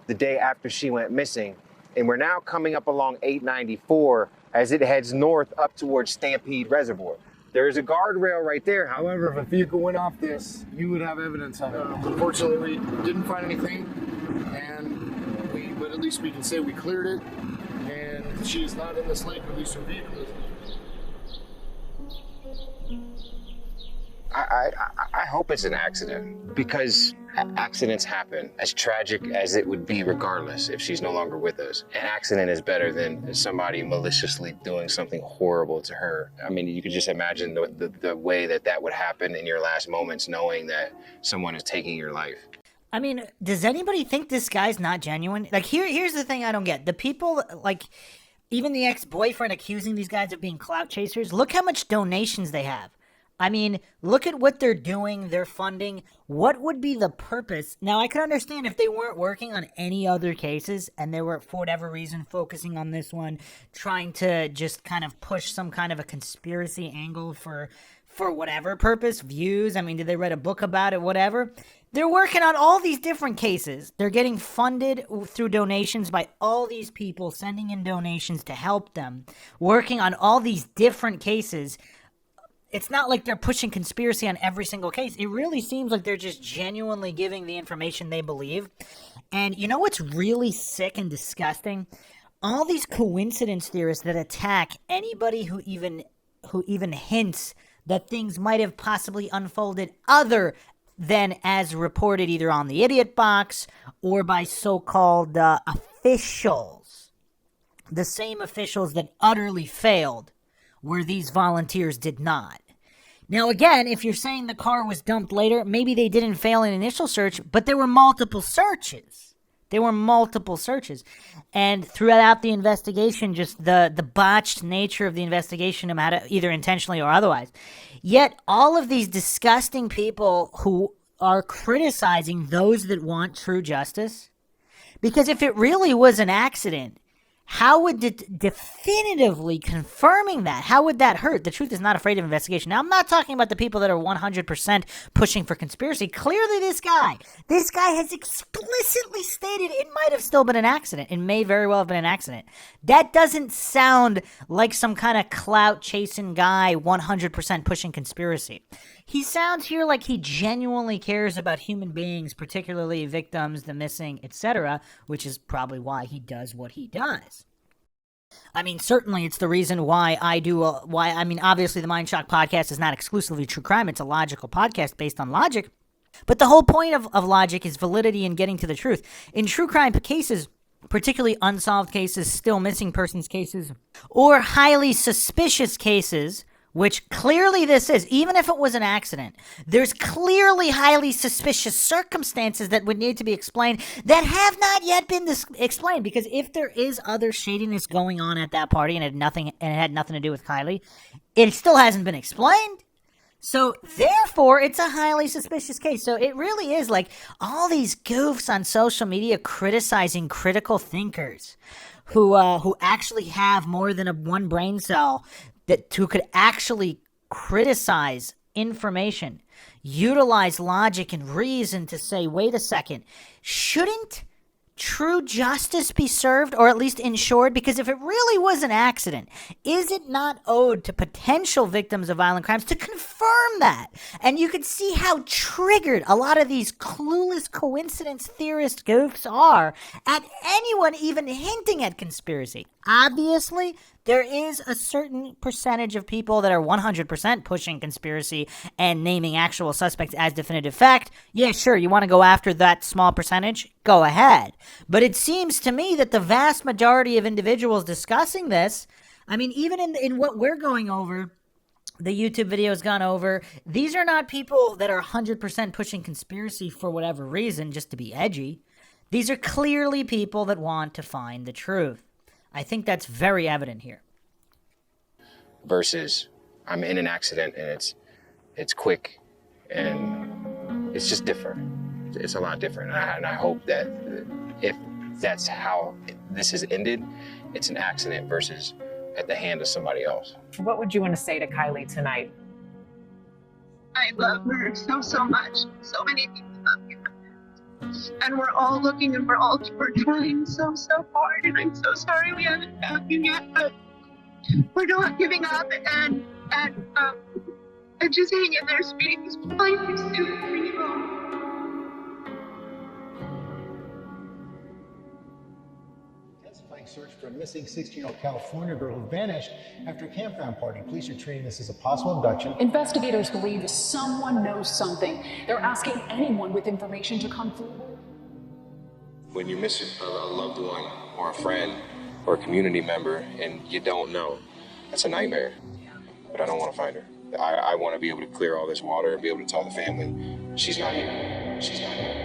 the day after she went missing. And we're now coming up along 894 as it heads north up towards Stampede Reservoir. There's a guardrail right there. However, if a vehicle went off this, you would have evidence of it. Unfortunately, we didn't find anything, but at least we can say we cleared it, and she is not in this lake, at least her vehicle is. I hope it's an accident, because accidents happen, as tragic as it would be regardless if she's no longer with us. An accident is better than somebody maliciously doing something horrible to her. I mean, you could just imagine the way that would happen in your last moments, knowing that someone is taking your life. I mean, does anybody think this guy's not genuine? Like, here's the thing I don't get. The people, like, even the ex-boyfriend accusing these guys of being clout chasers, look how much donations they have. I mean, look at what they're doing, they're funding. What would be the purpose? Now, I could understand if they weren't working on any other cases and they were, for whatever reason, focusing on this one, trying to just kind of push some kind of a conspiracy angle for whatever purpose, views. I mean, did they write a book about it, whatever? They're working on all these different cases. They're getting funded through donations by all these people, sending in donations to help them, working on all these different cases. It's not like they're pushing conspiracy on every single case. It really seems like they're just genuinely giving the information they believe. And you know what's really sick and disgusting? All these coincidence theorists that attack anybody who even hints that things might have possibly unfolded other than as reported either on the Idiot Box or by so-called officials. The same officials that utterly failed where these volunteers did not. Now, again, if you're saying the car was dumped later, maybe they didn't fail in initial search, but there were multiple searches. And throughout the investigation, just the botched nature of the investigation, no matter either intentionally or otherwise. Yet, all of these disgusting people who are criticizing those that want true justice, because if it really was an accident, How would it definitively confirming that? How would that hurt? The truth is not afraid of investigation. Now, I'm not talking about the people that are 100% pushing for conspiracy. Clearly, this guy has explicitly stated it might have still been an accident. It may very well have been an accident. That doesn't sound like some kind of clout-chasing guy 100% pushing conspiracy. He sounds here like he genuinely cares about human beings, particularly victims, the missing, etc., which is probably why he does what he does. I mean, certainly it's the reason why obviously the Mindshock podcast is not exclusively true crime. It's a logical podcast based on logic. But the whole point of logic is validity and getting to the truth. In true crime cases, particularly unsolved cases, still missing persons cases, or highly suspicious cases, which clearly this is, even if it was an accident, there's clearly highly suspicious circumstances that would need to be explained that have not yet been explained. Because if there is other shadiness going on at that party and it had nothing to do with Kiely, it still hasn't been explained. So therefore, it's a highly suspicious case. So it really is like all these goofs on social media criticizing critical thinkers who actually have more than one brain cell, who could actually criticize information, utilize logic and reason to say, wait a second, shouldn't true justice be served, or at least ensured? Because if it really was an accident, is it not owed to potential victims of violent crimes to confirm that? And you could see how triggered a lot of these clueless coincidence theorist goofs are at anyone even hinting at conspiracy. Obviously, there is a certain percentage of people that are 100% pushing conspiracy and naming actual suspects as definitive fact. Yeah, sure, you want to go after that small percentage? Go ahead. But it seems to me that the vast majority of individuals discussing this, I mean, even in what we're going over, the YouTube video has gone over, these are not people that are 100% pushing conspiracy for whatever reason, just to be edgy. These are clearly people that want to find the truth. I think that's very evident here. Versus I'm in an accident and it's quick and it's just different. It's a lot different. And I hope that if that's how this is ended, it's an accident versus at the hand of somebody else. What would you want to say to Kiely tonight? I love her so much. So many people love her. And we're all looking and we're trying so hard, and I'm so sorry we haven't found you yet, but we're not giving up and just hang in there, sweetie, because we'll find you soon for you home. Intensifying search for a missing 16-year-old California girl who vanished after a campground party. Police are treating this as a possible abduction. Investigators believe someone knows something. They're asking anyone with information to come forward. When you miss a loved one or a friend or a community member and you don't know, that's a nightmare. But I don't want to find her. I want to be able to clear all this water and be able to tell the family, she's not here. She's not here.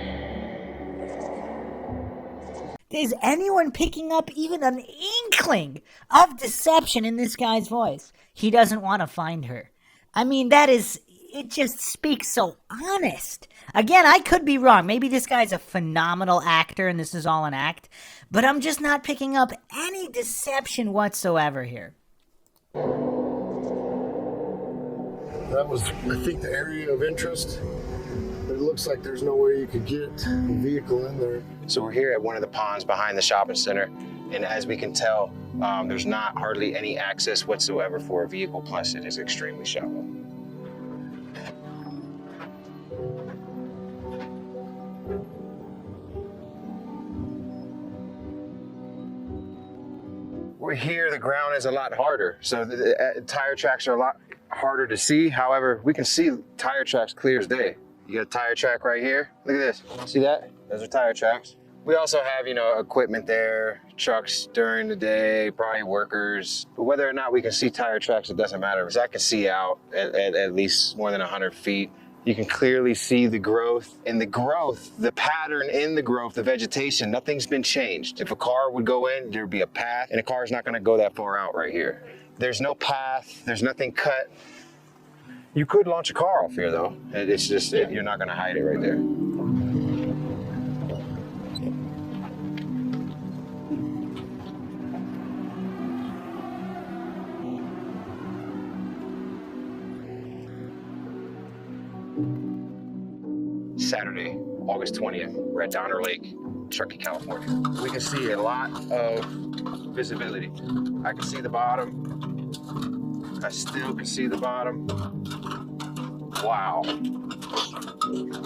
Is anyone picking up even an inkling of deception in this guy's voice? He doesn't want to find her. I mean, it just speaks so honest. Again, I could be wrong. Maybe this guy's a phenomenal actor and this is all an act, but I'm just not picking up any deception whatsoever here. That was, I think, the area of interest. It looks like there's no way you could get a vehicle in there. So we're here at one of the ponds behind the shopping center, and as we can tell, there's not hardly any access whatsoever for a vehicle, plus it is extremely shallow. We're here, the ground is a lot harder, so the tire tracks are a lot harder to see. However, we can see tire tracks clear as day. You got a tire track right here. Look at this. See that? Those are tire tracks. We also have, equipment there, trucks during the day, probably workers. But whether or not we can see tire tracks, it doesn't matter, because I can see out at least more than 100 feet. You can clearly see the growth, and the pattern in the growth, the vegetation, nothing's been changed. If a car would go in, there'd be a path, and a car's not gonna go that far out right here. There's no path, there's nothing cut. You could launch a car off here though. It's just, you're not gonna hide it right there. Saturday, August 20th, we're at Donner Lake, Truckee, California. We can see a lot of visibility. I can see the bottom. I still can see the bottom. Wow.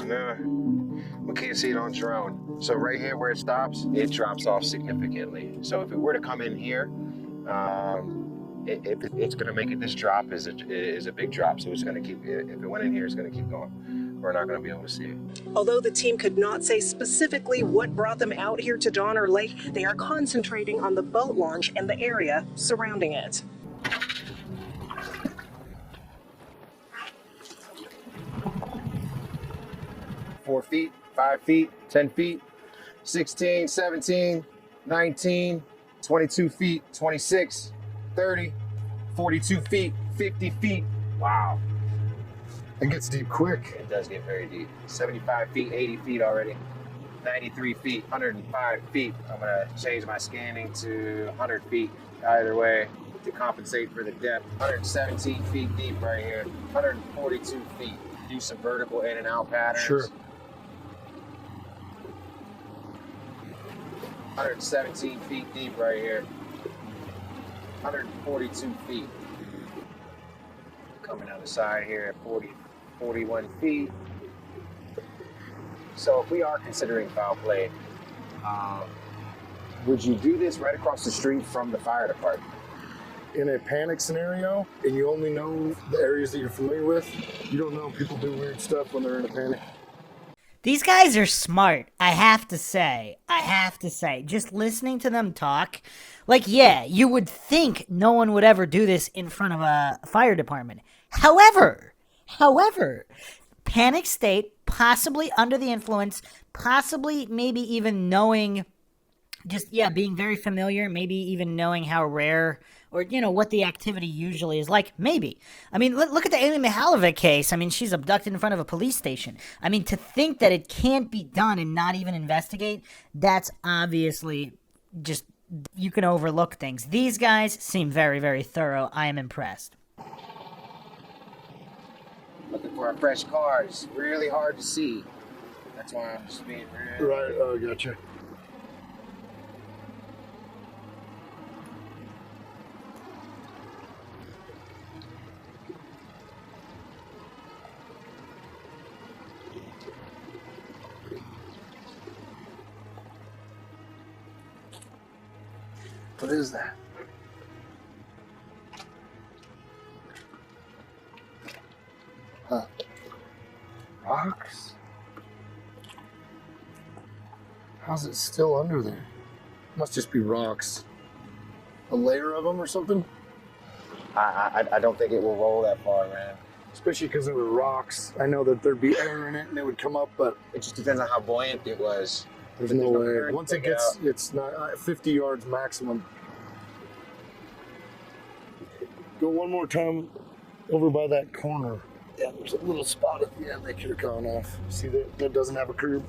No, we can't see it on drone. So right here where it stops, it drops off significantly. So if it were to come in here, it's going to make it, this drop is a big drop. So it's going to keep, if it went in here, it's going to keep going. We're not going to be able to see it. Although the team could not say specifically what brought them out here to Donner Lake, they are concentrating on the boat launch and the area surrounding it. Four feet, 5 feet, 10 feet, 16, 17, 19, 22 feet, 26, 30, 42 feet, 50 feet. Wow. It gets deep quick. It does get very deep. 75 feet, 80 feet already. 93 feet, 105 feet. I'm gonna change my scanning to 100 feet either way to compensate for the depth. 117 feet deep right here. 142 feet. Do some vertical in and out patterns. Sure. 117 feet deep right here. 142 feet. Coming out the side here at 41 feet. So if we are considering foul play, would you do this right across the street from the fire department? In a panic scenario, and you only know the areas that you're familiar with, you don't know people do weird stuff when they're in a panic. These guys are smart, I have to say. Just listening to them talk, like, yeah, you would think no one would ever do this in front of a fire department. However, panic state, possibly under the influence, possibly maybe even knowing, just, yeah, being very familiar, maybe even knowing how rare or, you know, what the activity usually is like, maybe. I mean, look at the Amy Mihalovic case. I mean, she's abducted in front of a police station. I mean, to think that it can't be done and not even investigate, that's obviously just, you can overlook things. These guys seem very, very thorough. I am impressed. Looking for a fresh car. It's really hard to see. That's why I'm just being real. Right, oh, gotcha. What is that? Huh. Rocks? How's it still under there? Must just be rocks. A layer of them or something? I don't think it will roll that far, man. Especially because there were rocks. I know that there'd be air in it and it would come up, but it just depends on how buoyant it was. There's no way. Once it gets, it's not 50 yards maximum. Go one more time over by that corner. Yeah, there's a little spot at the end that could have gone off. See that doesn't have a curb.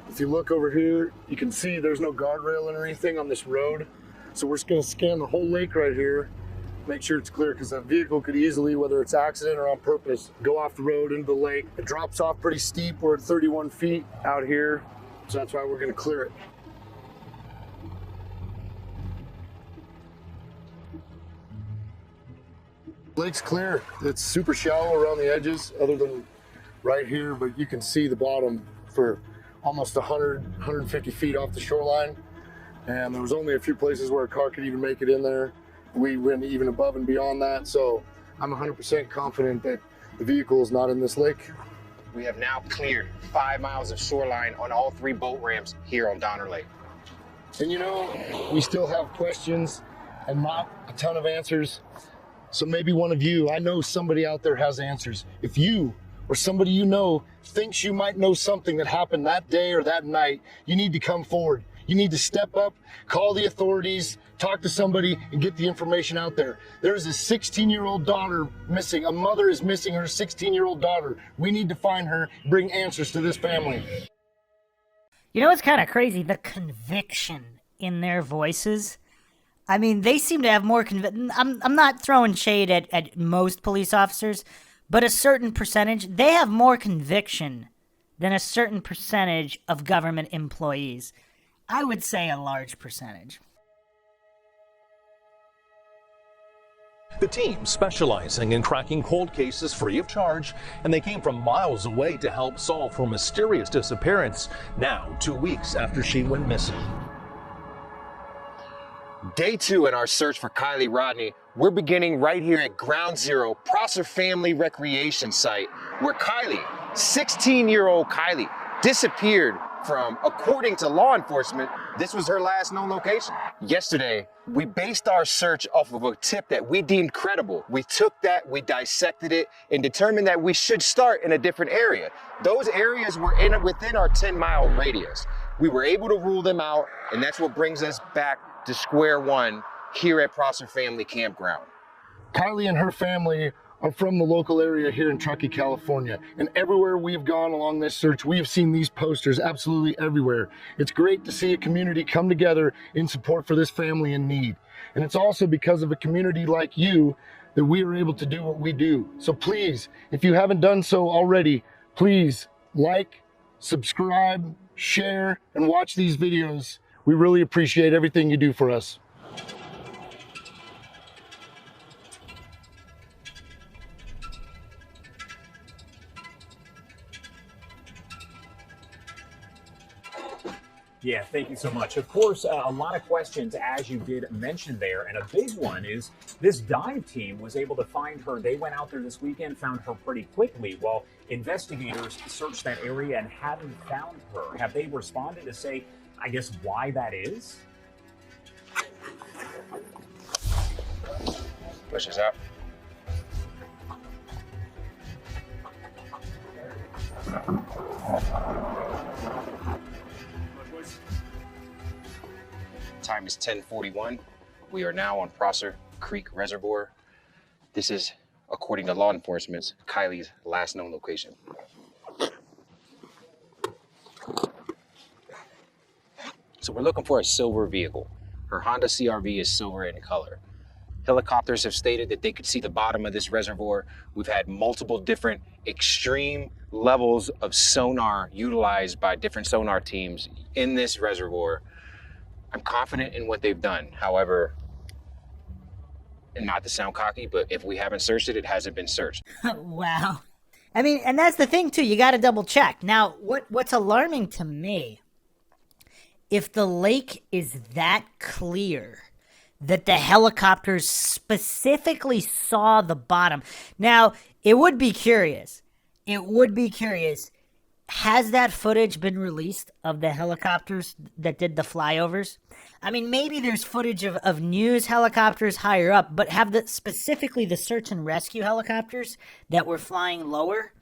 If you look over here, you can see there's no guardrail or anything on this road. So we're just gonna scan the whole lake right here, make sure it's clear, because that vehicle could easily, whether it's accident or on purpose, go off the road into the lake. It drops off pretty steep. We're at 31 feet out here, so that's why we're gonna clear it. Lake's clear. It's super shallow around the edges, other than right here, but you can see the bottom for almost 100, 150 feet off the shoreline. And there was only a few places where a car could even make it in there. We went even above and beyond that, so I'm 100% confident that the vehicle is not in this lake. We have now cleared 5 miles of shoreline on all 3 boat ramps here on Donner Lake. And you know, we still have questions and not a ton of answers. So maybe one of you, I know somebody out there has answers. If you or somebody you know thinks you might know something that happened that day or that night, you need to come forward. You need to step up, call the authorities, talk to somebody, and get the information out there. There is a 16-year-old daughter missing. A mother is missing her 16-year-old daughter. We need to find her, bring answers to this family. You know what's kind of crazy? The conviction in their voices. I mean, they seem to have more I'm not throwing shade at most police officers, but a certain percentage, they have more conviction than a certain percentage of government employees. I would say a large percentage. The team specializing in cracking cold cases free of charge, and they came from miles away to help solve her mysterious disappearance, now 2 weeks after she went missing. Day 2 in our search for Kiely Rodni, we're beginning right here at Ground Zero, Prosser Family Recreation Site, where Kiely, 16-year-old Kiely, disappeared from, according to law enforcement, this was her last known location. Yesterday, we based our search off of a tip that we deemed credible. We took that, we dissected it, and determined that we should start in a different area. Those areas were within our 10-mile radius. We were able to rule them out, and that's what brings us back to square one here at Prosser Family Campground. Kiely and her family are from the local area here in Truckee, California. And everywhere we've gone along this search, we have seen these posters absolutely everywhere. It's great to see a community come together in support for this family in need. And it's also because of a community like you that we are able to do what we do. So please, if you haven't done so already, please like, subscribe, share, and watch these videos. We really appreciate everything you do for us. Yeah, thank you so much. Of course, a lot of questions, as you did mention there, and a big one is this dive team was able to find her. They went out there this weekend, found her pretty quickly, while investigators searched that area and haven't found her. Have they responded to say, I guess, why that is? Push this out. Time is 10:41. We are now on Prosser Creek Reservoir. This is, according to law enforcement, Kiely's last known location. So we're looking for a silver vehicle. Her Honda CRV is silver in color. Helicopters have stated that they could see the bottom of this reservoir. We've had multiple different extreme levels of sonar utilized by different sonar teams in this reservoir. I'm confident in what they've done. However, and not to sound cocky, but if we haven't searched it, it hasn't been searched. Wow. I mean, and that's the thing too, you got to double check. Now, what's alarming to me, if the lake is that clear that the helicopters specifically saw the bottom. Now, it would be curious. Has that footage been released of the helicopters that did the flyovers? I mean, maybe there's footage of news helicopters higher up, but have specifically the search and rescue helicopters that were flying lower?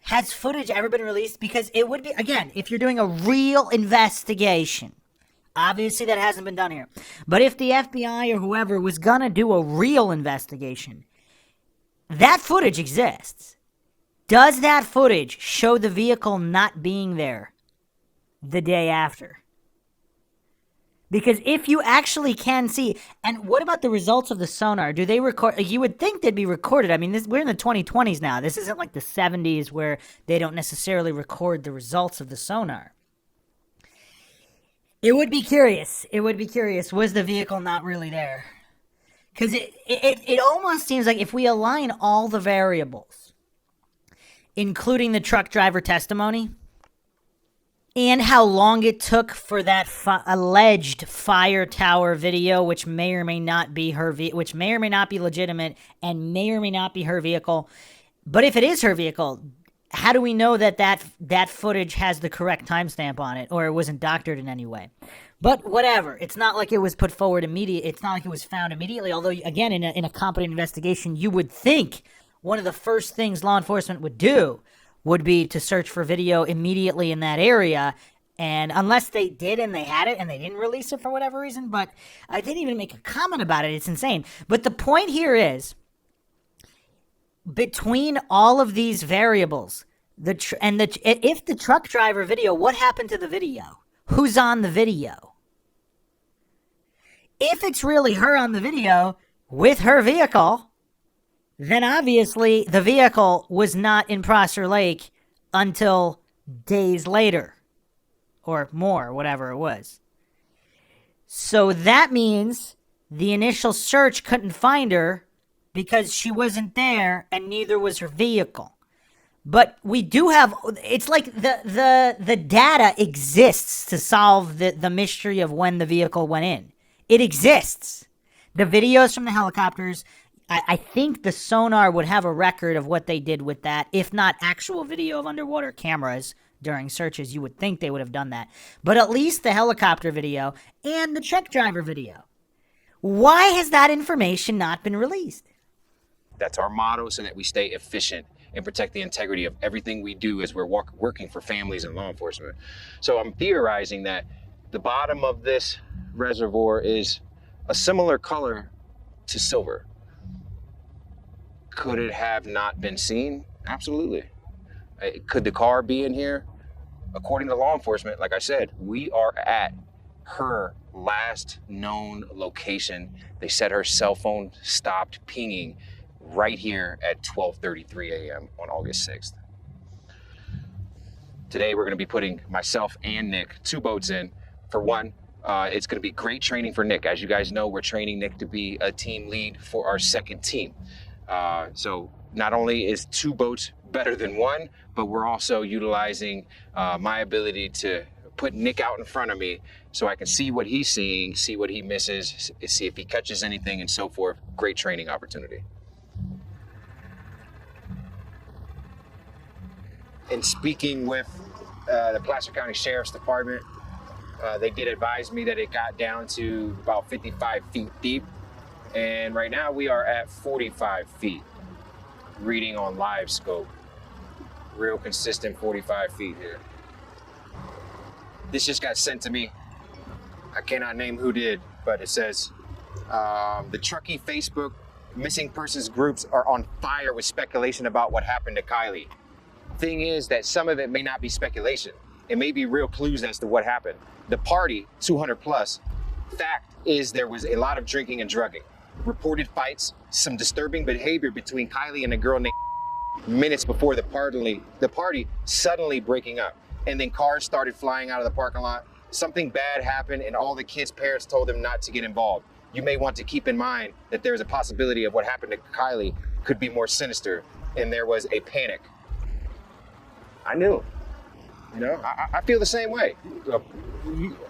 Has footage ever been released? Because it would be, again, if you're doing a real investigation, obviously that hasn't been done here. But if the FBI or whoever was gonna do a real investigation, that footage exists. Does that footage show the vehicle not being there the day after? Because if you actually can see, and what about the results of the sonar? Do they record? You would think they'd be recorded. I mean, we're in the 2020s now. This isn't like the 70s where they don't necessarily record the results of the sonar. It would be curious. Was the vehicle not really there? Because it almost seems like if we align all the variables, including the truck driver testimony, and how long it took for that alleged fire tower video, which may or may not be which may or may not be legitimate, and may or may not be her vehicle. But if it is her vehicle, how do we know that footage has the correct timestamp on it, or it wasn't doctored in any way? But whatever. It's not like it was put forward immediately. It's not like it was found immediately. Although, again, in a competent investigation, you would think one of the first things law enforcement would do would be to search for video immediately in that area. And unless they did and they had it and they didn't release it for whatever reason, but I didn't even make a comment about it. It's insane. But the point here is, between all of these variables, if the truck driver video, what happened to the video? Who's on the video? if it's really her on the video with her vehicle, then obviously the vehicle was not in Prosser Lake until days later. Or more, whatever it was. So that means the initial search couldn't find her because she wasn't there and neither was her vehicle. But we do have, it's like the data exists to solve the mystery of when the vehicle went in. It exists. The videos from the helicopters, I think the sonar would have a record of what they did with that, if not actual video of underwater cameras during searches. You would think they would have done that. But at least the helicopter video and the truck driver video. Why has that information not been released? That's our motto, so that we stay efficient and protect the integrity of everything we do as we're working for families and law enforcement. So I'm theorizing that the bottom of this reservoir is a similar color to silver. Could it have not been seen? Absolutely. Could the car be in here? According to law enforcement, like I said, we are at her last known location. They said her cell phone stopped pinging right here at 12:33 a.m. on August 6th. Today, we're gonna be putting myself and Nick, 2 boats in. For one, it's gonna be great training for Nick. As you guys know, we're training Nick to be a team lead for our second team. So not only is 2 boats better than 1, but we're also utilizing my ability to put Nick out in front of me so I can see what he's seeing, see what he misses, see if he catches anything and so forth. Great training opportunity. And speaking with the Prosser County Sheriff's Department, they did advise me that it got down to about 55 feet deep. And right now we are at 45 feet, reading on live scope. Real consistent 45 feet here. This just got sent to me. I cannot name who did, but it says, the Truckee Facebook missing persons groups are on fire with speculation about what happened to Kiely. Thing is that some of it may not be speculation. It may be real clues as to what happened. The party, 200 plus, fact is there was a lot of drinking and drugging. Reported fights, some disturbing behavior between Kiely and a girl named minutes before the party suddenly breaking up. And then cars started flying out of the parking lot. Something bad happened and all the kids' parents told them not to get involved. You may want to keep in mind that there's a possibility of what happened to Kiely could be more sinister, and there was a panic. I knew. You know, I feel the same way.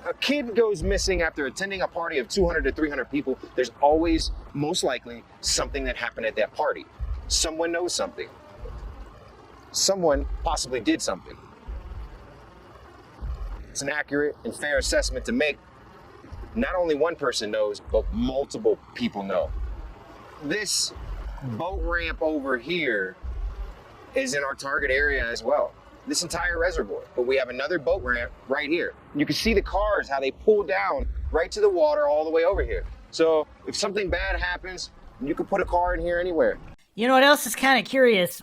A kid goes missing after attending a party of 200 to 300 people. There's always, most likely, something that happened at that party. Someone knows something. Someone possibly did something. It's an accurate and fair assessment to make. Not only one person knows, but multiple people know. This boat ramp over here is in our target area as well. This entire reservoir, but we have another boat ramp right here. You can see the cars, how they pull down right to the water all the way over here. So if something bad happens, you can put a car in here anywhere. You know what else is kind of curious?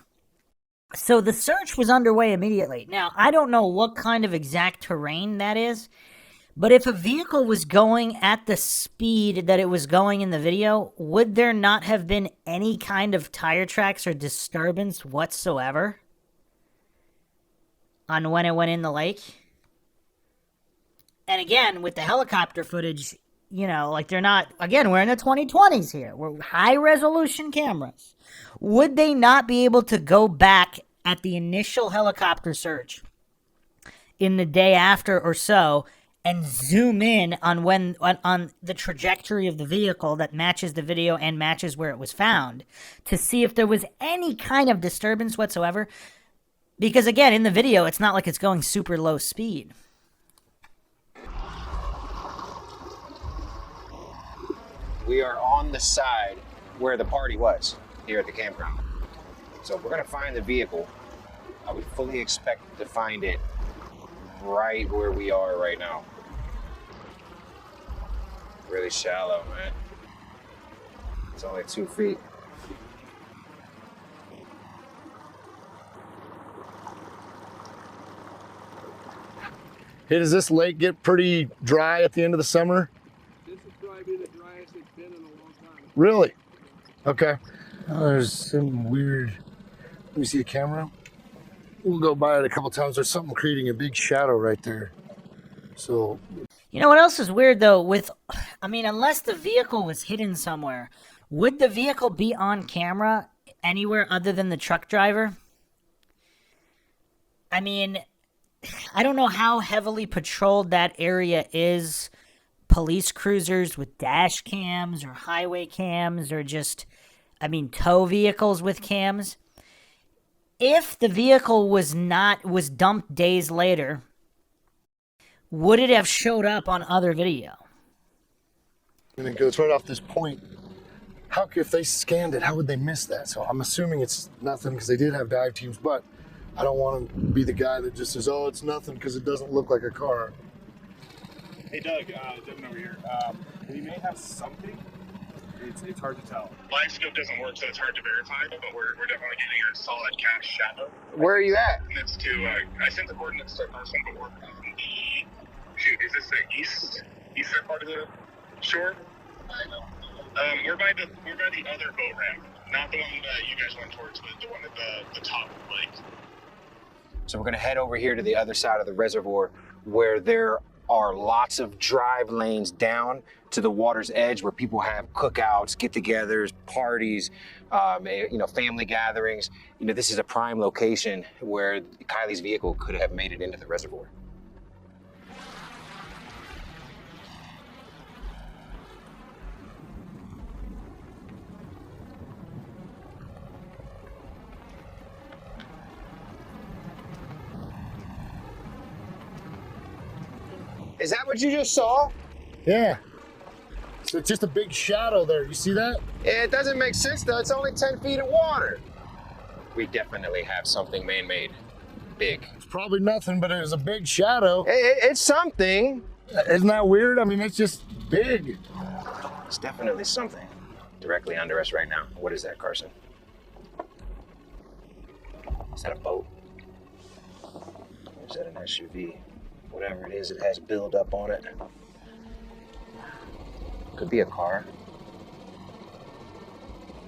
So the search was underway immediately. Now, I don't know what kind of exact terrain that is, but if a vehicle was going at the speed that it was going in the video, would there not have been any kind of tire tracks or disturbance whatsoever on when it went in the lake? And again, with the helicopter footage, you know, like they're not, again, we're in the 2020s here. We're high-resolution cameras. Would they not be able to go back at the initial helicopter search in the day after or so and zoom in on when on the trajectory of the vehicle that matches the video and matches where it was found to see if there was any kind of disturbance whatsoever? Because again, in the video, it's not like it's going super low speed. We are on the side where the party was here at the campground. So we're gonna find the vehicle. I would fully expect to find it right where we are right now. Really shallow, man. It's only 2 feet. Hey, does this lake get pretty dry at the end of the summer? This is probably the driest Really? Okay. There's some weird. Let me see a camera. We'll go by it a couple times. There's something creating a big shadow right there. So. You know what else is weird though? Unless the vehicle was hidden somewhere, would the vehicle be on camera anywhere other than the truck driver? I mean, I don't know how heavily patrolled that area is. Police cruisers with dash cams or highway cams or just, tow vehicles with cams. If the vehicle was dumped days later, would it have showed up on other video? And it goes right off this point. If they scanned it, how would they miss that? So I'm assuming it's nothing because they did have dive teams, but I don't want to be the guy that just says, oh, it's nothing because it doesn't look like a car. Hey Doug, Devin over here. We may have something. It's hard to tell. Live scope doesn't work, so it's hard to verify, but we're definitely getting a solid cast shadow. Where are you at? And it's to, I sent the coordinates to Carson, but we're on is this the eastern part of the shore? We're by the other boat ramp, not the one that you guys went towards, but the one at the top of the lake. So we're gonna head over here to the other side of the reservoir where there are lots of drive lanes down to the water's edge where people have cookouts, get-togethers, parties, family gatherings. This is a prime location where Kiely's vehicle could have made it into the reservoir. Is that what you just saw? Yeah. So it's just a big shadow there. You see that? Yeah, it doesn't make sense though. It's only 10 feet of water. We definitely have something man-made. Big. It's probably nothing, but it's a big shadow. It's something. Isn't that weird? It's just big. It's definitely something. Directly under us right now. What is that, Carson? Is that a boat? Or is that an SUV? Whatever it is, it has build-up on it. Could be a car.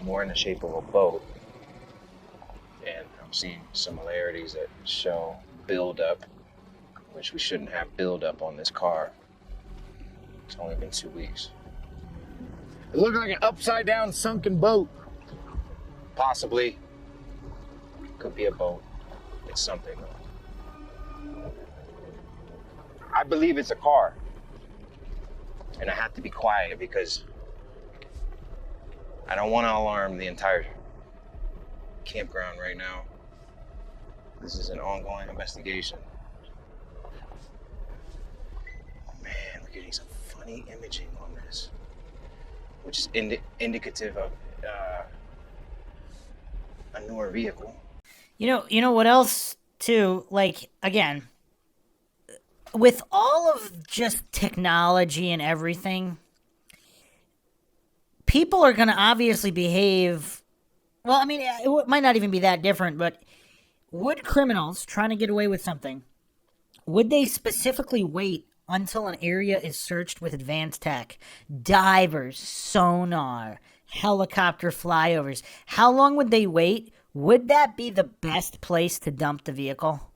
More in the shape of a boat. And I'm seeing similarities that show build-up, which we shouldn't have build-up on this car. It's only been 2 weeks. It looked like an upside-down sunken boat. Possibly. Could be a boat. It's something, though. I believe it's a car. And I have to be quiet because I don't want to alarm the entire campground right now. This is an ongoing investigation. Man, we're getting some funny imaging on this, which is indicative of a newer vehicle. You know what else too? Again, with all of just technology and everything, people are going to obviously behave. Well, it might not even be that different, but would criminals trying to get away with something, would they specifically wait until an area is searched with advanced tech? Divers, sonar, helicopter flyovers. How long would they wait? Would that be the best place to dump the vehicle?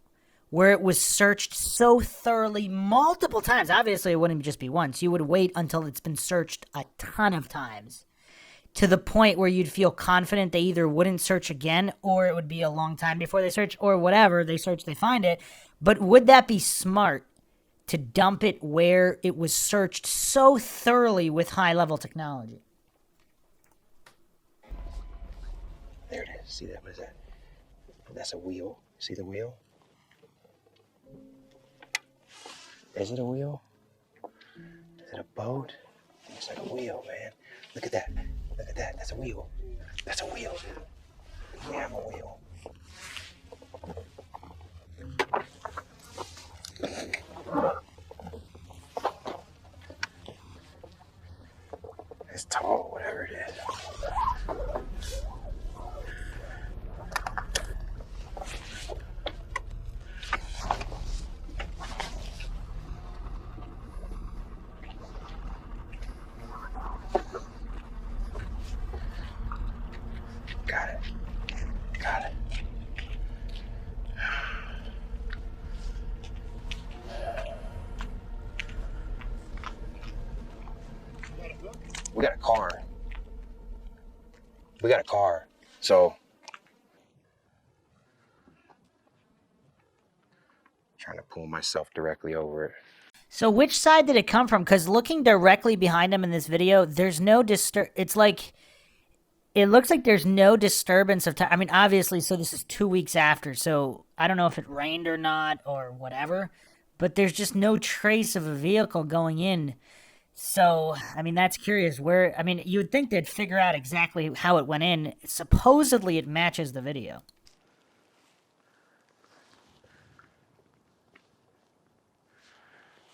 Where it was searched so thoroughly multiple times. Obviously, it wouldn't just be once. You would wait until it's been searched a ton of times to the point where you'd feel confident they either wouldn't search again or it would be a long time before they search or whatever. They search, they find it. But would that be smart to dump it where it was searched so thoroughly with high-level technology? There it is. See that? What is that? That's a wheel. See the wheel? Is it a wheel? Is it a boat? Looks like a wheel, man. Look at that. Look at that. That's a wheel. That's a wheel. We have a wheel. It's tall, whatever it is. We got a car. So, trying to pull myself directly over it. So which side did it come from? Because looking directly behind him in this video, there's no it's like, it looks like there's no disturbance of time. I mean, obviously, so this is 2 weeks after, so I don't know if it rained or not or whatever, but there's just no trace of a vehicle going in. So, I mean, that's curious. I mean, you would think they'd figure out exactly how it went in. Supposedly, it matches the video.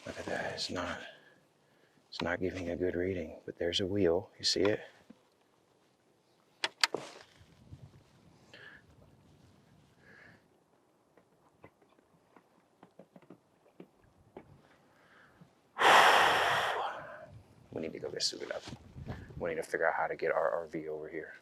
Look at that. It's not giving a good reading, but there's a wheel. You see it? We need to go get suited up. We need to figure out how to get our RV over here.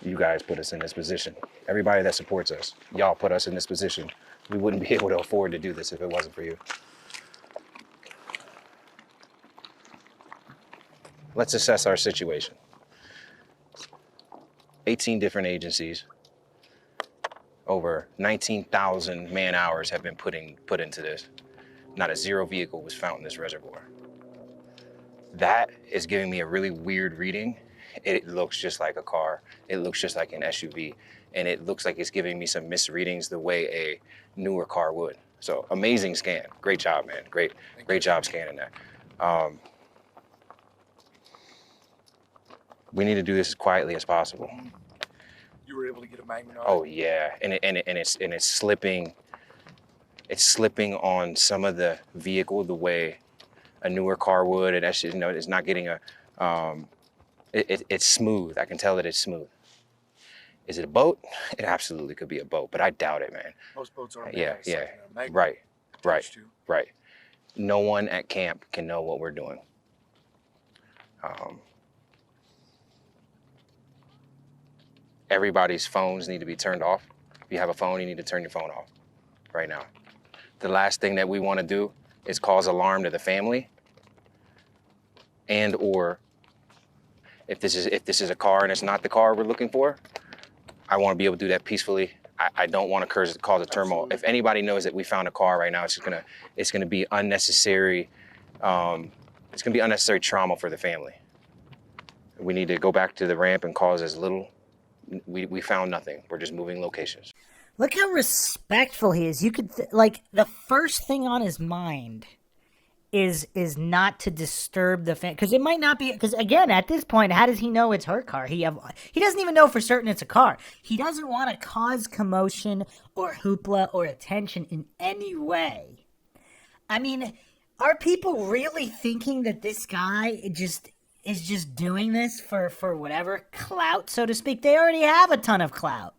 You guys put us in this position. Everybody that supports us, y'all put us in this position. We wouldn't be able to afford to do this if it wasn't for you. Let's assess our situation. 18 different agencies. Over 19,000 man hours have been put into this. Not a zero vehicle was found in this reservoir. That is giving me a really weird reading. It looks just like a car. It looks just like an SUV. And it looks like it's giving me some misreadings the way a newer car would. So amazing scan. Great job, man. Great job scanning that. We need to do this as quietly as possible. You were able to get a magnet on? Oh yeah, and it's slipping. It's slipping on some of the vehicle the way a newer car would, and that's, you know, it's not getting a. It's smooth. I can tell that it's smooth. Is it a boat? It absolutely could be a boat, but I doubt it, man. Most boats are. Yeah. Right. No one at camp can know what we're doing. Everybody's phones need to be turned off. If you have a phone, you need to turn your phone off right now. The last thing that we want to do is cause alarm to the family, and or if this is a car and it's not the car we're looking for, I want to be able to do that peacefully. I don't want to cause a turmoil. If anybody knows that we found a car right now, it's gonna be unnecessary. It's gonna be unnecessary trauma for the family. We need to go back to the ramp and cause as little. We found nothing. We're just moving locations. Look how respectful he is. You could like the first thing on his mind is not to disturb the fan, because it might not be, because again at this point, how does he know it's her car? He doesn't even know for certain it's a car. He doesn't want to cause commotion or hoopla or attention in any way. I mean, are people really thinking that this guy is just doing this for whatever clout, so to speak? They already have a ton of clout.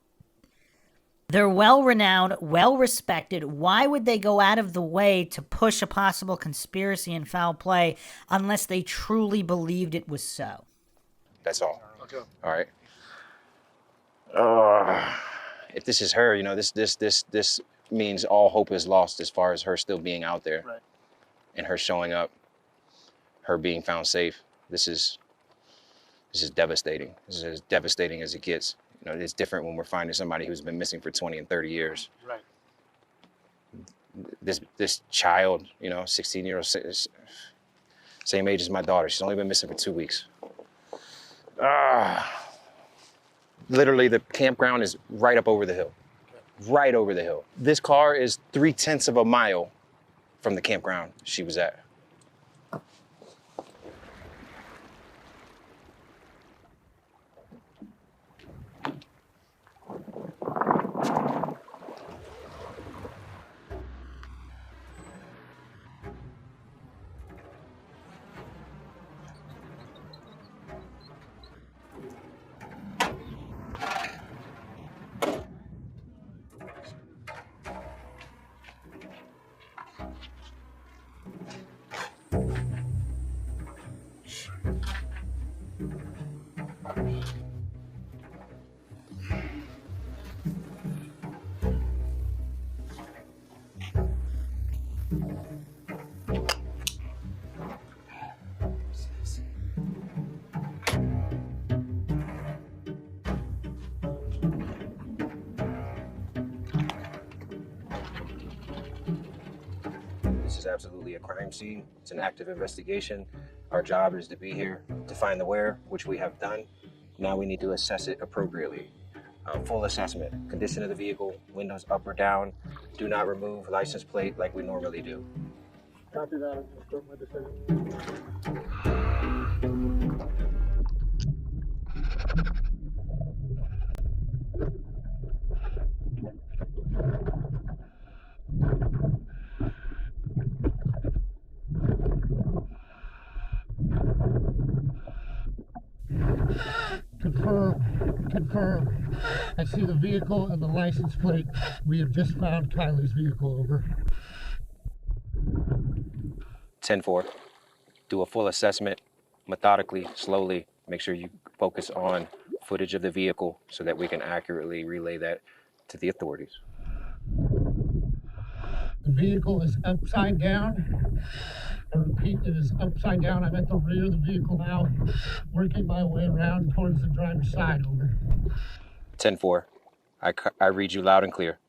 They're well-renowned, well-respected. Why would they go out of the way to push a possible conspiracy and foul play unless they truly believed it was so? That's all. Okay. All right. If this is her, you know, this means all hope is lost as far as her still being out there, right, and her showing up, her being found safe. This is devastating. This is as devastating as it gets. You know, it's different when we're finding somebody who's been missing for 20 and 30 years. Right. This child, you know, 16-year-old, same age as my daughter. She's only been missing for 2 weeks. Literally, the campground is right up over the hill. Right over the hill. This car is 3/10 of a mile from the campground she was at. is absolutely a crime scene. It's an active investigation. Our job is to be here to find the where, which we have done. Now we need to assess it appropriately. Full assessment, condition of the vehicle, windows up or down. Do not remove license plate like we normally do. Copy that. I'm gonna start my decision. 'Confirm. I see the vehicle and the license plate. We have just found Kiely's vehicle. Over. 10-4. Do a full assessment, methodically, slowly. Make sure you focus on footage of the vehicle so that we can accurately relay that to the authorities. The vehicle is upside down. I repeat, it is upside down. I'm at the rear of the vehicle now, working my way around towards the driver's side. Over. 10-4. I read you loud and clear.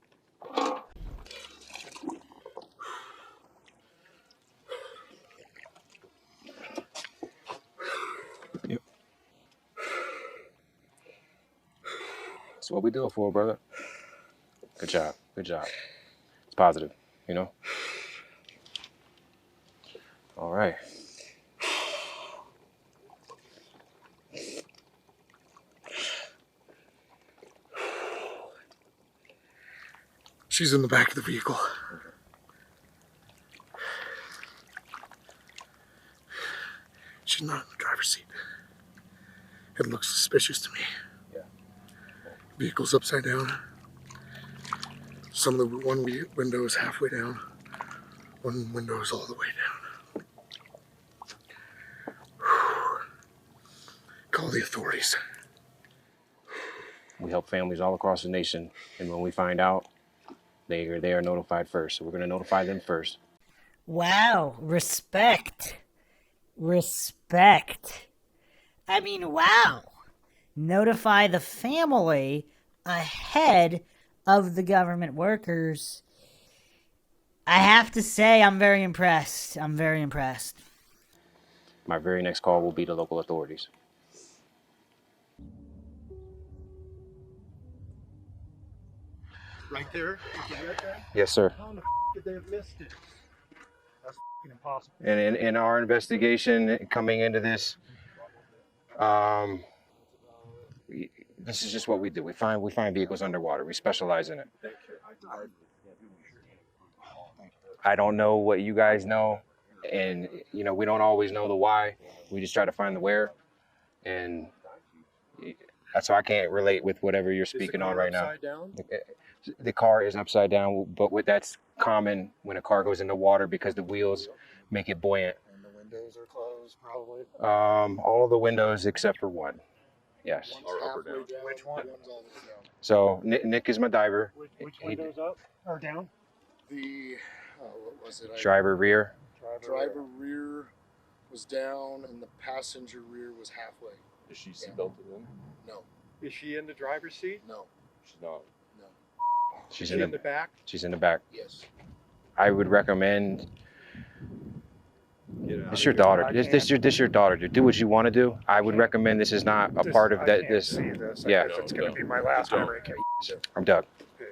Yep. That's what we do it for, brother. Good job. Good job. It's positive, you know? All right. She's in the back of the vehicle. She's not in the driver's seat. It looks suspicious to me. Yeah. Vehicle's upside down. Some of the one window is halfway down. One window is all the way down. Call the authorities. We help families all across the nation, and when we find out, they are notified first. So we're going to notify them first. Wow, respect. Respect. I mean, wow. Notify the family ahead of the government workers. I have to say, I'm very impressed. I'm very impressed. My very next call will be to local authorities. Right there? Yes, sir. How in the did they have missed it? That's impossible. And in our investigation coming into this, this is just what we do. We find vehicles underwater. We specialize in it. I don't know what you guys know, and we don't always know the why. We just try to find the where, and that's why I can't relate with whatever you're speaking on right now. The car is upside down, but that's common when a car goes into water because the wheels make it buoyant. And the windows are closed, probably. All of the windows except for one. Yes. Which one? So Nick is my diver. Which window's up or down? The what was it? Driver rear. Driver rear was down, and the passenger rear was halfway. Is she seatbelted in? No. Is she in the driver's seat? No. She's not. No. She's in the back? She's in the back. Yes. I would recommend. It's your daughter. This your daughter. Do what you want to do. I would recommend this is not a part of that. This. Yeah. It's going to be my last memory. I'm Doug. Okay.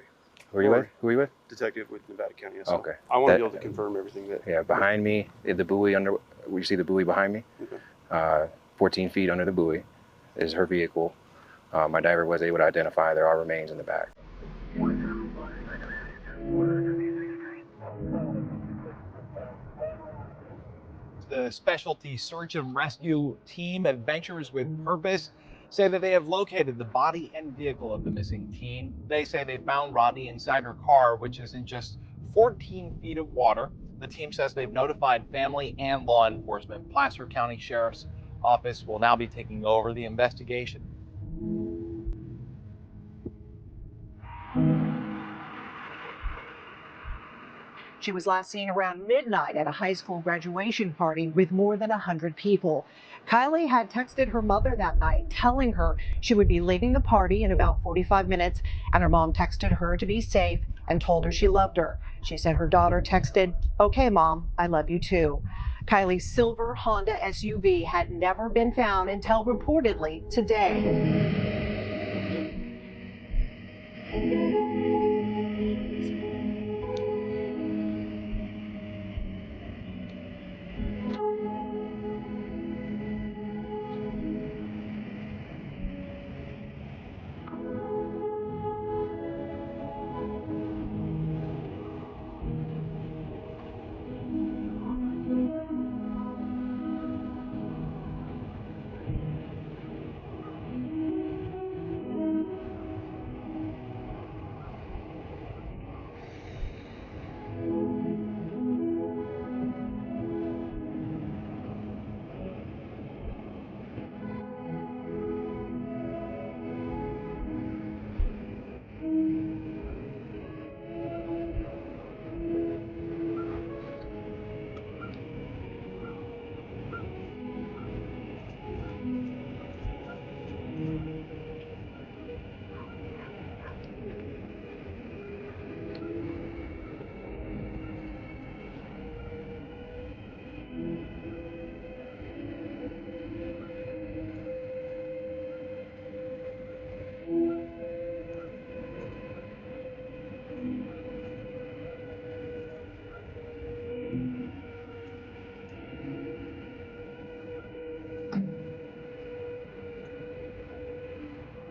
Who are you with? Who are you with? Detective with Nevada County. So Okay. I want to be able to confirm everything that. Yeah, behind me, the buoy under. You see the buoy behind me? Okay. 14 feet under the buoy is her vehicle. My diver was able to identify there are remains in the back. The specialty search and rescue team, Adventures with Purpose, say that they have located the body and vehicle of the missing teen. They say they found Rodni inside her car, which is in just 14 feet of water. The team says they've notified family and law enforcement. Placer County Sheriff's Office will now be taking over the investigation. She was last seen around midnight at a high school graduation party with more than 100 people. Kiely had texted her mother that night, telling her she would be leaving the party in about 45 minutes, and her mom texted her to be safe and told her she loved her. She said her daughter texted, "Okay, Mom, I love you too." Kiely's silver Honda SUV had never been found until reportedly today.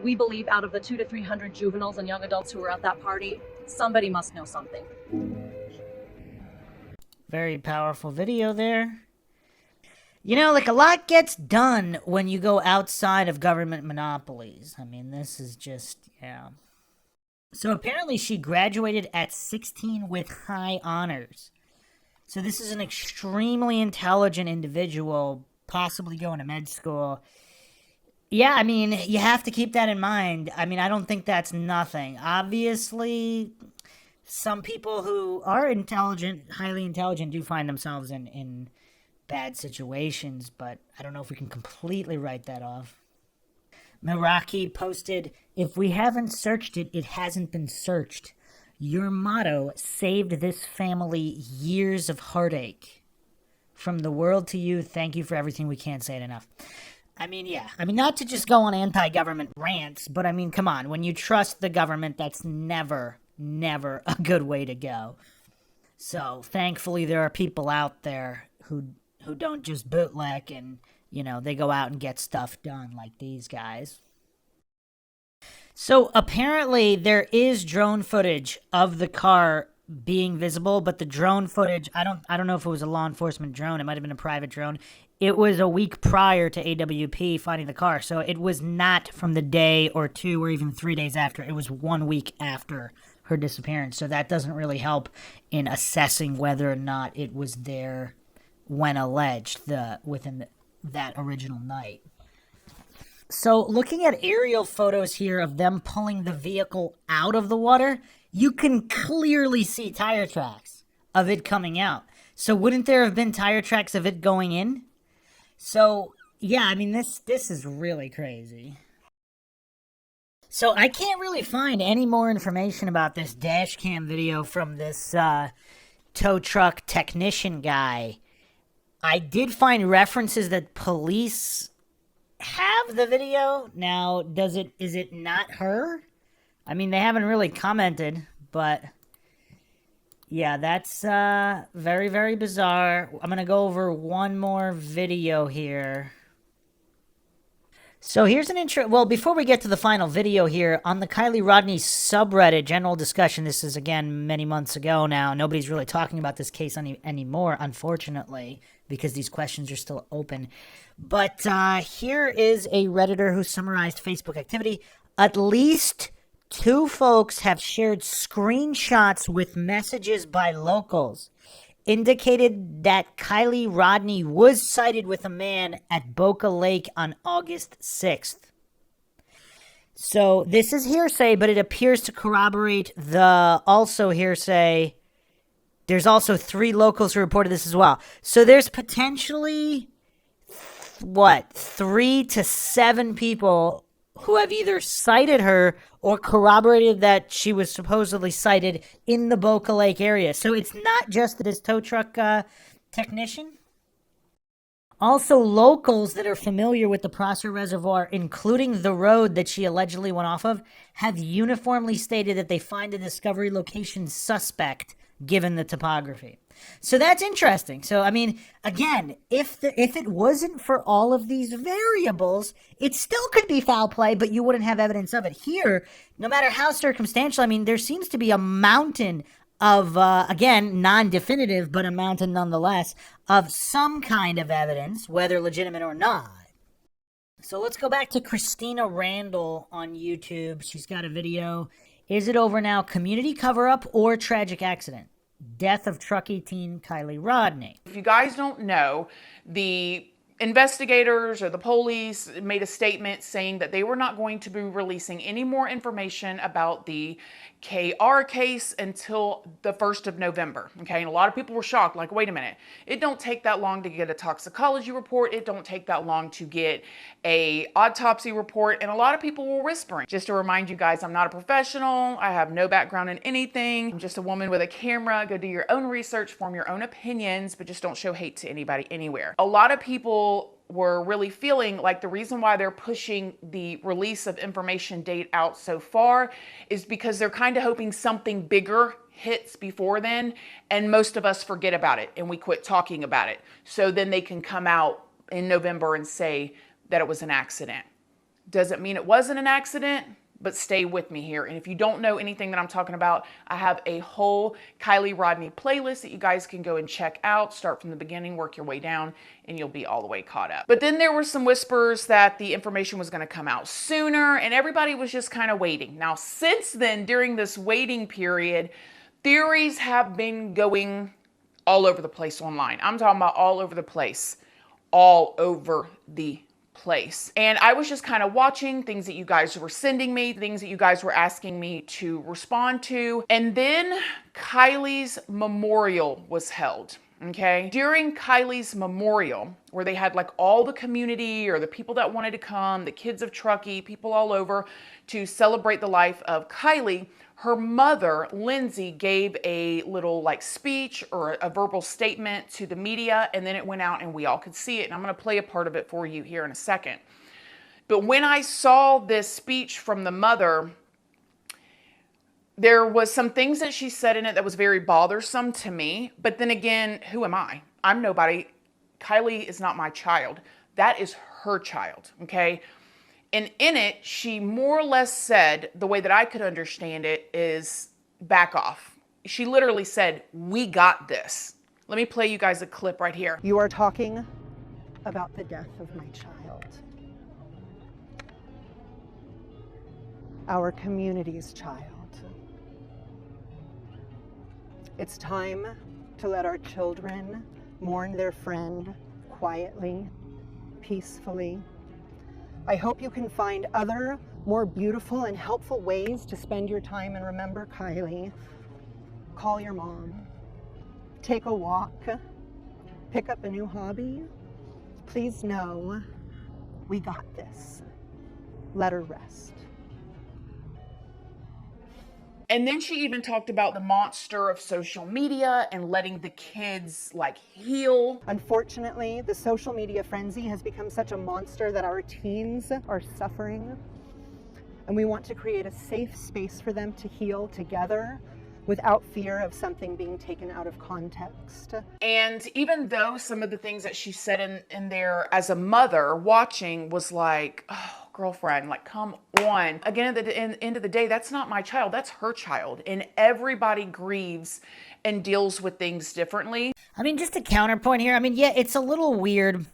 We believe out of the 200 to 300 juveniles and young adults who were at that party, somebody must know something. Very powerful video there. You know, like, a lot gets done when you go outside of government monopolies. I mean, this is just, yeah. So apparently she graduated at 16 with high honors. So this is an extremely intelligent individual, possibly going to med school. Yeah, I mean, you have to keep that in mind. I mean, I don't think that's nothing. Obviously, some people who are intelligent, highly intelligent, do find themselves in bad situations, but I don't know if we can completely write that off. Meraki posted, "If we haven't searched it, it hasn't been searched. Your motto saved this family years of heartache. From the world to you, thank you for everything. We can't say it enough." I mean, yeah. I mean, not to just go on anti-government rants, but I mean, come on. When you trust the government, that's never a good way to go. So, thankfully, there are people out there who don't just bootleg and, you know, they go out and get stuff done like these guys. So, apparently, there is drone footage of the car being visible, but the drone footage, I don't know if it was a law enforcement drone. It might have been a private drone. It was a week prior to AWP finding the car, so it was not from the day or 2 or even 3 days after. It was 1 week after her disappearance, so that doesn't really help in assessing whether or not it was there when alleged within that original night. So looking at aerial photos here of them pulling the vehicle out of the water, you can clearly see tire tracks of it coming out. So wouldn't there have been tire tracks of it going in? So, yeah, I mean, this is really crazy. So I can't really find any more information about this dash cam video from this tow truck technician guy. I did find references that police have the video. Now, is it not her? I mean, they haven't really commented, but yeah, that's very, very bizarre. I'm going to go over one more video here. So here's an intro. Well, before we get to the final video here, on the Kiely Rodni subreddit, general discussion, this is, again, many months ago now. Nobody's really talking about this case anymore, unfortunately, because these questions are still open. But here is a Redditor who summarized Facebook activity. At least 2 folks have shared screenshots with messages by locals indicated that Kiely Rodni was sighted with a man at Boca Lake on August 6th. So this is hearsay, but it appears to corroborate the also hearsay. There's also 3 locals who reported this as well. So there's potentially, 3 to 7 people who have either cited her or corroborated that she was supposedly sighted in the Boca Lake area. So it's not just this tow truck technician. Also, locals that are familiar with the Prosser Reservoir, including the road that she allegedly went off of, have uniformly stated that they find the discovery location suspect given the topography. So that's interesting. So, I mean, again, if it wasn't for all of these variables, it still could be foul play, but you wouldn't have evidence of it. Here, no matter how circumstantial, I mean, there seems to be a mountain of, again, non-definitive, but a mountain nonetheless, of some kind of evidence, whether legitimate or not. So let's go back to Christina Randall on YouTube. She's got a video. Is it over now? Community cover-up or tragic accident? Death of Truckee teen Kiely Rodni. If you guys don't know, the investigators or the police made a statement saying that they were not going to be releasing any more information about the KR case until the 1st of November. Okay, and a lot of people were shocked, like, wait a minute, it don't take that long to get a toxicology report, it don't take that long to get a autopsy report, and a lot of people were whispering. Just to remind you guys, I'm not a professional, I have no background in anything, I'm just a woman with a camera. Go do your own research, form your own opinions, but just don't show hate to anybody anywhere. A lot of people were really feeling like the reason why they're pushing the release of information date out so far is because they're kind of hoping something bigger hits before then, and most of us forget about it and we quit talking about it. So then they can come out in November and say that it was an accident. Doesn't mean it wasn't an accident, but stay with me here. And if you don't know anything that I'm talking about, I have a whole Kiely Rodni playlist that you guys can go and check out. Start from the beginning, work your way down, and you'll be all the way caught up. But then there were some whispers that the information was gonna come out sooner, and everybody was just kind of waiting. Now, since then, during this waiting period, theories have been going all over the place online. I'm talking about all over the place. All over the place. And I was just kind of watching things that you guys were sending me, things that you guys were asking me to respond to. And then Kiely's memorial was held. Okay. During Kiely's memorial, where they had like all the community or the people that wanted to come, the kids of Truckee, people all over to celebrate the life of Kiely, her mother, Lindsay, gave a little like speech or a verbal statement to the media, and then it went out and we all could see it. And I'm going to play a part of it for you here in a second. But when I saw this speech from the mother, there was some things that she said in it that was very bothersome to me. But then again, who am I? I'm nobody. Kiely is not my child. That is her child, okay? And in it, she more or less said, the way that I could understand it is, back off. She literally said, we got this. Let me play you guys a clip right here. You are talking about the death of my child. Our community's child. It's time to let our children mourn their friend quietly, peacefully. I hope you can find other, more beautiful and helpful ways to spend your time and remember Kiely. Call your mom. Take a walk. Pick up a new hobby. Please know we got this. Let her rest. And then she even talked about the monster of social media and letting the kids like heal. Unfortunately, the social media frenzy has become such a monster that our teens are suffering. And we want to create a safe space for them to heal together without fear of something being taken out of context. And even though some of the things that she said in there as a mother watching was like, oh, girlfriend, like, come on. Again, at the end of the day, that's not my child, that's her child. And everybody grieves and deals with things differently. I mean, just a counterpoint here. I mean, yeah, it's a little weird.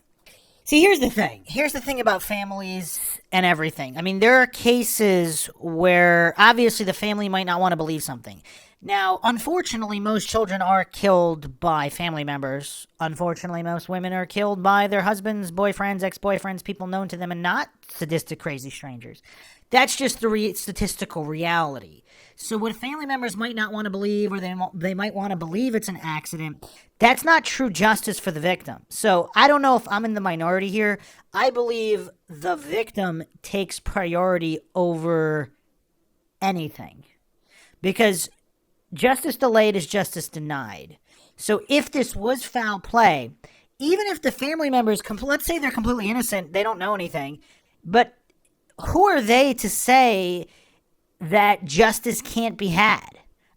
See, here's the thing. Here's the thing about families and everything. I mean, there are cases where obviously the family might not want to believe something. Now, unfortunately, most children are killed by family members. Unfortunately, most women are killed by their husbands, boyfriends, ex-boyfriends, people known to them, and not sadistic, crazy strangers. That's just the statistical reality. So what family members might not want to believe, or they might want to believe it's an accident, that's not true justice for the victim. So I don't know if I'm in the minority here. I believe the victim takes priority over anything. Because justice delayed is justice denied. So if this was foul play, even if the family members, let's say they're completely innocent, they don't know anything, but who are they to say that justice can't be had?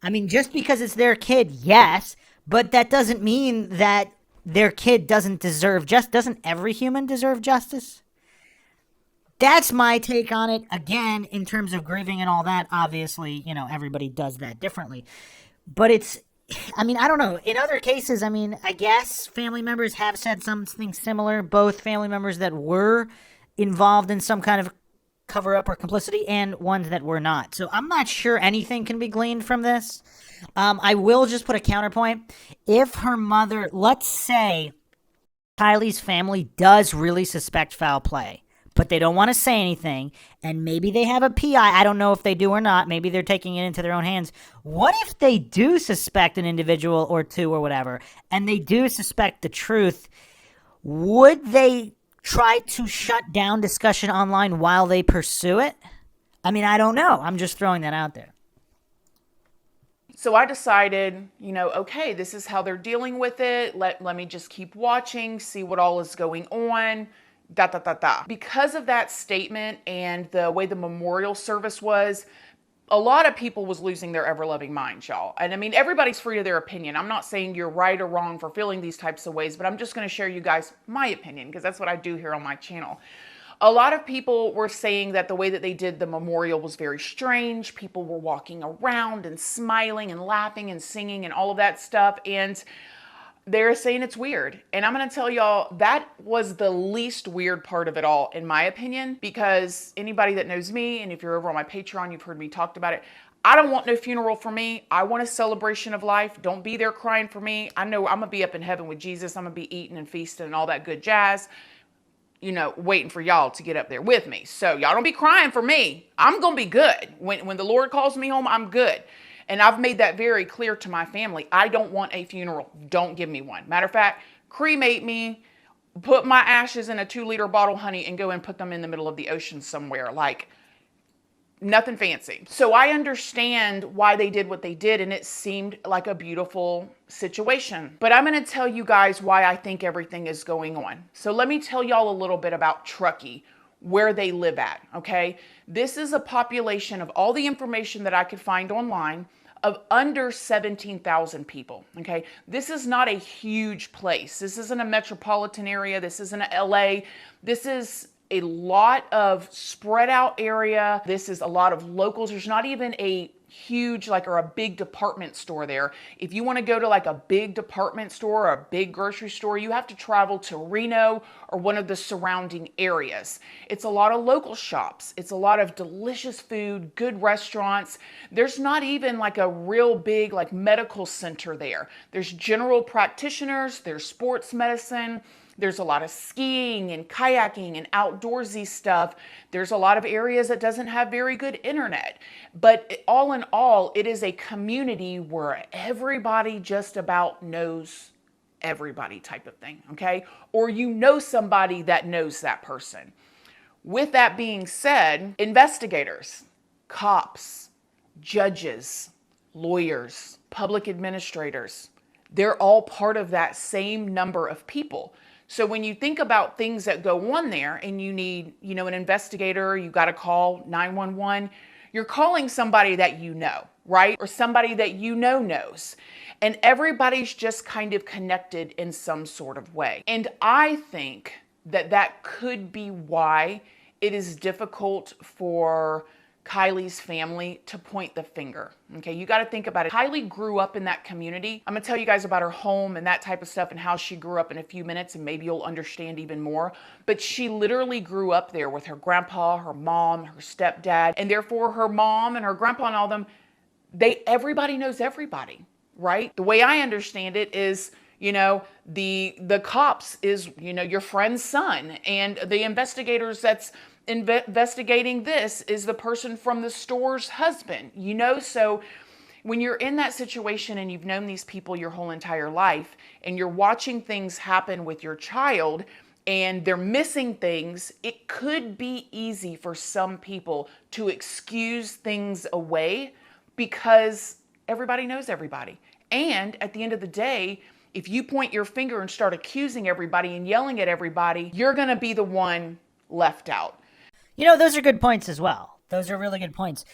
I mean, just because it's their kid, yes, but that doesn't mean that their kid doesn't deserve justice. Doesn't every human deserve justice? That's my take on it. Again, in terms of grieving and all that, obviously, everybody does that differently. But I don't know. In other cases, I guess family members have said something similar. Both family members that were involved in some kind of cover-up or complicity and ones that were not. So I'm not sure anything can be gleaned from this. I will just put a counterpoint. If her mother, let's say Kylie's family does really suspect foul play, but they don't want to say anything, and maybe they have a PI. I don't know if they do or not. Maybe they're taking it into their own hands. What if they do suspect an individual or two or whatever, and they do suspect the truth? Would they try to shut down discussion online while they pursue it? I don't know. I'm just throwing that out there. So I decided, okay, this is how they're dealing with it. Let me just keep watching, see what all is going on. Because of that statement and the way the memorial service was, a lot of people was losing their ever-loving minds, y'all. And everybody's free to their opinion. I'm not saying you're right or wrong for feeling these types of ways, but I'm just going to share you guys my opinion, because that's what I do here on my channel. A lot of people were saying that the way that they did the memorial was very strange. People were walking around and smiling and laughing and singing and all of that stuff. And they're saying it's weird. And I'm going to tell y'all that was the least weird part of it all, in my opinion, because anybody that knows me, and if you're over on my Patreon, you've heard me talk about it. I don't want no funeral for me. I want a celebration of life. Don't be there crying for me. I know I'm going to be up in heaven with Jesus. I'm going to be eating and feasting and all that good jazz, waiting for y'all to get up there with me. So y'all don't be crying for me. I'm going to be good. When the Lord calls me home, I'm good. And I've made that very clear to my family. I don't want a funeral. Don't give me one. Matter of fact, cremate me, put my ashes in a 2-liter bottle, honey, and go and put them in the middle of the ocean somewhere. Like, nothing fancy. So I understand why they did what they did, and it seemed like a beautiful situation. But I'm going to tell you guys why I think everything is going on. So let me tell y'all a little bit about Truckee, where they live at, okay? This is a population of all the information that I could find online of under 17,000 people, okay? This is not a huge place. This isn't a metropolitan area. This isn't a LA. This is a lot of spread out area. This is a lot of locals. There's not even a huge or a big department store there. If you want to go to a big department store or a big grocery store, you have to travel to Reno or one of the surrounding areas. It's a lot of local shops. It's a lot of delicious food, good restaurants. There's not even a real big medical center there. There's general practitioners, there's sports medicine. There's a lot of skiing and kayaking and outdoorsy stuff. There's a lot of areas that doesn't have very good internet. But all in all, it is a community where everybody just about knows everybody type of thing, okay? Or somebody that knows that person. With that being said, investigators, cops, judges, lawyers, public administrators, they're all part of that same number of people. So when you think about things that go on there and you need, an investigator, you got to call 911, you're calling somebody that you know, right? Or somebody that knows. And everybody's just kind of connected in some sort of way. And I think that could be why it is difficult for Kylie's family to point the finger. Okay, you got to think about it. Kiely grew up in that community. I'm going to tell you guys about her home and that type of stuff and how she grew up in a few minutes, and maybe you'll understand even more. But she literally grew up there with her grandpa, her mom, her stepdad, and therefore her mom and her grandpa and all them, everybody knows everybody, right? The way I understand it is, the cops is, your friend's son, and the investigators that's investigating this is the person from the store's husband, so when you're in that situation and you've known these people your whole entire life and you're watching things happen with your child and they're missing things, it could be easy for some people to excuse things away because everybody knows everybody. And at the end of the day, if you point your finger and start accusing everybody and yelling at everybody, you're going to be the one left out. Those are good points as well. Those are really good points.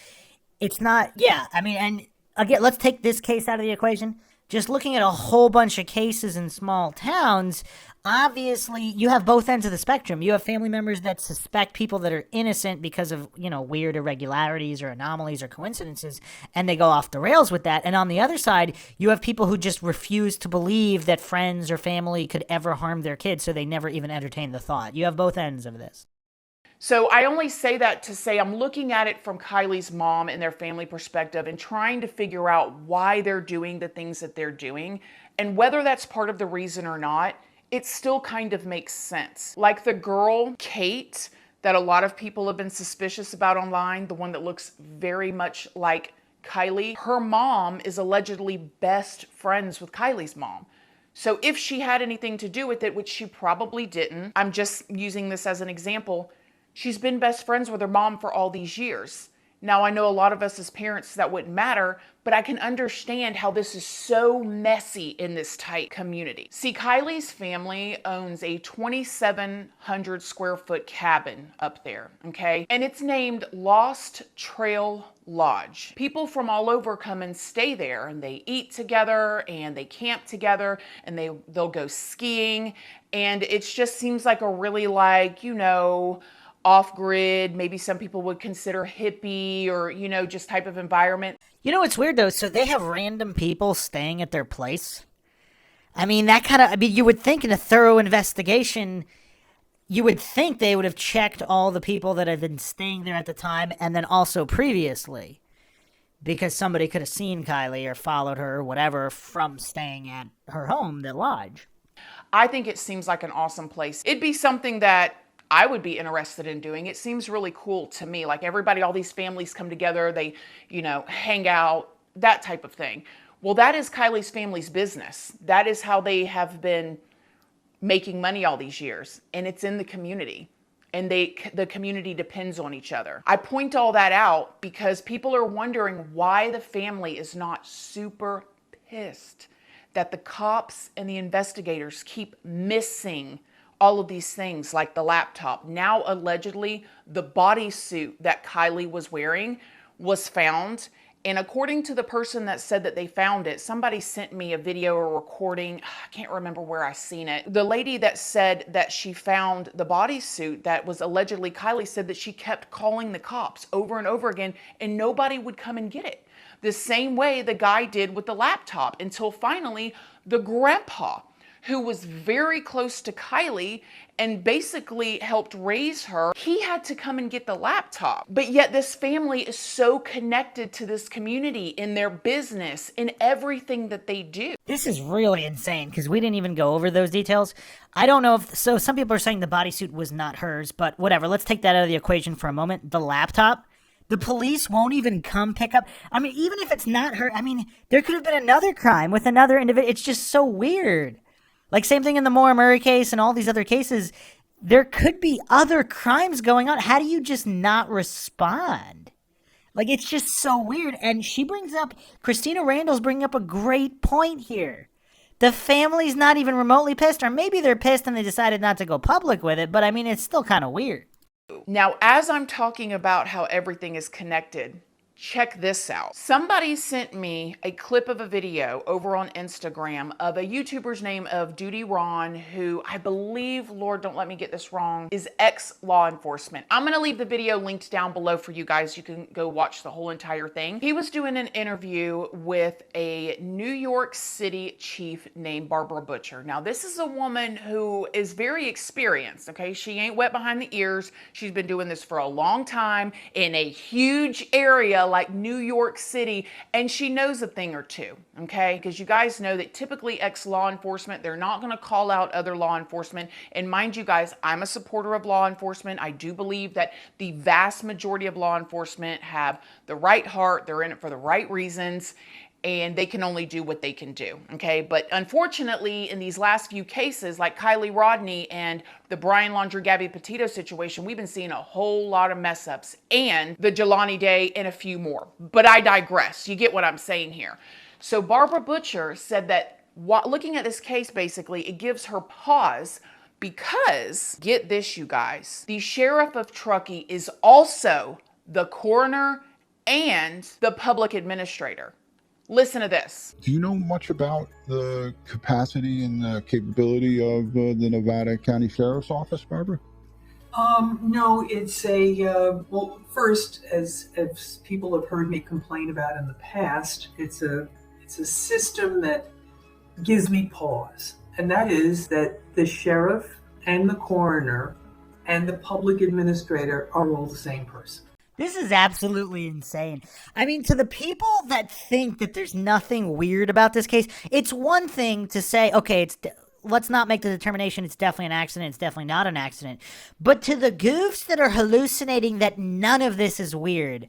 It's not, and again, let's take this case out of the equation. Just looking at a whole bunch of cases in small towns, obviously you have both ends of the spectrum. You have family members that suspect people that are innocent because of, weird irregularities or anomalies or coincidences, and they go off the rails with that. And on the other side, you have people who just refuse to believe that friends or family could ever harm their kids, so they never even entertain the thought. You have both ends of this. So I only say that to say I'm looking at it from Kiely's mom and their family perspective and trying to figure out why they're doing the things that they're doing. And whether that's part of the reason or not, it still kind of makes sense. Like the girl, Kate, that a lot of people have been suspicious about online, the one that looks very much like Kiely, her mom is allegedly best friends with Kiely's mom. So if she had anything to do with it, which she probably didn't, I'm just using this as an example, she's been best friends with her mom for all these years. Now, I know a lot of us as parents that wouldn't matter, but I can understand how this is so messy in this tight community. See, Kiely's family owns a 2,700 square foot cabin up there, okay? And it's named Lost Trail Lodge. People from all over come and stay there, and they eat together and they camp together, and they'll go skiing, and it just seems like a really off-grid, maybe some people would consider hippie or, just type of environment. It's weird though. So they have random people staying at their place. You would think in a thorough investigation, you would think they would have checked all the people that had been staying there at the time and then also previously, because somebody could have seen Kiely or followed her or whatever from staying at her home, the lodge. I think it seems like an awesome place. It'd be something that I would be interested in doing. It seems really cool to me. Like everybody, all these families come together, they, hang out, that type of thing. Well, that is Kiely's family's business. That is how they have been making money all these years. And it's in the community. And the community depends on each other. I point all that out because people are wondering why the family is not super pissed that the cops and the investigators keep missing all of these things like the laptop. Now, allegedly, the bodysuit that Kiely was wearing was found. And according to the person that said that they found it, somebody sent me a video or recording. I can't remember where I seen it. The lady that said that she found the bodysuit that was allegedly Kiely said that she kept calling the cops over and over again and nobody would come and get it. The same way the guy did with the laptop until finally the grandpa, who was very close to Kiely and basically helped raise her, he had to come and get the laptop. But yet this family is so connected to this community in their business, in everything that they do. This is really insane because we didn't even go over those details. I don't know if, so some people are saying the bodysuit was not hers, but whatever, let's take that out of the equation for a moment. The laptop, the police won't even come pick up. Even if it's not her, there could have been another crime with another individual. It's just so weird. Like, same thing in the Maura Murray case and all these other cases. There could be other crimes going on. How do you just not respond? Like, it's just so weird. And Christina Randall's bringing up a great point here. The family's not even remotely pissed, or maybe they're pissed and they decided not to go public with it, but it's still kind of weird. Now, as I'm talking about how everything is connected, check this out. Somebody sent me a clip of a video over on Instagram of a YouTuber's name of Duty Ron, who I believe, Lord, don't let me get this wrong, is ex-law enforcement. I'm gonna leave the video linked down below for you guys. You can go watch the whole entire thing. He was doing an interview with a New York City chief named Barbara Butcher. Now, this is a woman who is very experienced, okay? She ain't wet behind the ears. She's been doing this for a long time in a huge area like New York City, and she knows a thing or two, okay? Because you guys know that typically ex-law enforcement, they're not going to call out other law enforcement. And mind you guys, I'm a supporter of law enforcement. I do believe that the vast majority of law enforcement have the right heart. They're in it for the right reasons, and they can only do what they can do, okay? But unfortunately, in these last few cases, like Kiely Rodni and the Brian Laundrie Gabby Petito situation, we've been seeing a whole lot of mess ups, and the Jelani Day and a few more. But I digress. You get what I'm saying here. So Barbara Butcher said that looking at this case, basically, it gives her pause because, get this, you guys, the sheriff of Truckee is also the coroner and the public administrator. Listen to this. Do you know much about the capacity and the capability of the Nevada County Sheriff's Office, Barbara? No, it's well, first, as people have heard me complain about in the past, it's a system that gives me pause. And that is that the sheriff and the coroner and the public administrator are all the same person. This is absolutely insane. I mean, to the people that think that there's nothing weird about this case, it's one thing to say, okay, let's not make the determination it's definitely an accident, it's definitely not an accident. But to the goofs that are hallucinating that none of this is weird,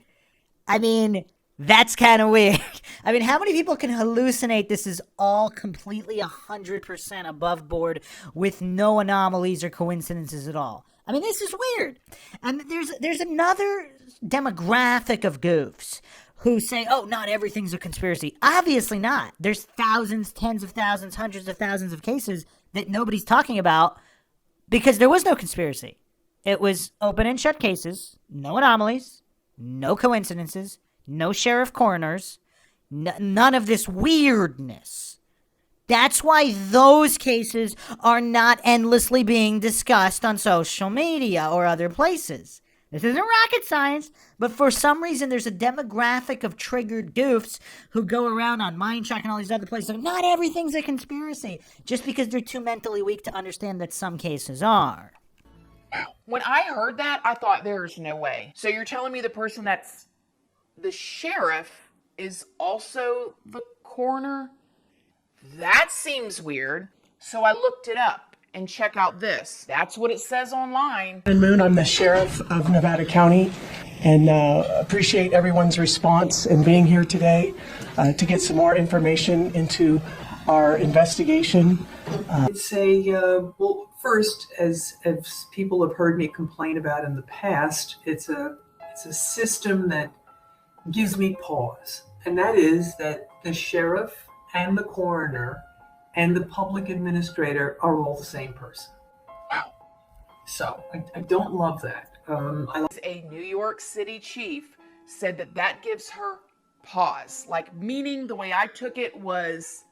I mean, that's kind of weird. I mean, how many people can hallucinate this is all completely 100% above board with no anomalies or coincidences at all? I mean, this is weird. And there's another demographic of goofs who say, oh, not everything's a conspiracy. Obviously not. There's thousands, tens of thousands, hundreds of thousands of cases that nobody's talking about because there was no conspiracy. It was open and shut cases, no anomalies, no coincidences, no sheriff coroners, none of this weirdness. That's why those cases are not endlessly being discussed on social media or other places. This isn't rocket science, but for some reason there's a demographic of triggered goofs who go around on Mindshock and all these other places. Not everything's a conspiracy, just because they're too mentally weak to understand that some cases are. When I heard that, I thought there's no way. So you're telling me the person that's the sheriff is also the coroner? That seems weird. So I looked it up and check out this. That's what it says online. Moon, I'm the sheriff of Nevada County, and appreciate everyone's response and being here today to get some more information into our investigation. Well, first, as people have heard me complain about in the past, it's a system that gives me pause, and that is that the sheriff and the coroner and the public administrator are all the same person. Wow. So I don't love that. A New York City chief said that gives her pause. Like, meaning the way I took it was,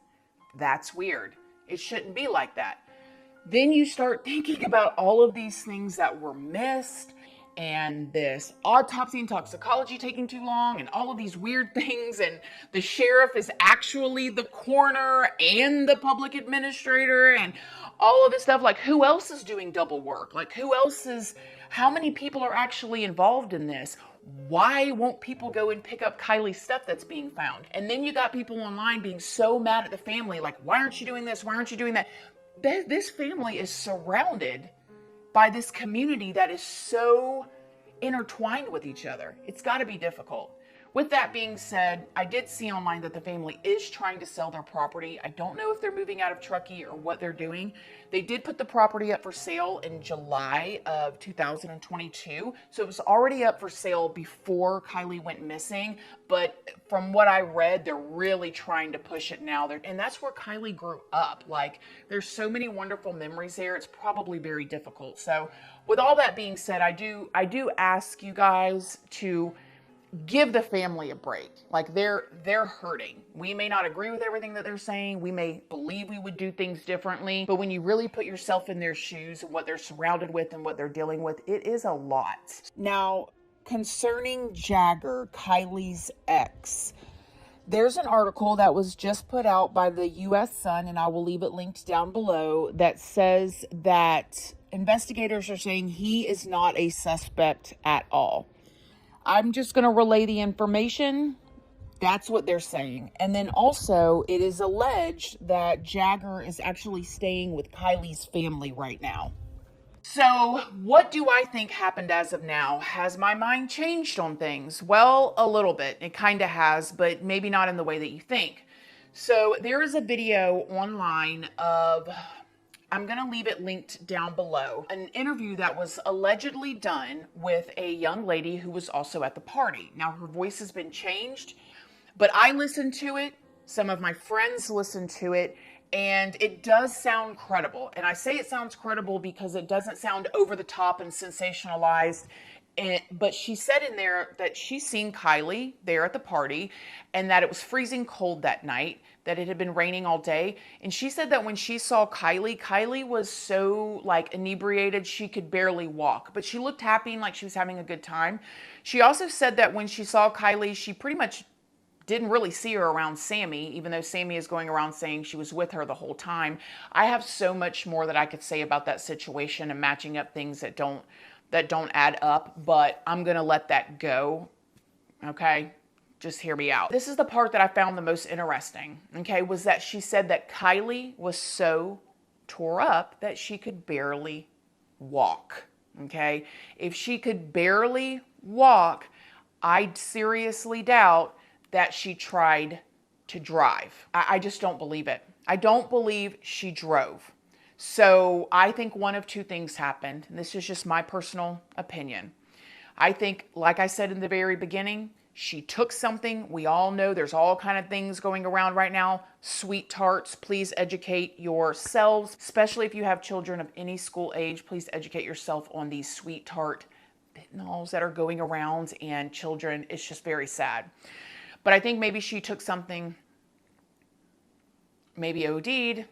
that's weird. It shouldn't be like that. Then you start thinking about all of these things that were missed, and this autopsy and toxicology taking too long, and all of these weird things, and the sheriff is actually the coroner and the public administrator, and all of this stuff. Like, who else is doing double work? Like, how many people are actually involved in this? Why won't people go and pick up Kiely's stuff that's being found? And then you got people online being so mad at the family, like, why aren't you doing this? Why aren't you doing that? This family is surrounded by this community that is so intertwined with each other. It's got to be difficult. With that being said, I did see online that the family is trying to sell their property. I don't know if they're moving out of Truckee or what they're doing. They did put the property up for sale in July of 2022. So it was already up for sale before Kiely went missing. But from what I read, they're really trying to push it now. And that's where Kiely grew up. Like, there's so many wonderful memories there. It's probably very difficult. So with all that being said, I do ask you guys to give the family a break. Like, they're hurting. We may not agree with everything that they're saying. We may believe we would do things differently, but when you really put yourself in their shoes and what they're surrounded with and what they're dealing with, it is a lot. Now, concerning Jagger, Kiely's ex, there's an article that was just put out by the U.S. Sun, and I will leave it linked down below, that says that investigators are saying he is not a suspect at all. I'm just going to relay the information. That's what they're saying. And then also, it is alleged that Jagger is actually staying with Kiely's family right now. So, what do I think happened as of now? Has my mind changed on things? Well, a little bit. It kind of has, but maybe not in the way that you think. So, there is a video online of, I'm going to leave it linked down below, an interview that was allegedly done with a young lady who was also at the party. Now, her voice has been changed, but I listened to it. Some of my friends listened to it. And it does sound credible. And I say it sounds credible because it doesn't sound over the top and sensationalized. But she said in there that she's seen Kiely there at the party and that it was freezing cold that night, that it had been raining all day. And she said that when she saw Kiely was so like inebriated she could barely walk. But she looked happy and like she was having a good time. She also said that when she saw Kiely, she pretty much didn't really see her around Sammy, even though Sammy is going around saying she was with her the whole time. I have so much more that I could say about that situation and matching up things that don't add up, but I'm gonna let that go, okay? Just hear me out. This is the part that I found the most interesting, okay, was that she said that Kiely was so tore up that she could barely walk, okay? If she could barely walk, I seriously doubt that she tried to drive. I just don't believe it. I don't believe she drove. So I think one of two things happened. And this is just my personal opinion. I think, like I said in the very beginning, she took something. We all know there's all kind of things going around right now. Sweet tarts, please educate yourselves, especially if you have children of any school age. Please educate yourself on these sweet tart fentanyls that are going around and children. It's just very sad. But I think maybe she took something, maybe OD'd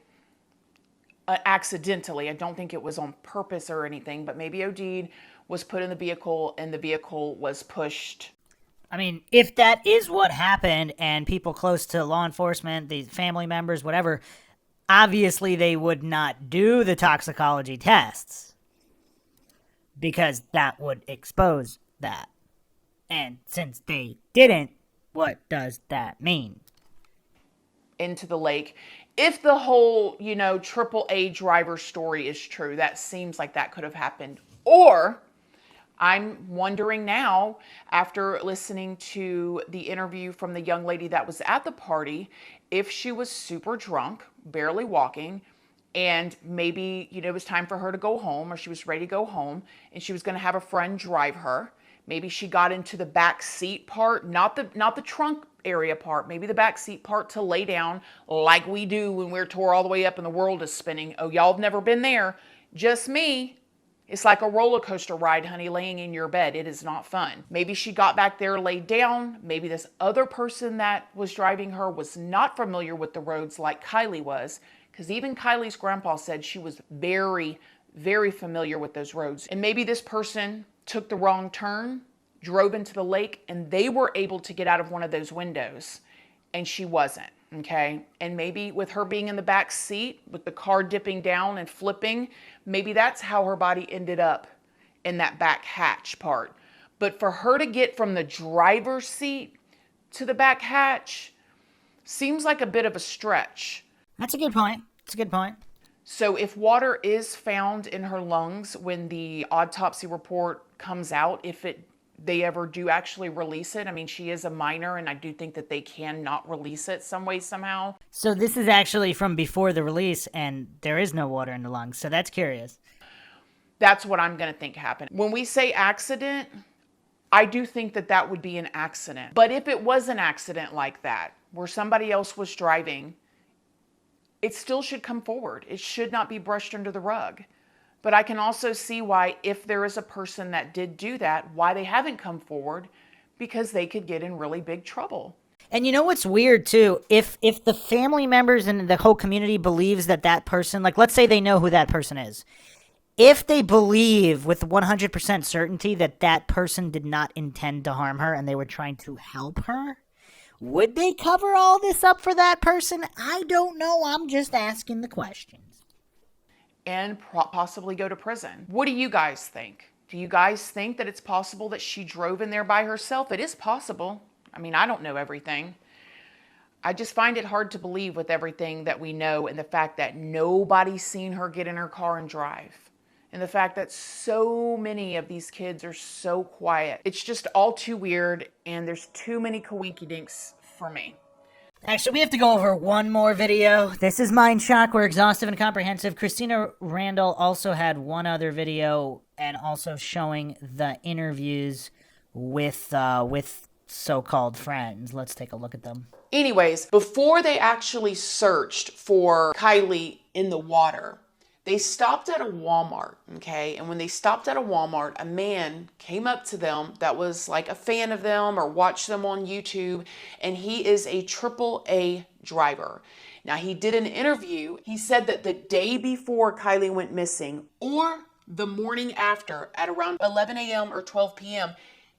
accidentally. I don't think it was on purpose or anything, but maybe OD'd, was put in the vehicle, and the vehicle was pushed. I mean, if that is what happened and people close to law enforcement, the family members, whatever, obviously they would not do the toxicology tests because that would expose that. And since they didn't, what does that mean? Into the lake. If the whole, AAA driver story is true, that seems like that could have happened. Or I'm wondering now, after listening to the interview from the young lady that was at the party, if she was super drunk, barely walking, and maybe, it was time for her to go home, or she was ready to go home, and she was going to have a friend drive her. Maybe she got into the back seat part, not the trunk area part, maybe the back seat part to lay down like we do when we're tore all the way up and the world is spinning. Oh, y'all have never been there. Just me. It's like a roller coaster ride, honey, laying in your bed. It is not fun. Maybe she got back there, laid down. Maybe this other person that was driving her was not familiar with the roads like Kiely was, because even Kiely's grandpa said she was very, very familiar with those roads. And maybe this person took the wrong turn, drove into the lake, and they were able to get out of one of those windows, and she wasn't, okay? And maybe with her being in the back seat, with the car dipping down and flipping, maybe that's how her body ended up in that back hatch part. But for her to get from the driver's seat to the back hatch seems like a bit of a stretch. That's a good point. That's a good point. So if water is found in her lungs when the autopsy report comes out, if they ever do actually release it, I mean, she is a minor, and I do think that they can not release it some way, somehow. So this is actually from before the release, and there is no water in the lungs, so that's curious. That's what I'm going to think happened. When we say accident, I do think that that would be an accident. But if it was an accident like that, where somebody else was driving, it still should come forward. It should not be brushed under the rug. But I can also see why, if there is a person that did do that, why they haven't come forward, because they could get in really big trouble. And you know what's weird too? If the family members and the whole community believes that person, like let's say they know who that person is, if they believe with 100% certainty that that person did not intend to harm her and they were trying to help her, would they cover all this up for that person? I don't know. I'm just asking the questions. And possibly go to prison. What do you guys think? Do you guys think that it's possible that she drove in there by herself? It is possible. I mean, I don't know everything. I just find it hard to believe with everything that we know, and the fact that nobody's seen her get in her car and drive. And the fact that so many of these kids are so quiet. It's just all too weird, and there's too many coinkydinks for me. Actually, we have to go over one more video. This is Mindshock. We're exhaustive and comprehensive. Christina Randall also had one other video, and also showing the interviews with so-called friends. Let's take a look at them. Anyways, before they actually searched for Kiely in the water, they stopped at a Walmart, okay? And when they stopped at a Walmart, a man came up to them that was like a fan of them or watched them on YouTube, and he is a AAA driver. Now, he did an interview. He said that the day before Kiely went missing, or the morning after at around 11 a.m. or 12 p.m.,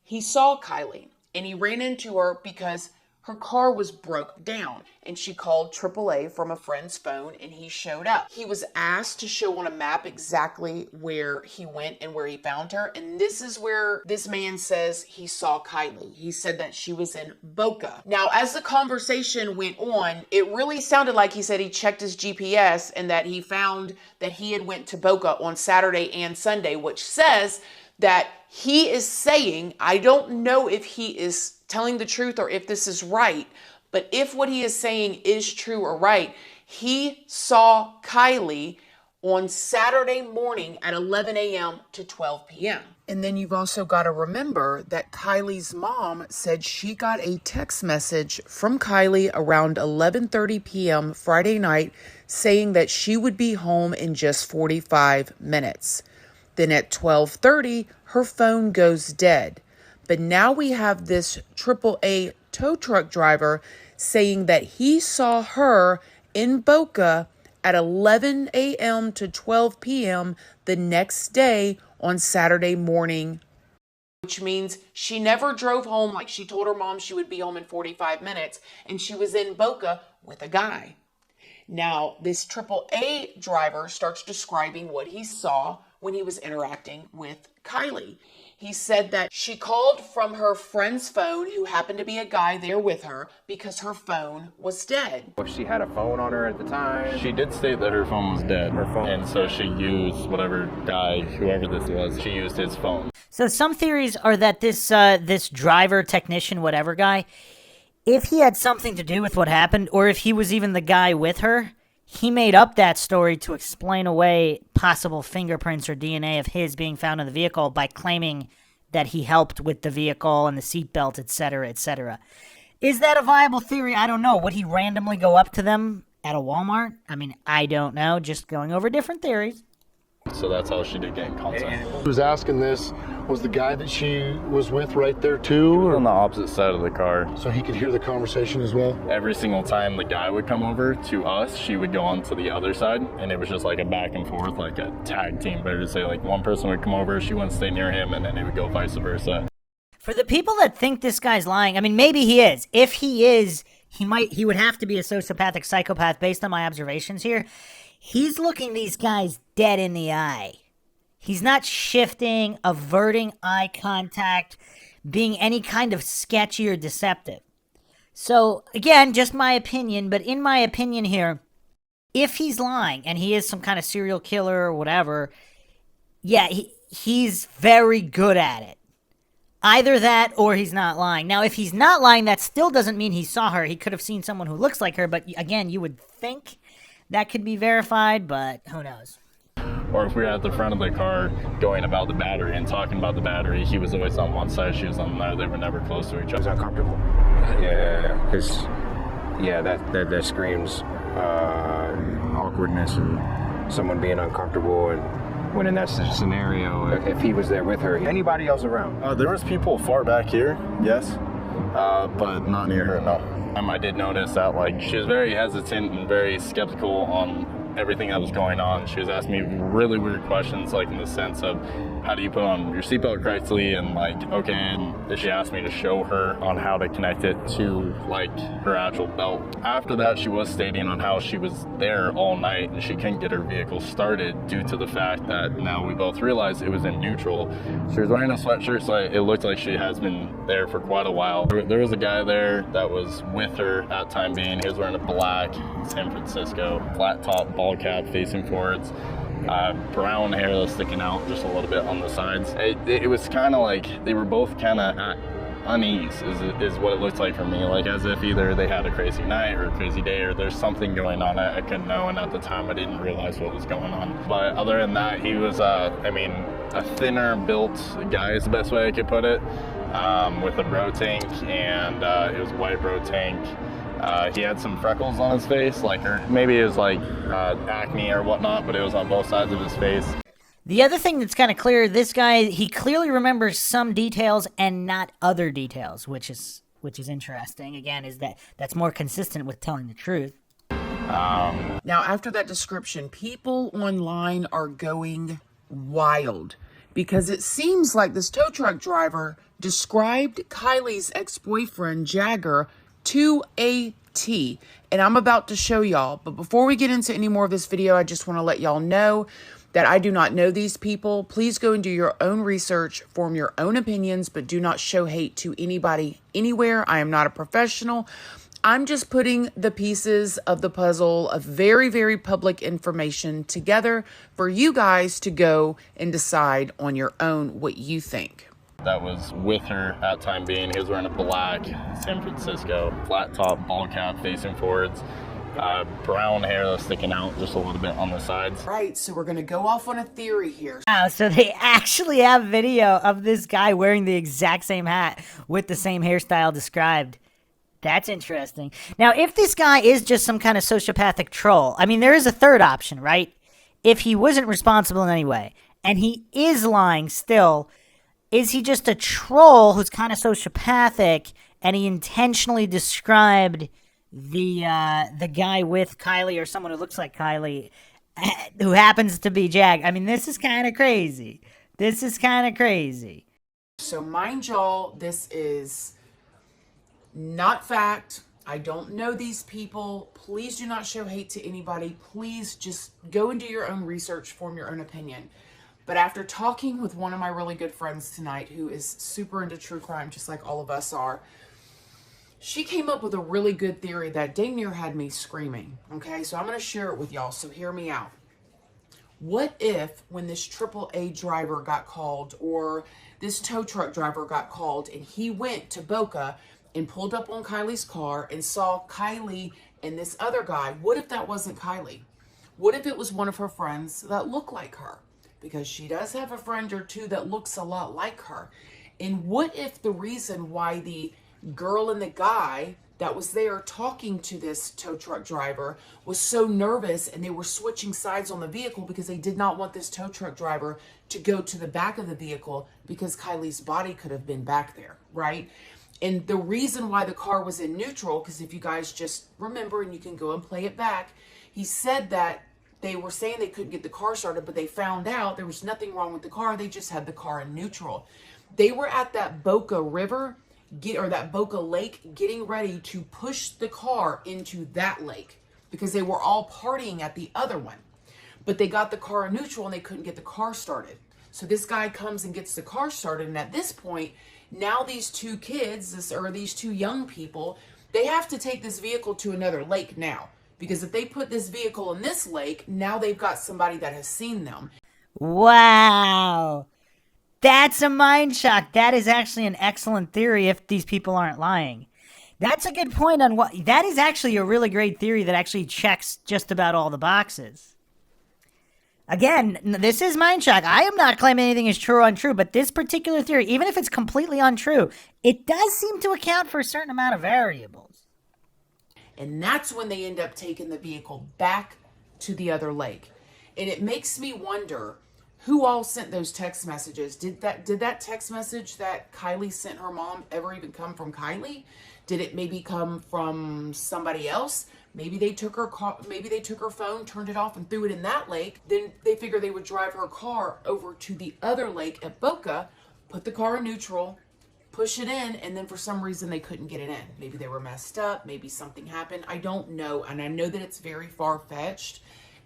he saw Kiely, and he ran into her because her car was broke down, and she called AAA from a friend's phone, and he showed up. He was asked to show on a map exactly where he went and where he found her, and this is where this man says he saw Kiely. He said that she was in Boca. Now, as the conversation went on, it really sounded like he said he checked his GPS and that he found that he had went to Boca on Saturday and Sunday, which says that he is saying, I don't know if he is telling the truth or if this is right, but if what he is saying is true or right, he saw Kiely on Saturday morning at 11 a.m. to 12 p.m. And then you've also got to remember that Kiely's mom said she got a text message from Kiely around 11:30 p.m. Friday night saying that she would be home in just 45 minutes. Then at 12:30, her phone goes dead. But now we have this AAA tow truck driver saying that he saw her in Boca at 11 a.m. to 12 p.m. the next day on Saturday morning. Which means she never drove home like she told her mom she would be home in 45 minutes, and she was in Boca with a guy. Now, this AAA driver starts describing what he saw when he was interacting with Kiely. He said that she called from her friend's phone, who happened to be a guy there with her, because her phone was dead. She had a phone on her at the time. She did state that her phone was dead. Her phone. And so she used whatever guy, whoever this was, she used his phone. So some theories are that this driver, technician, whatever guy, if he had something to do with what happened, or if he was even the guy with her, he made up that story to explain away possible fingerprints or DNA of his being found in the vehicle by claiming that he helped with the vehicle and the seatbelt, etc., etc. Is that a viable theory? I don't know. Would he randomly go up to them at a Walmart? I mean, I don't know. Just going over different theories. So that's how she did get in contact. Who was asking this? Was the guy that she was with right there too? Or on the opposite side of the car. So he could hear the conversation as well? Every single time the guy would come over to us, she would go on to the other side, and it was just like a back and forth, like a tag team. Better to say, like one person would come over, she wouldn't stay near him, and then it would go vice versa. For the people that think this guy's lying, I mean, maybe he is. If he is, he would have to be a sociopathic psychopath based on my observations here. He's looking these guys dead in the eye. He's not shifting, averting eye contact, being any kind of sketchy or deceptive. So, again, just my opinion, but in my opinion here, if he's lying, and he is some kind of serial killer or whatever, yeah, he's very good at it. Either that or he's not lying. Now, if he's not lying, that still doesn't mean he saw her. He could have seen someone who looks like her, but again, you would think that could be verified, but who knows? Or if we were at the front of the car going about the battery and talking about the battery, he was always on one side, she was on the other. They were never close to each other. It was uncomfortable. Yeah, because that screams awkwardness and someone being uncomfortable. And when in that scenario, if he was there with her, anybody else around? There was people far back here, yes, but not near her, no. I did notice that, like, she was very hesitant and very skeptical on everything that was going on. She was asking me really weird questions, like in the sense of, how do you put on your seatbelt correctly? And like, okay, and she asked me to show her on how to connect it to like her actual belt. After that, she was stating on how she was there all night and she couldn't get her vehicle started due to the fact that now we both realized it was in neutral. She was wearing a sweatshirt, so it looked like she has been there for quite a while. There was a guy there that was with her at time being. He was wearing a black San Francisco flat top ball cap facing forwards. Brown hair that's sticking out just a little bit on the sides. It was kind of like they were both kind of at unease is what it looked like for me, like as if either they had a crazy night or a crazy day or there's something going on I couldn't know, and at the time I didn't realize what was going on. But other than that, he was I mean, a thinner built guy is the best way I could put it, with a bro tank, and it was a white bro tank. He had some freckles on his face, like, or maybe it was like acne or whatnot, but it was on both sides of his face. The other thing that's kind of clear, this guy, he clearly remembers some details and not other details, which is interesting. Again, that's more consistent with telling the truth. Now, after that description, people online are going wild because it seems like this tow truck driver described Kiely's ex-boyfriend, Jagger, to a T. And I'm about to show y'all. But before we get into any more of this video, I just want to let y'all know that I do not know these people. Please go and do your own research, form your own opinions, but do not show hate to anybody anywhere. I am not a professional. I'm just putting the pieces of the puzzle of very, very public information together for you guys to go and decide on your own what you think. That was with her at time being. He was wearing a black San Francisco flat top ball cap facing forwards. Brown hair that's sticking out just a little bit on the sides. Right, so we're going to go off on a theory here. Wow, so they actually have video of this guy wearing the exact same hat with the same hairstyle described. That's interesting. Now, if this guy is just some kind of sociopathic troll, I mean, there is a third option, right? If he wasn't responsible in any way, and he is lying still, is he just a troll who's kind of sociopathic, and he intentionally described the guy with Kiely, or someone who looks like Kiely, who happens to be Jag? I mean, this is kind of crazy. This is kind of crazy. So mind y'all, this is not fact. I don't know these people. Please do not show hate to anybody. Please just go and do your own research, form your own opinion. But after talking with one of my really good friends tonight, who is super into true crime, just like all of us are, she came up with a really good theory that dang near had me screaming. Okay, so I'm going to share it with y'all, so hear me out. What if when this AAA driver got called, or this tow truck driver got called, and he went to Boca and pulled up on Kiely's car and saw Kiely and this other guy? What if that wasn't Kiely? What if it was one of her friends that looked like her? Because she does have a friend or two that looks a lot like her. And what if the reason why the girl and the guy that was there talking to this tow truck driver was so nervous and they were switching sides on the vehicle because they did not want this tow truck driver to go to the back of the vehicle because Kiely's body could have been back there, right? And the reason why the car was in neutral, because if you guys just remember and you can go and play it back, he said that they were saying they couldn't get the car started, but they found out there was nothing wrong with the car. They just had the car in neutral. They were at that Boca River, or that Boca Lake, getting ready to push the car into that lake because they were all partying at the other one. But they got the car in neutral and they couldn't get the car started. So this guy comes and gets the car started. And at this point, now these two kids, or these two young people, they have to take this vehicle to another lake now. Because if they put this vehicle in this lake, now they've got somebody that has seen them. Wow. That's a mind shock. That is actually an excellent theory if these people aren't lying. That's a good point on what... That is actually a really great theory that actually checks just about all the boxes. Again, this is mind shock. I am not claiming anything is true or untrue, but this particular theory, even if it's completely untrue, it does seem to account for a certain amount of variables. And that's when they end up taking the vehicle back to the other lake. And it makes me wonder who all sent those text messages. Did that text message that Kiely sent her mom ever even come from Kiely? Did it maybe come from somebody else? Maybe they took her phone, turned it off, and threw it in that lake. Then they figured they would drive her car over to the other lake at Boca, put the car in neutral, push it in, and then for some reason they couldn't get it in. Maybe they were messed up. Maybe something happened. I don't know. And I know that it's very far-fetched,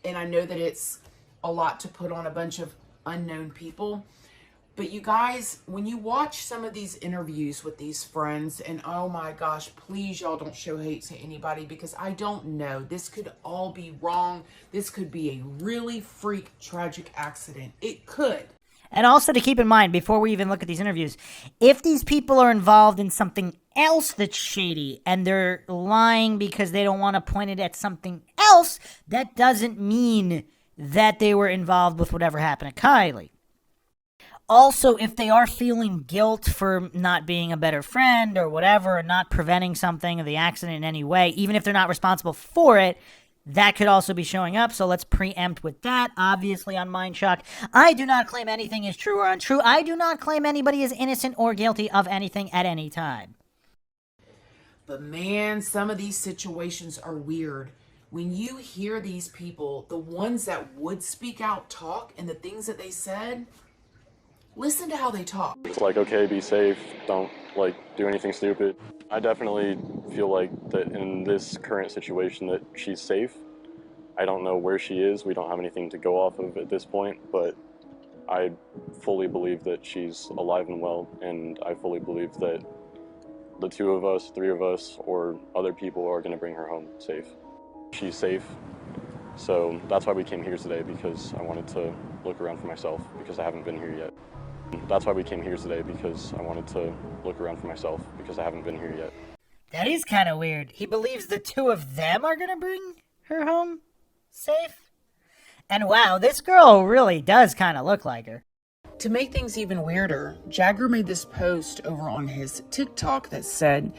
and I know that it's a lot to put on a bunch of unknown people. But you guys, when you watch some of these interviews with these friends, and oh my gosh, please y'all don't show hate to anybody, because I don't know. This could all be wrong. This could be a really freak tragic accident. It could. And also to keep in mind, before we even look at these interviews, if these people are involved in something else that's shady and they're lying because they don't want to point it at something else, that doesn't mean that they were involved with whatever happened to Kiely. Also, if they are feeling guilt for not being a better friend or whatever, or not preventing something of the accident in any way, even if they're not responsible for it, that could also be showing up. So let's preempt with that. Obviously on Mindshock, I do not claim anything is true or untrue. I do not claim anybody is innocent or guilty of anything at any time. But man, some of these situations are weird. When you hear these people, the ones that would speak out, talk, and the things that they said, listen to how they talk. It's like, okay, be safe. Don't, do anything stupid. I definitely feel like that in this current situation that she's safe. I don't know where she is. We don't have anything to go off of at this point, but I fully believe that she's alive and well, and I fully believe that the 2 of us, 3 of us, or other people are going to bring her home safe. She's safe, so that's why we came here today, because I wanted to look around for myself, because I haven't been here yet. That's why we came here today, because I wanted to look around for myself, because I haven't been here yet. That is kind of weird. He believes the 2 of them are going to bring her home safe? And wow, this girl really does kind of look like her. To make things even weirder, Jagger made this post over on his TikTok that said,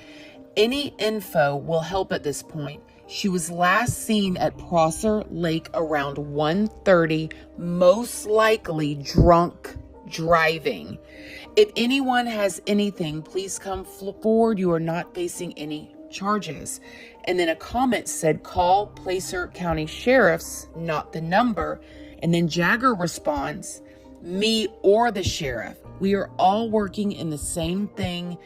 "Any info will help at this point. She was last seen at Prosser Lake around 1:30, most likely drunk driving. If anyone has anything, please come forward. You are not facing any charges." And then a comment said, "Call Placer County Sheriff's, not the number." And then Jagger responds, "Me or the sheriff. We are all working in the same thing,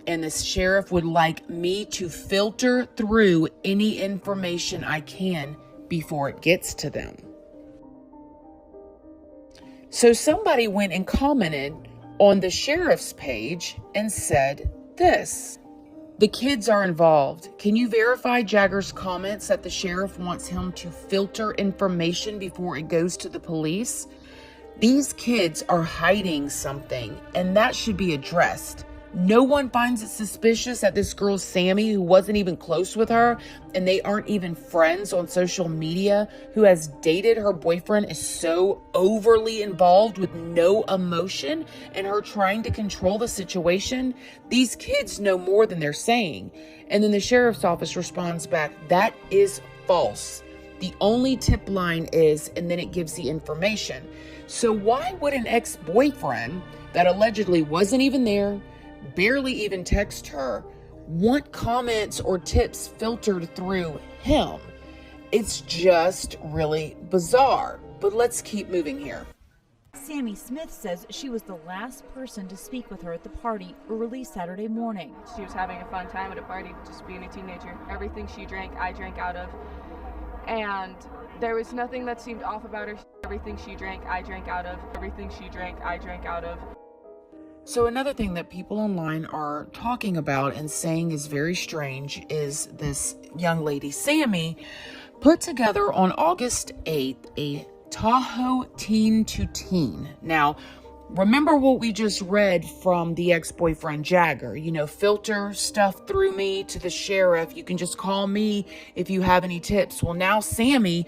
and the sheriff would like me to filter through any information I can before it gets to them." So somebody went and commented on the sheriff's page and said this: "The kids are involved. Can you verify Jagger's comments that the sheriff wants him to filter information before it goes to the police? These kids are hiding something, and that should be addressed. No one finds it suspicious that this girl Sammy, who wasn't even close with her, and they aren't even friends on social media, who has dated her boyfriend, is so overly involved with no emotion and her trying to control the situation. These kids know more than they're saying." And then the sheriff's office responds back, "That is false. The only tip line is," and then it gives the information. So why would an ex-boyfriend that allegedly wasn't even there, barely even text her, want comments or tips filtered through him? It's just really bizarre. But let's keep moving here. Sammy Smith says she was the last person to speak with her at the party early Saturday morning. She was having a fun time at a party, just being a teenager. Everything she drank, I drank out of. And there was nothing that seemed off about her. Everything she drank, I drank out of. Everything she drank, I drank out of. So another thing that people online are talking about and saying is very strange is this young lady, Sammy, put together on August 8th a Tahoe teen to teen. Now, remember what we just read from the ex-boyfriend Jagger, filter stuff through me to the sheriff. You can just call me if you have any tips. Well, now Sammy,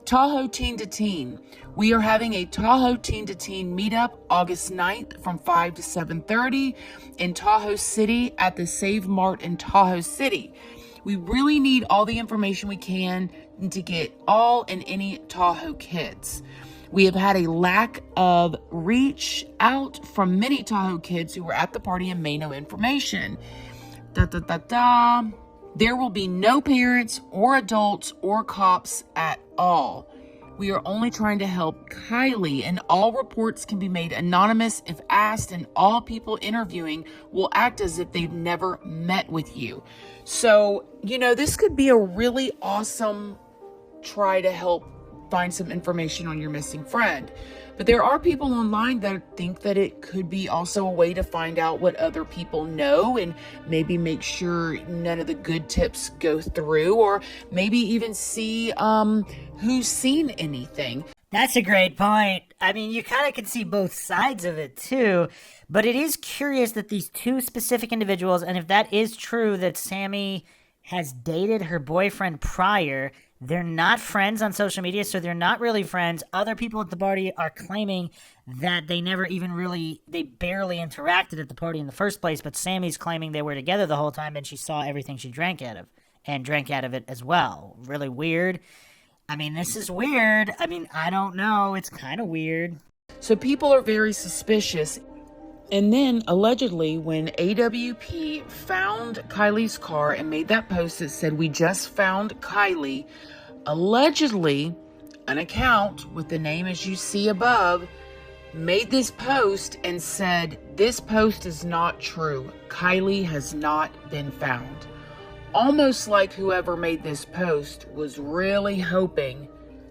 Tahoe teen to teen. We are having a Tahoe teen to teen meetup August 9th from 5 to 7:30 in Tahoe City at the Save Mart in Tahoe City. We really need all the information we can to get all and any Tahoe kids. We have had a lack of reach out from many Tahoe kids who were at the party and may know information. There will be no parents or adults or cops at all. We are only trying to help Kiely, and all reports can be made anonymous if asked, and all people interviewing will act as if they've never met with you. So, you know, this could be a really awesome try to help find some information on your missing friend. But there are people online that think that it could be also a way to find out what other people know and maybe make sure none of the good tips go through, or maybe even see who's seen anything. That's a great point. I mean, you kind of can see both sides of it too, but it is curious that these two specific individuals, and if that is true that Sammy has dated her boyfriend prior, they're not friends on social media, so they're not really friends. Other people at the party are claiming that they barely interacted at the party in the first place, but Sammy's claiming they were together the whole time and she saw everything she drank out of, and drank out of it as well. Really weird. I mean, this is weird. I mean, I don't know. It's kind of weird. So people are very suspicious. And then, allegedly, when AWP found Kiely's car and made that post that said, "We just found Kiely," allegedly, an account with the name as you see above made this post and said, "This post is not true. Kiely has not been found." Almost like whoever made this post was really hoping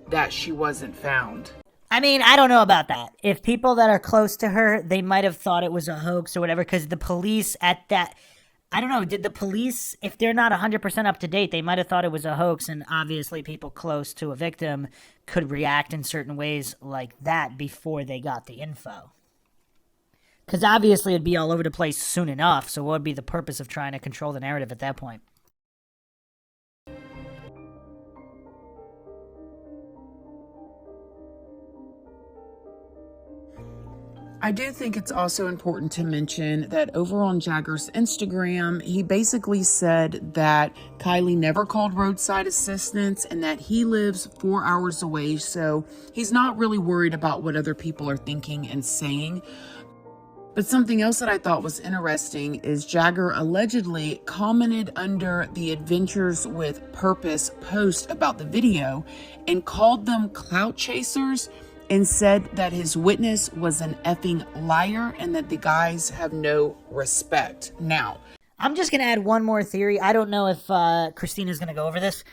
that she wasn't found. I mean, I don't know about that. If people that are close to her, they might have thought it was a hoax or whatever, because the police at that, I don't know, did the police, if they're not 100% up to date, they might have thought it was a hoax, and obviously people close to a victim could react in certain ways like that before they got the info. Because obviously it'd be all over the place soon enough, so what would be the purpose of trying to control the narrative at that point? I do think it's also important to mention that over on Jagger's Instagram, he basically said that Kiely never called roadside assistance and that he lives 4 hours away, so he's not really worried about what other people are thinking and saying. But something else that I thought was interesting is Jagger allegedly commented under the Adventures with Purpose post about the video and called them clout chasers, and said that his witness was an effing liar and that the guys have no respect. Now, I'm just going to add one more theory. I don't know if Christina's going to go over this.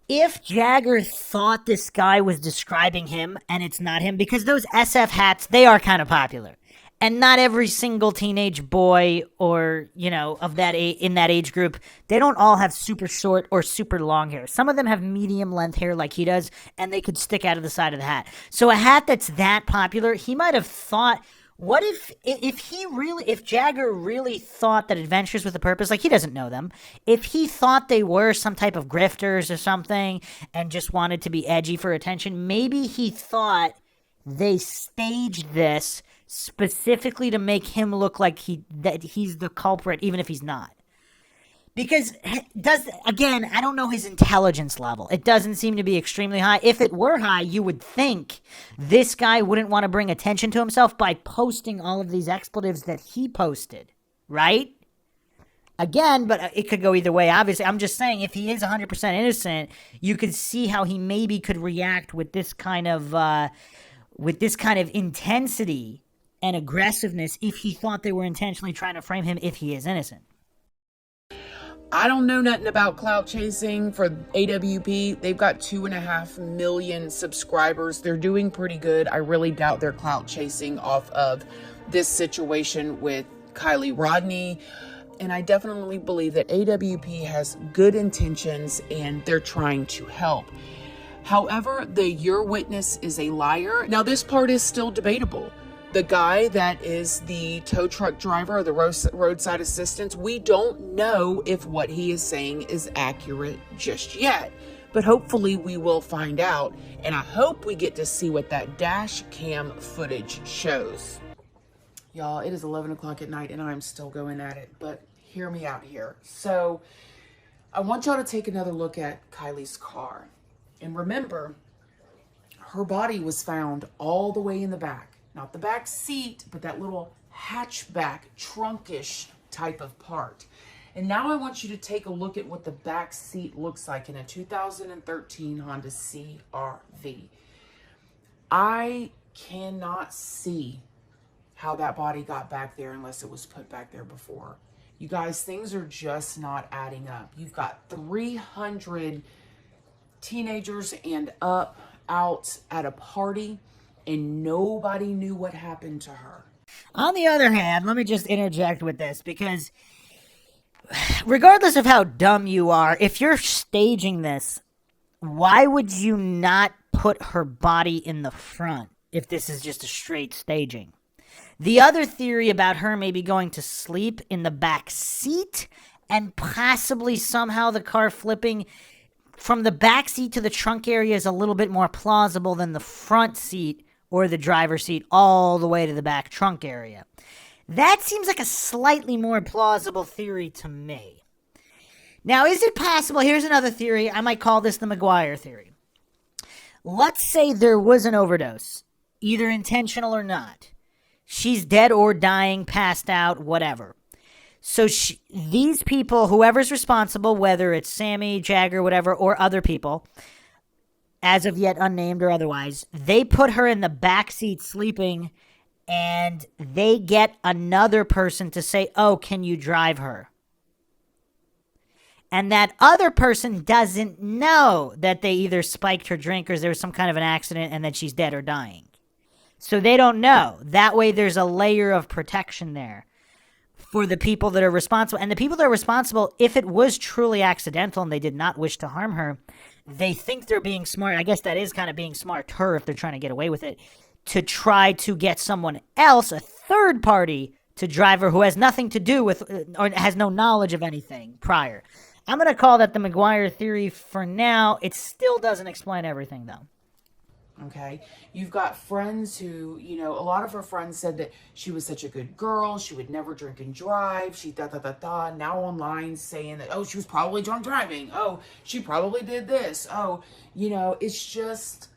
If Jagger thought this guy was describing him and it's not him, because those SF hats, they are kind of popular. And not every single teenage boy or, you know, of that in that age group, they don't all have super short or super long hair. Some of them have medium length hair like he does, and they could stick out of the side of the hat. So a hat that's that popular, he might have thought, what if Jagger really thought that Adventures with a Purpose, like he doesn't know them, if he thought they were some type of grifters or something and just wanted to be edgy for attention, maybe he thought they staged this specifically to make him look like he's the culprit, even if he's not. Because, again, I don't know his intelligence level. It doesn't seem to be extremely high. If it were high, you would think this guy wouldn't want to bring attention to himself by posting all of these expletives that he posted, right? Again, but it could go either way, obviously. I'm just saying, if he is 100% innocent, you could see how he maybe could react with this kind of intensity and aggressiveness if he thought they were intentionally trying to frame him if he is innocent. I don't know nothing about clout chasing for AWP. They've got 2.5 million subscribers. They're doing pretty good. I really doubt they're clout chasing off of this situation with Kiely Rodni. And I definitely believe that AWP has good intentions and they're trying to help. However, your witness is a liar. Now, this part is still debatable. The guy that is the tow truck driver or the roadside assistance, we don't know if what he is saying is accurate just yet. But hopefully we will find out. And I hope we get to see what that dash cam footage shows. Y'all, it is 11 o'clock at night and I'm still going at it. But hear me out here. So I want y'all to take another look at Kiely's car. And remember, her body was found all the way in the back. Not the back seat, but that little hatchback, trunkish type of part. And now I want you to take a look at what the back seat looks like in a 2013 Honda CR-V. I cannot see how that body got back there unless it was put back there before. You guys, things are just not adding up. You've got 300 teenagers and up out at a party, and nobody knew what happened to her. On the other hand, let me just interject with this, because regardless of how dumb you are, if you're staging this, why would you not put her body in the front if this is just a straight staging? The other theory about her maybe going to sleep in the back seat and possibly somehow the car flipping from the back seat to the trunk area is a little bit more plausible than the front seat or the driver's seat all the way to the back trunk area. That seems like a slightly more plausible theory to me. Now, is it possible? Here's another theory. I might call this the McGuire theory. Let's say there was an overdose, either intentional or not. She's dead or dying, passed out, whatever. So these people, whoever's responsible, whether it's Sammy, Jagger, whatever, or other people, as of yet unnamed or otherwise, they put her in the back seat sleeping, and they get another person to say, oh, can you drive her? And that other person doesn't know that they either spiked her drink or there was some kind of an accident and that she's dead or dying. So they don't know. That way there's a layer of protection there for the people that are responsible. And the people that are responsible, if it was truly accidental and they did not wish to harm her, they think they're being smart. I guess that is kind of being smarter if they're trying to get away with it, to try to get someone else, a third party, to drive her who has nothing to do with or has no knowledge of anything prior. I'm going to call that the McGuire theory for now. It still doesn't explain everything, though. Okay, you've got friends who, a lot of her friends said that she was such a good girl, she would never drink and drive, she da-da-da-da, now online saying that, oh, she was probably drunk driving, oh, she probably did this, oh, it's just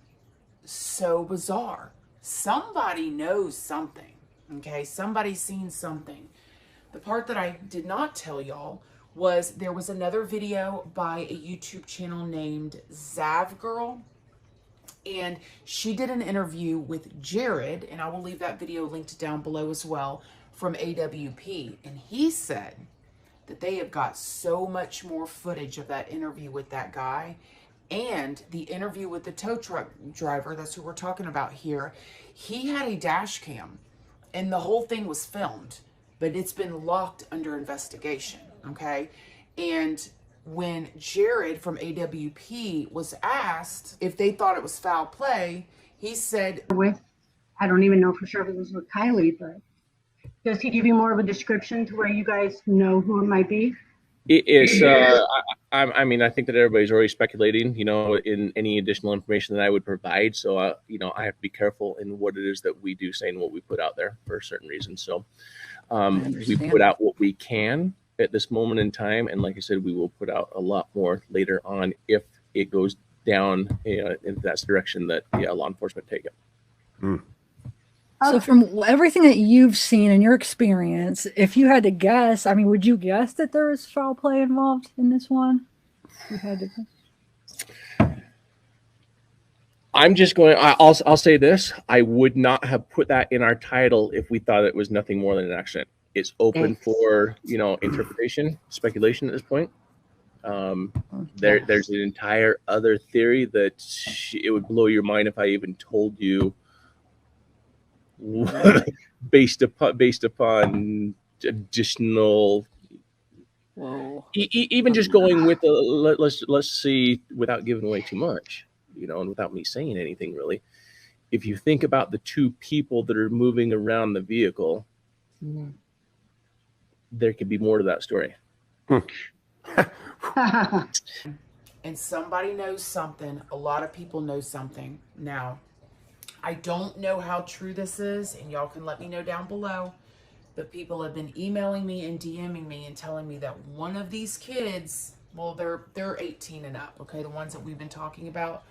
so bizarre. Somebody knows something, okay? Somebody's seen something. The part that I did not tell y'all was there was another video by a YouTube channel named Zav Girl. And she did an interview with Jared, and I will leave that video linked down below as well, from AWP. And he said that they have got so much more footage of that interview with that guy and the interview with the tow truck driver, that's who we're talking about here. He had a dash cam, and the whole thing was filmed, but it's been locked under investigation, okay? And when Jared from AWP was asked if they thought it was foul play, he said, I don't even know for sure if it was with Kiely, but does he give you more of a description to where you guys know who it might be? It is, I mean, I think that everybody's already speculating, in any additional information that I would provide. So, I have to be careful in what it is that we do say and what we put out there for certain reasons. So, we put out what we can at this moment in time, and like I said, we will put out a lot more later on if it goes down into that direction that law enforcement take it. So from everything that you've seen in your experience, if you had to guess, I mean, would you guess that there was foul play involved in this one? You had to guess. I'm just going, I'll say this, I would not have put that in our title if we thought it was nothing more than an accident. It's open for, interpretation, speculation at this point. There's an entire other theory that it would blow your mind if I even told you based upon additional. Whoa. Even just going with let's see, without giving away too much, and without me saying anything really. If you think about the two people that are moving around the vehicle, there could be more to that story. And somebody knows something. A lot of people know something. Now, I don't know how true this is, and y'all can let me know down below, but people have been emailing me and DMing me and telling me that one of these kids, well, they're 18 and up, okay, the ones that we've been talking about,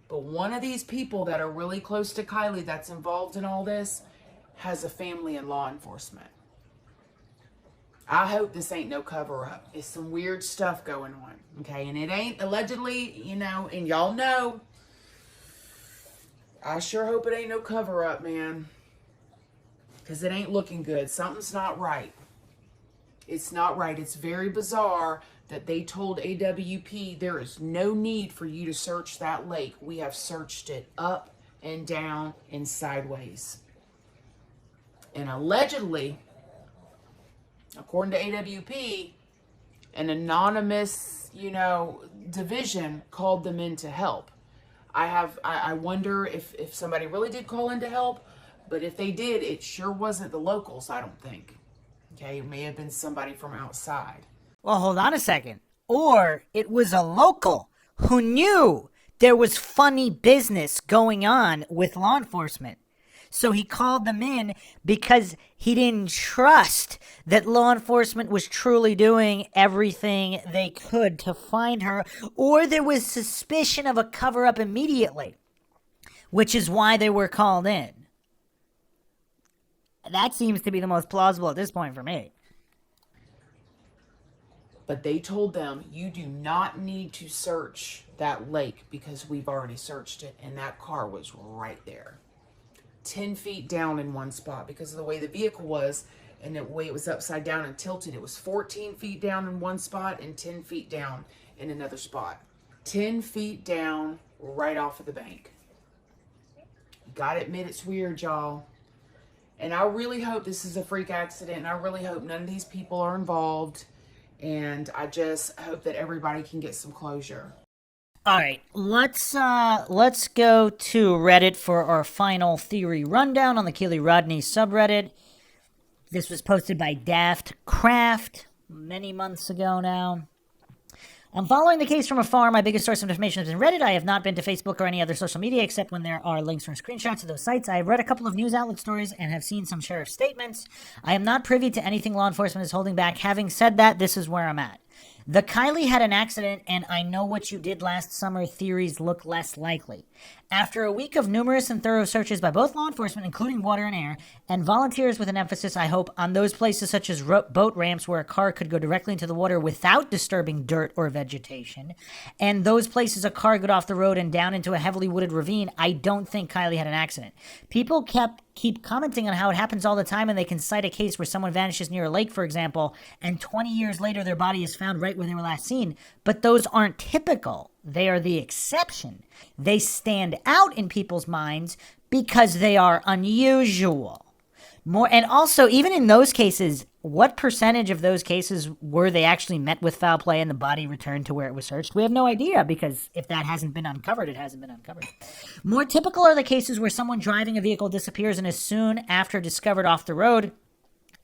but one of these people that are really close to Kiely that's involved in all this has a family in law enforcement. I hope this ain't no cover-up. It's some weird stuff going on, okay? And it ain't allegedly, you know, and y'all know, I sure hope it ain't no cover-up, man. Because it ain't looking good. Something's not right. It's not right. It's very bizarre that they told AWP there is no need for you to search that lake. We have searched it up and down and sideways. And allegedly, according to AWP, an anonymous, you know, division called them in to help. I wonder if somebody really did call in to help, but if they did, it sure wasn't the locals, I don't think. Okay, it may have been somebody from outside. Well, hold on a second. Or it was a local who knew there was funny business going on with law enforcement. So he called them in because he didn't trust that law enforcement was truly doing everything they could to find her, or there was suspicion of a cover-up immediately, which is why they were called in. That seems to be the most plausible at this point for me. But they told them, you do not need to search that lake because we've already searched it, and that car was right there. 10 feet down in one spot because of the way the vehicle was and the way it was upside down and tilted. It was 14 feet down in one spot and 10 feet down in another spot. 10 feet down right off of the bank. Gotta admit it's weird, y'all. And I really hope this is a freak accident, and I really hope none of these people are involved. And I just hope that everybody can get some closure. All right, let's go to Reddit for our final theory rundown on the Kiely Rodni subreddit. This was posted by Daft Craft many months ago now. I'm following the case from afar. My biggest source of information has been Reddit. I have not been to Facebook or any other social media except when there are links or screenshots of those sites. I have read a couple of news outlet stories and have seen some sheriff statements. I am not privy to anything law enforcement is holding back. Having said that, this is where I'm at. The Kiely had an accident, and I know what you did last summer theories look less likely. After a week of numerous and thorough searches by both law enforcement, including water and air, and volunteers with an emphasis, I hope, on those places such as boat ramps where a car could go directly into the water without disturbing dirt or vegetation, and those places a car got off the road and down into a heavily wooded ravine, I don't think Kiely had an accident. People keep commenting on how it happens all the time, and they can cite a case where someone vanishes near a lake, for example, and 20 years later their body is found right where they were last seen. But those aren't typical. They are the exception. They stand out in people's minds because they are unusual. And also, even in those cases, what percentage of those cases were they actually met with foul play and the body returned to where it was searched? We have no idea, because if that hasn't been uncovered, it hasn't been uncovered. More typical are the cases where someone driving a vehicle disappears and is soon after discovered off the road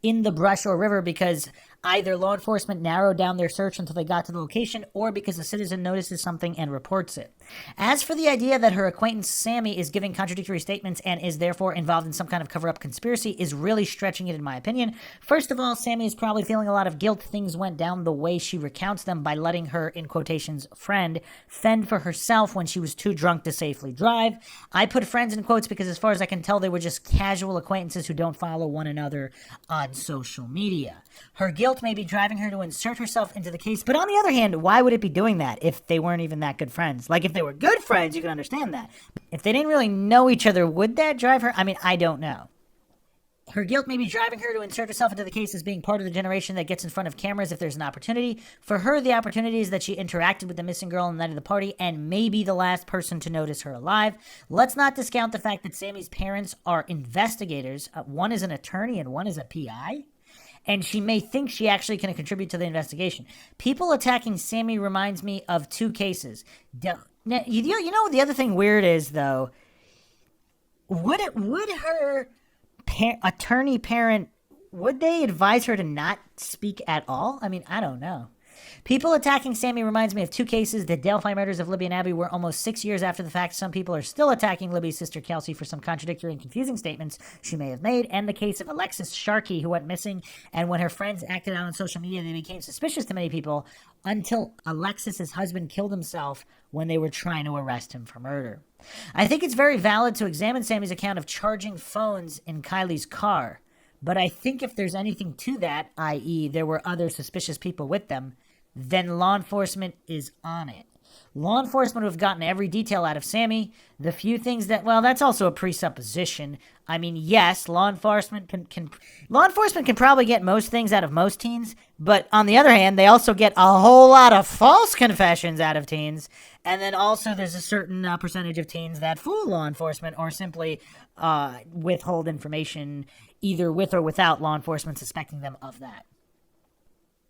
in the brush or river because either law enforcement narrowed down their search until they got to the location or because a citizen notices something and reports it. As for the idea that her acquaintance Sammy is giving contradictory statements and is therefore involved in some kind of cover-up conspiracy is really stretching it in my opinion. First of all, Sammy is probably feeling a lot of guilt. Things went down the way she recounts them by letting her, in quotations, friend fend for herself when she was too drunk to safely drive. I put friends in quotes because as far as I can tell, they were just casual acquaintances who don't follow one another on social media. Her guilt may be driving her to insert herself into the case, but on the other hand, why would it be doing that if they weren't even that good friends? Like, if they were good friends, you can understand that. If they didn't really know each other, would that drive her? I mean, I don't know. Her guilt may be driving her to insert herself into the case as being part of the generation that gets in front of cameras if there's an opportunity. For her, the opportunity is that she interacted with the missing girl on the night of the party and may be the last person to notice her alive. Let's not discount the fact that Sammy's parents are investigators. One is an attorney and one is a PI. And she may think she actually can contribute to the investigation. People attacking Sammy reminds me of two cases. You know, the other thing weird is, though, would her attorney parent, would they advise her to not speak at all? I mean, I don't know. People attacking Sammy reminds me of two cases. The Delphi murders of Libby and Abby were almost 6 years after the fact. Some people are still attacking Libby's sister Kelsey for some contradictory and confusing statements she may have made. And the case of Alexis Sharkey, who went missing, and when her friends acted out on social media, they became suspicious to many people until Alexis's husband killed himself when they were trying to arrest him for murder. I think it's very valid to examine Sammy's account of charging phones in Kiely's car. But I think if there's anything to that, i.e. there were other suspicious people with them, then law enforcement is on it. Law enforcement would have gotten every detail out of Sammy. The few things that, well, that's also a presupposition. I mean, yes, law enforcement can probably get most things out of most teens, but on the other hand, they also get a whole lot of false confessions out of teens. And then also there's a certain percentage of teens that fool law enforcement or simply withhold information either with or without law enforcement suspecting them of that.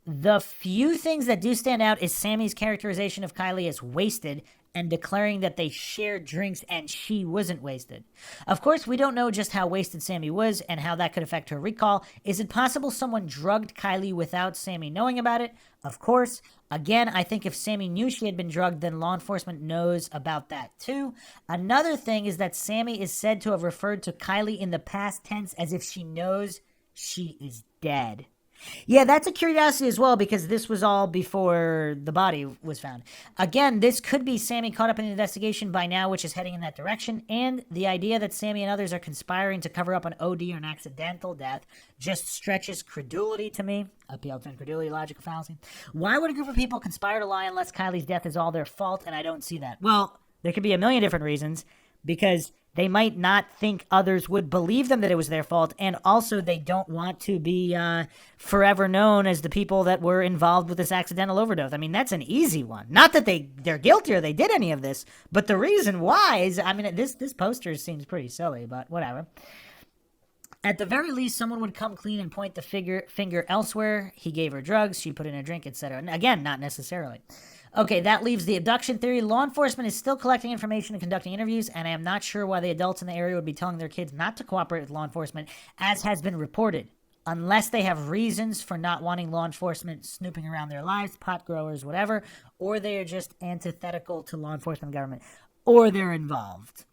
The few things that do stand out is Sammy's characterization of Kiely as wasted and declaring that they shared drinks and she wasn't wasted. Of course, we don't know just how wasted Sammy was and how that could affect her recall. Is it possible someone drugged Kiely without Sammy knowing about it? Of course. Again, I think if Sammy knew she had been drugged, then law enforcement knows about that too. Another thing is that Sammy is said to have referred to Kiely in the past tense as if she knows she is dead. Yeah, that's a curiosity as well because this was all before the body was found. Again, this could be Sammy caught up in the investigation by now, which is heading in that direction, and the idea that Sammy and others are conspiring to cover up an OD or an accidental death just stretches credulity to me. Appeal to incredulity, logical fallacy. Why would a group of people conspire to lie unless Kylie's death is all their fault, and I don't see that? Well, there could be a million different reasons because they might not think others would believe them that it was their fault, and also they don't want to be forever known as the people that were involved with this accidental overdose. I mean, that's an easy one. Not that they're guilty or they did any of this, but the reason why is, I mean, this poster seems pretty silly, but whatever. At the very least, someone would come clean and point the finger elsewhere. He gave her drugs, she put in a drink, etc. And again, not necessarily. Okay, that leaves the abduction theory. Law enforcement is still collecting information and conducting interviews, and I am not sure why the adults in the area would be telling their kids not to cooperate with law enforcement, as has been reported, unless they have reasons for not wanting law enforcement snooping around their lives, pot growers, whatever, or they are just antithetical to law enforcement government, or they're involved.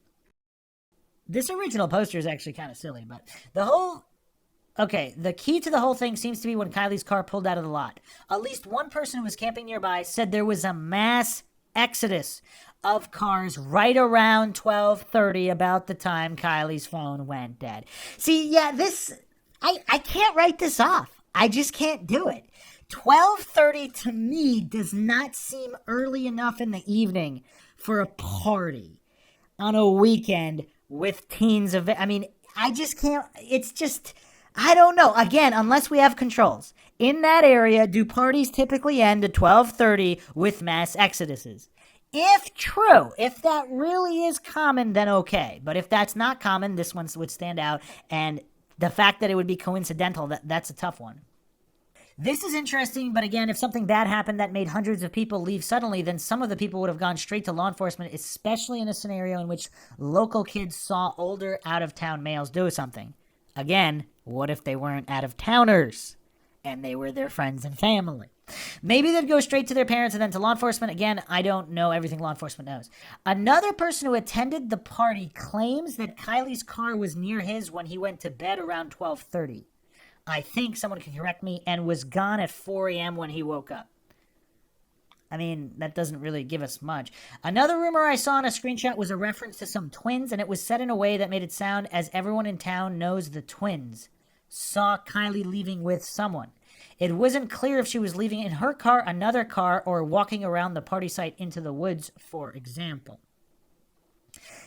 This original poster is actually kind of silly, but the key to the whole thing seems to be when Kylie's car pulled out of the lot. At least one person who was camping nearby said there was a mass exodus of cars right around 12:30, about the time Kylie's phone went dead. See, yeah, I can't write this off. I just can't do it. 12:30 to me does not seem early enough in the evening for a party on a weekend with teens of, I mean, I just can't, it's just, I don't know. Again, unless we have controls. In that area, do parties typically end at 12:30 with mass exoduses? If true, if that really is common, then okay. But if that's not common, this one would stand out. And the fact that it would be coincidental, that's a tough one. This is interesting, but again, if something bad happened that made hundreds of people leave suddenly, then some of the people would have gone straight to law enforcement, especially in a scenario in which local kids saw older out-of-town males do something. Again, what if they weren't out-of-towners and they were their friends and family? Maybe they'd go straight to their parents and then to law enforcement. Again, I don't know everything law enforcement knows. Another person who attended the party claims that Kylie's car was near his when he went to bed around 12:30. I think someone can correct me, and was gone at 4 a.m. when he woke up. I mean, that doesn't really give us much. Another rumor I saw in a screenshot was a reference to some twins, and it was said in a way that made it sound as everyone in town knows the twins saw Kiely leaving with someone. It wasn't clear if she was leaving in her car, another car, or walking around the party site into the woods, for example.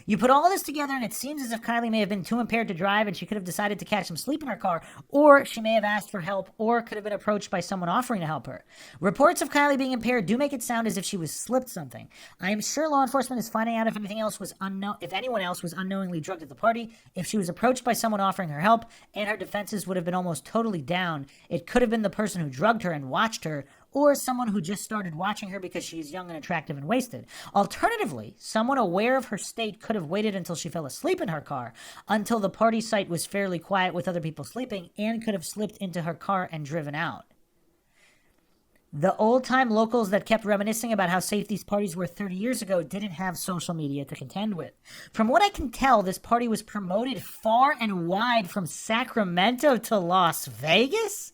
You put all this together, and it seems as if Kiely may have been too impaired to drive, and she could have decided to catch some sleep in her car, or she may have asked for help, or could have been approached by someone offering to help her. Reports of Kiely being impaired do make it sound as if she was slipped something. I am sure law enforcement is finding out if anyone else was unknowingly drugged at the party. If she was approached by someone offering her help, and her defenses would have been almost totally down, it could have been the person who drugged her and watched her, or someone who just started watching her because she's young and attractive and wasted. Alternatively, someone aware of her state could have waited until she fell asleep in her car, until the party site was fairly quiet with other people sleeping, and could have slipped into her car and driven out. The old-time locals that kept reminiscing about how safe these parties were 30 years ago didn't have social media to contend with. From what I can tell, this party was promoted far and wide from Sacramento to Las Vegas?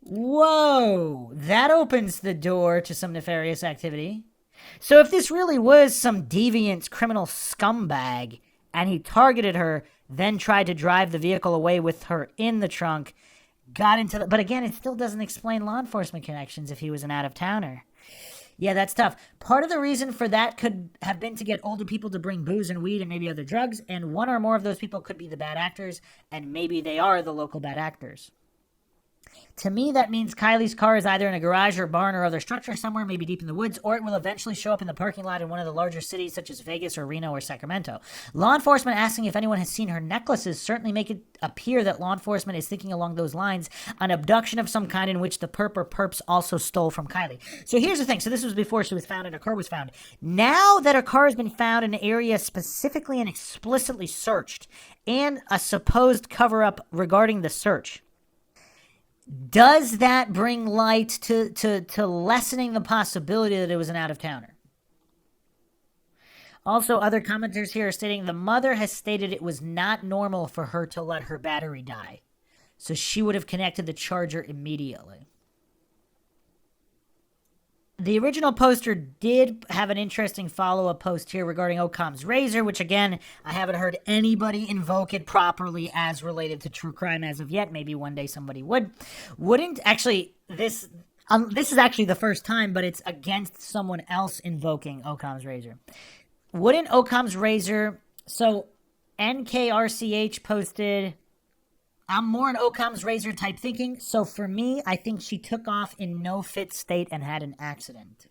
Whoa, that opens the door to some nefarious activity. So if this really was some deviant criminal scumbag and he targeted her, then tried to drive the vehicle away with her in the trunk, got into the... But again, it still doesn't explain law enforcement connections if he was an out-of-towner. Yeah, that's tough. Part of the reason for that could have been to get older people to bring booze and weed and maybe other drugs, and one or more of those people could be the bad actors, and maybe they are the local bad actors. To me, that means Kiely's car is either in a garage or barn or other structure somewhere, maybe deep in the woods, or it will eventually show up in the parking lot in one of the larger cities such as Vegas or Reno or Sacramento. Law enforcement asking if anyone has seen her necklaces certainly make it appear that law enforcement is thinking along those lines, an abduction of some kind in which the perp or perps also stole from Kiely. So here's the thing. So this was before she was found and her car was found. Now that her car has been found in an area specifically and explicitly searched, and a supposed cover-up regarding the search, does that bring light to lessening the possibility that it was an out-of-towner? Also, other commenters here are stating the mother has stated it was not normal for her to let her battery die, so she would have connected the charger immediately. The original poster did have an interesting follow-up post here regarding Occam's razor, which, again, I haven't heard anybody invoke it properly as related to true crime as of yet. Maybe one day somebody would. This is actually the first time, but it's against someone else invoking Occam's razor. Wouldn't Occam's razor... So, NKRCH posted... I'm more an Occam's razor type thinking, so for me, I think she took off in no fit state and had an accident.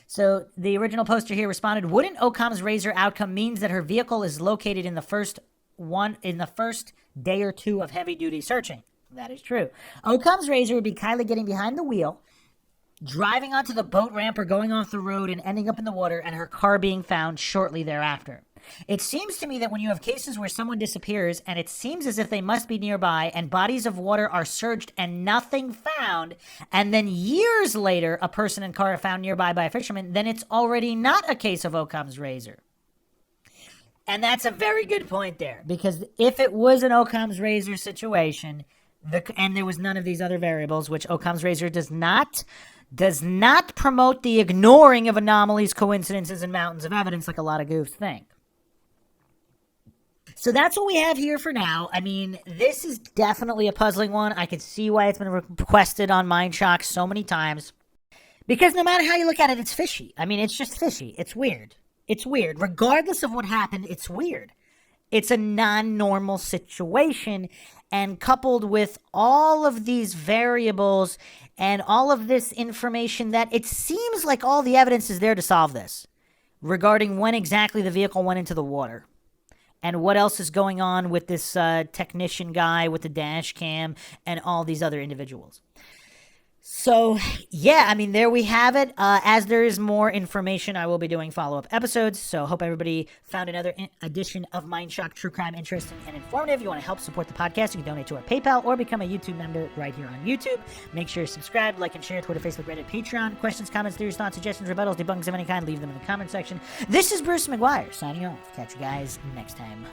So the original poster here responded, wouldn't Occam's razor outcome means that her vehicle is located in the first day or two of heavy-duty searching? That is true. Occam's razor would be Kiely getting behind the wheel, driving onto the boat ramp or going off the road and ending up in the water, and her car being found shortly thereafter. It seems to me that when you have cases where someone disappears and it seems as if they must be nearby and bodies of water are searched and nothing found, and then years later a person and car are found nearby by a fisherman, then it's already not a case of Occam's razor. And that's a very good point there, because if it was an Occam's razor situation, and there was none of these other variables, which Occam's razor does not promote the ignoring of anomalies, coincidences, and mountains of evidence like a lot of goofs think. So that's what we have here for now. I mean, this is definitely a puzzling one. I can see why it's been requested on Mindshock so many times. Because no matter how you look at it, it's fishy. I mean, it's just fishy. It's weird. It's weird. Regardless of what happened, it's weird. It's a non-normal situation. And coupled with all of these variables and all of this information that it seems like all the evidence is there to solve this. Regarding when exactly the vehicle went into the water. And what else is going on with this technician guy with the dash cam and all these other individuals. So, yeah, I mean, there we have it. As there is more information, I will be doing follow-up episodes. So hope everybody found another edition of Mindshock True Crime interesting and informative. If you want to help support the podcast, you can donate to our PayPal or become a YouTube member right here on YouTube. Make sure you're subscribed, like, and share, Twitter, Facebook, Reddit, Patreon. Questions, comments, theories, thoughts, suggestions, rebuttals, debunkings of any kind, leave them in the comment section. This is Bruce McGuire signing off. Catch you guys next time.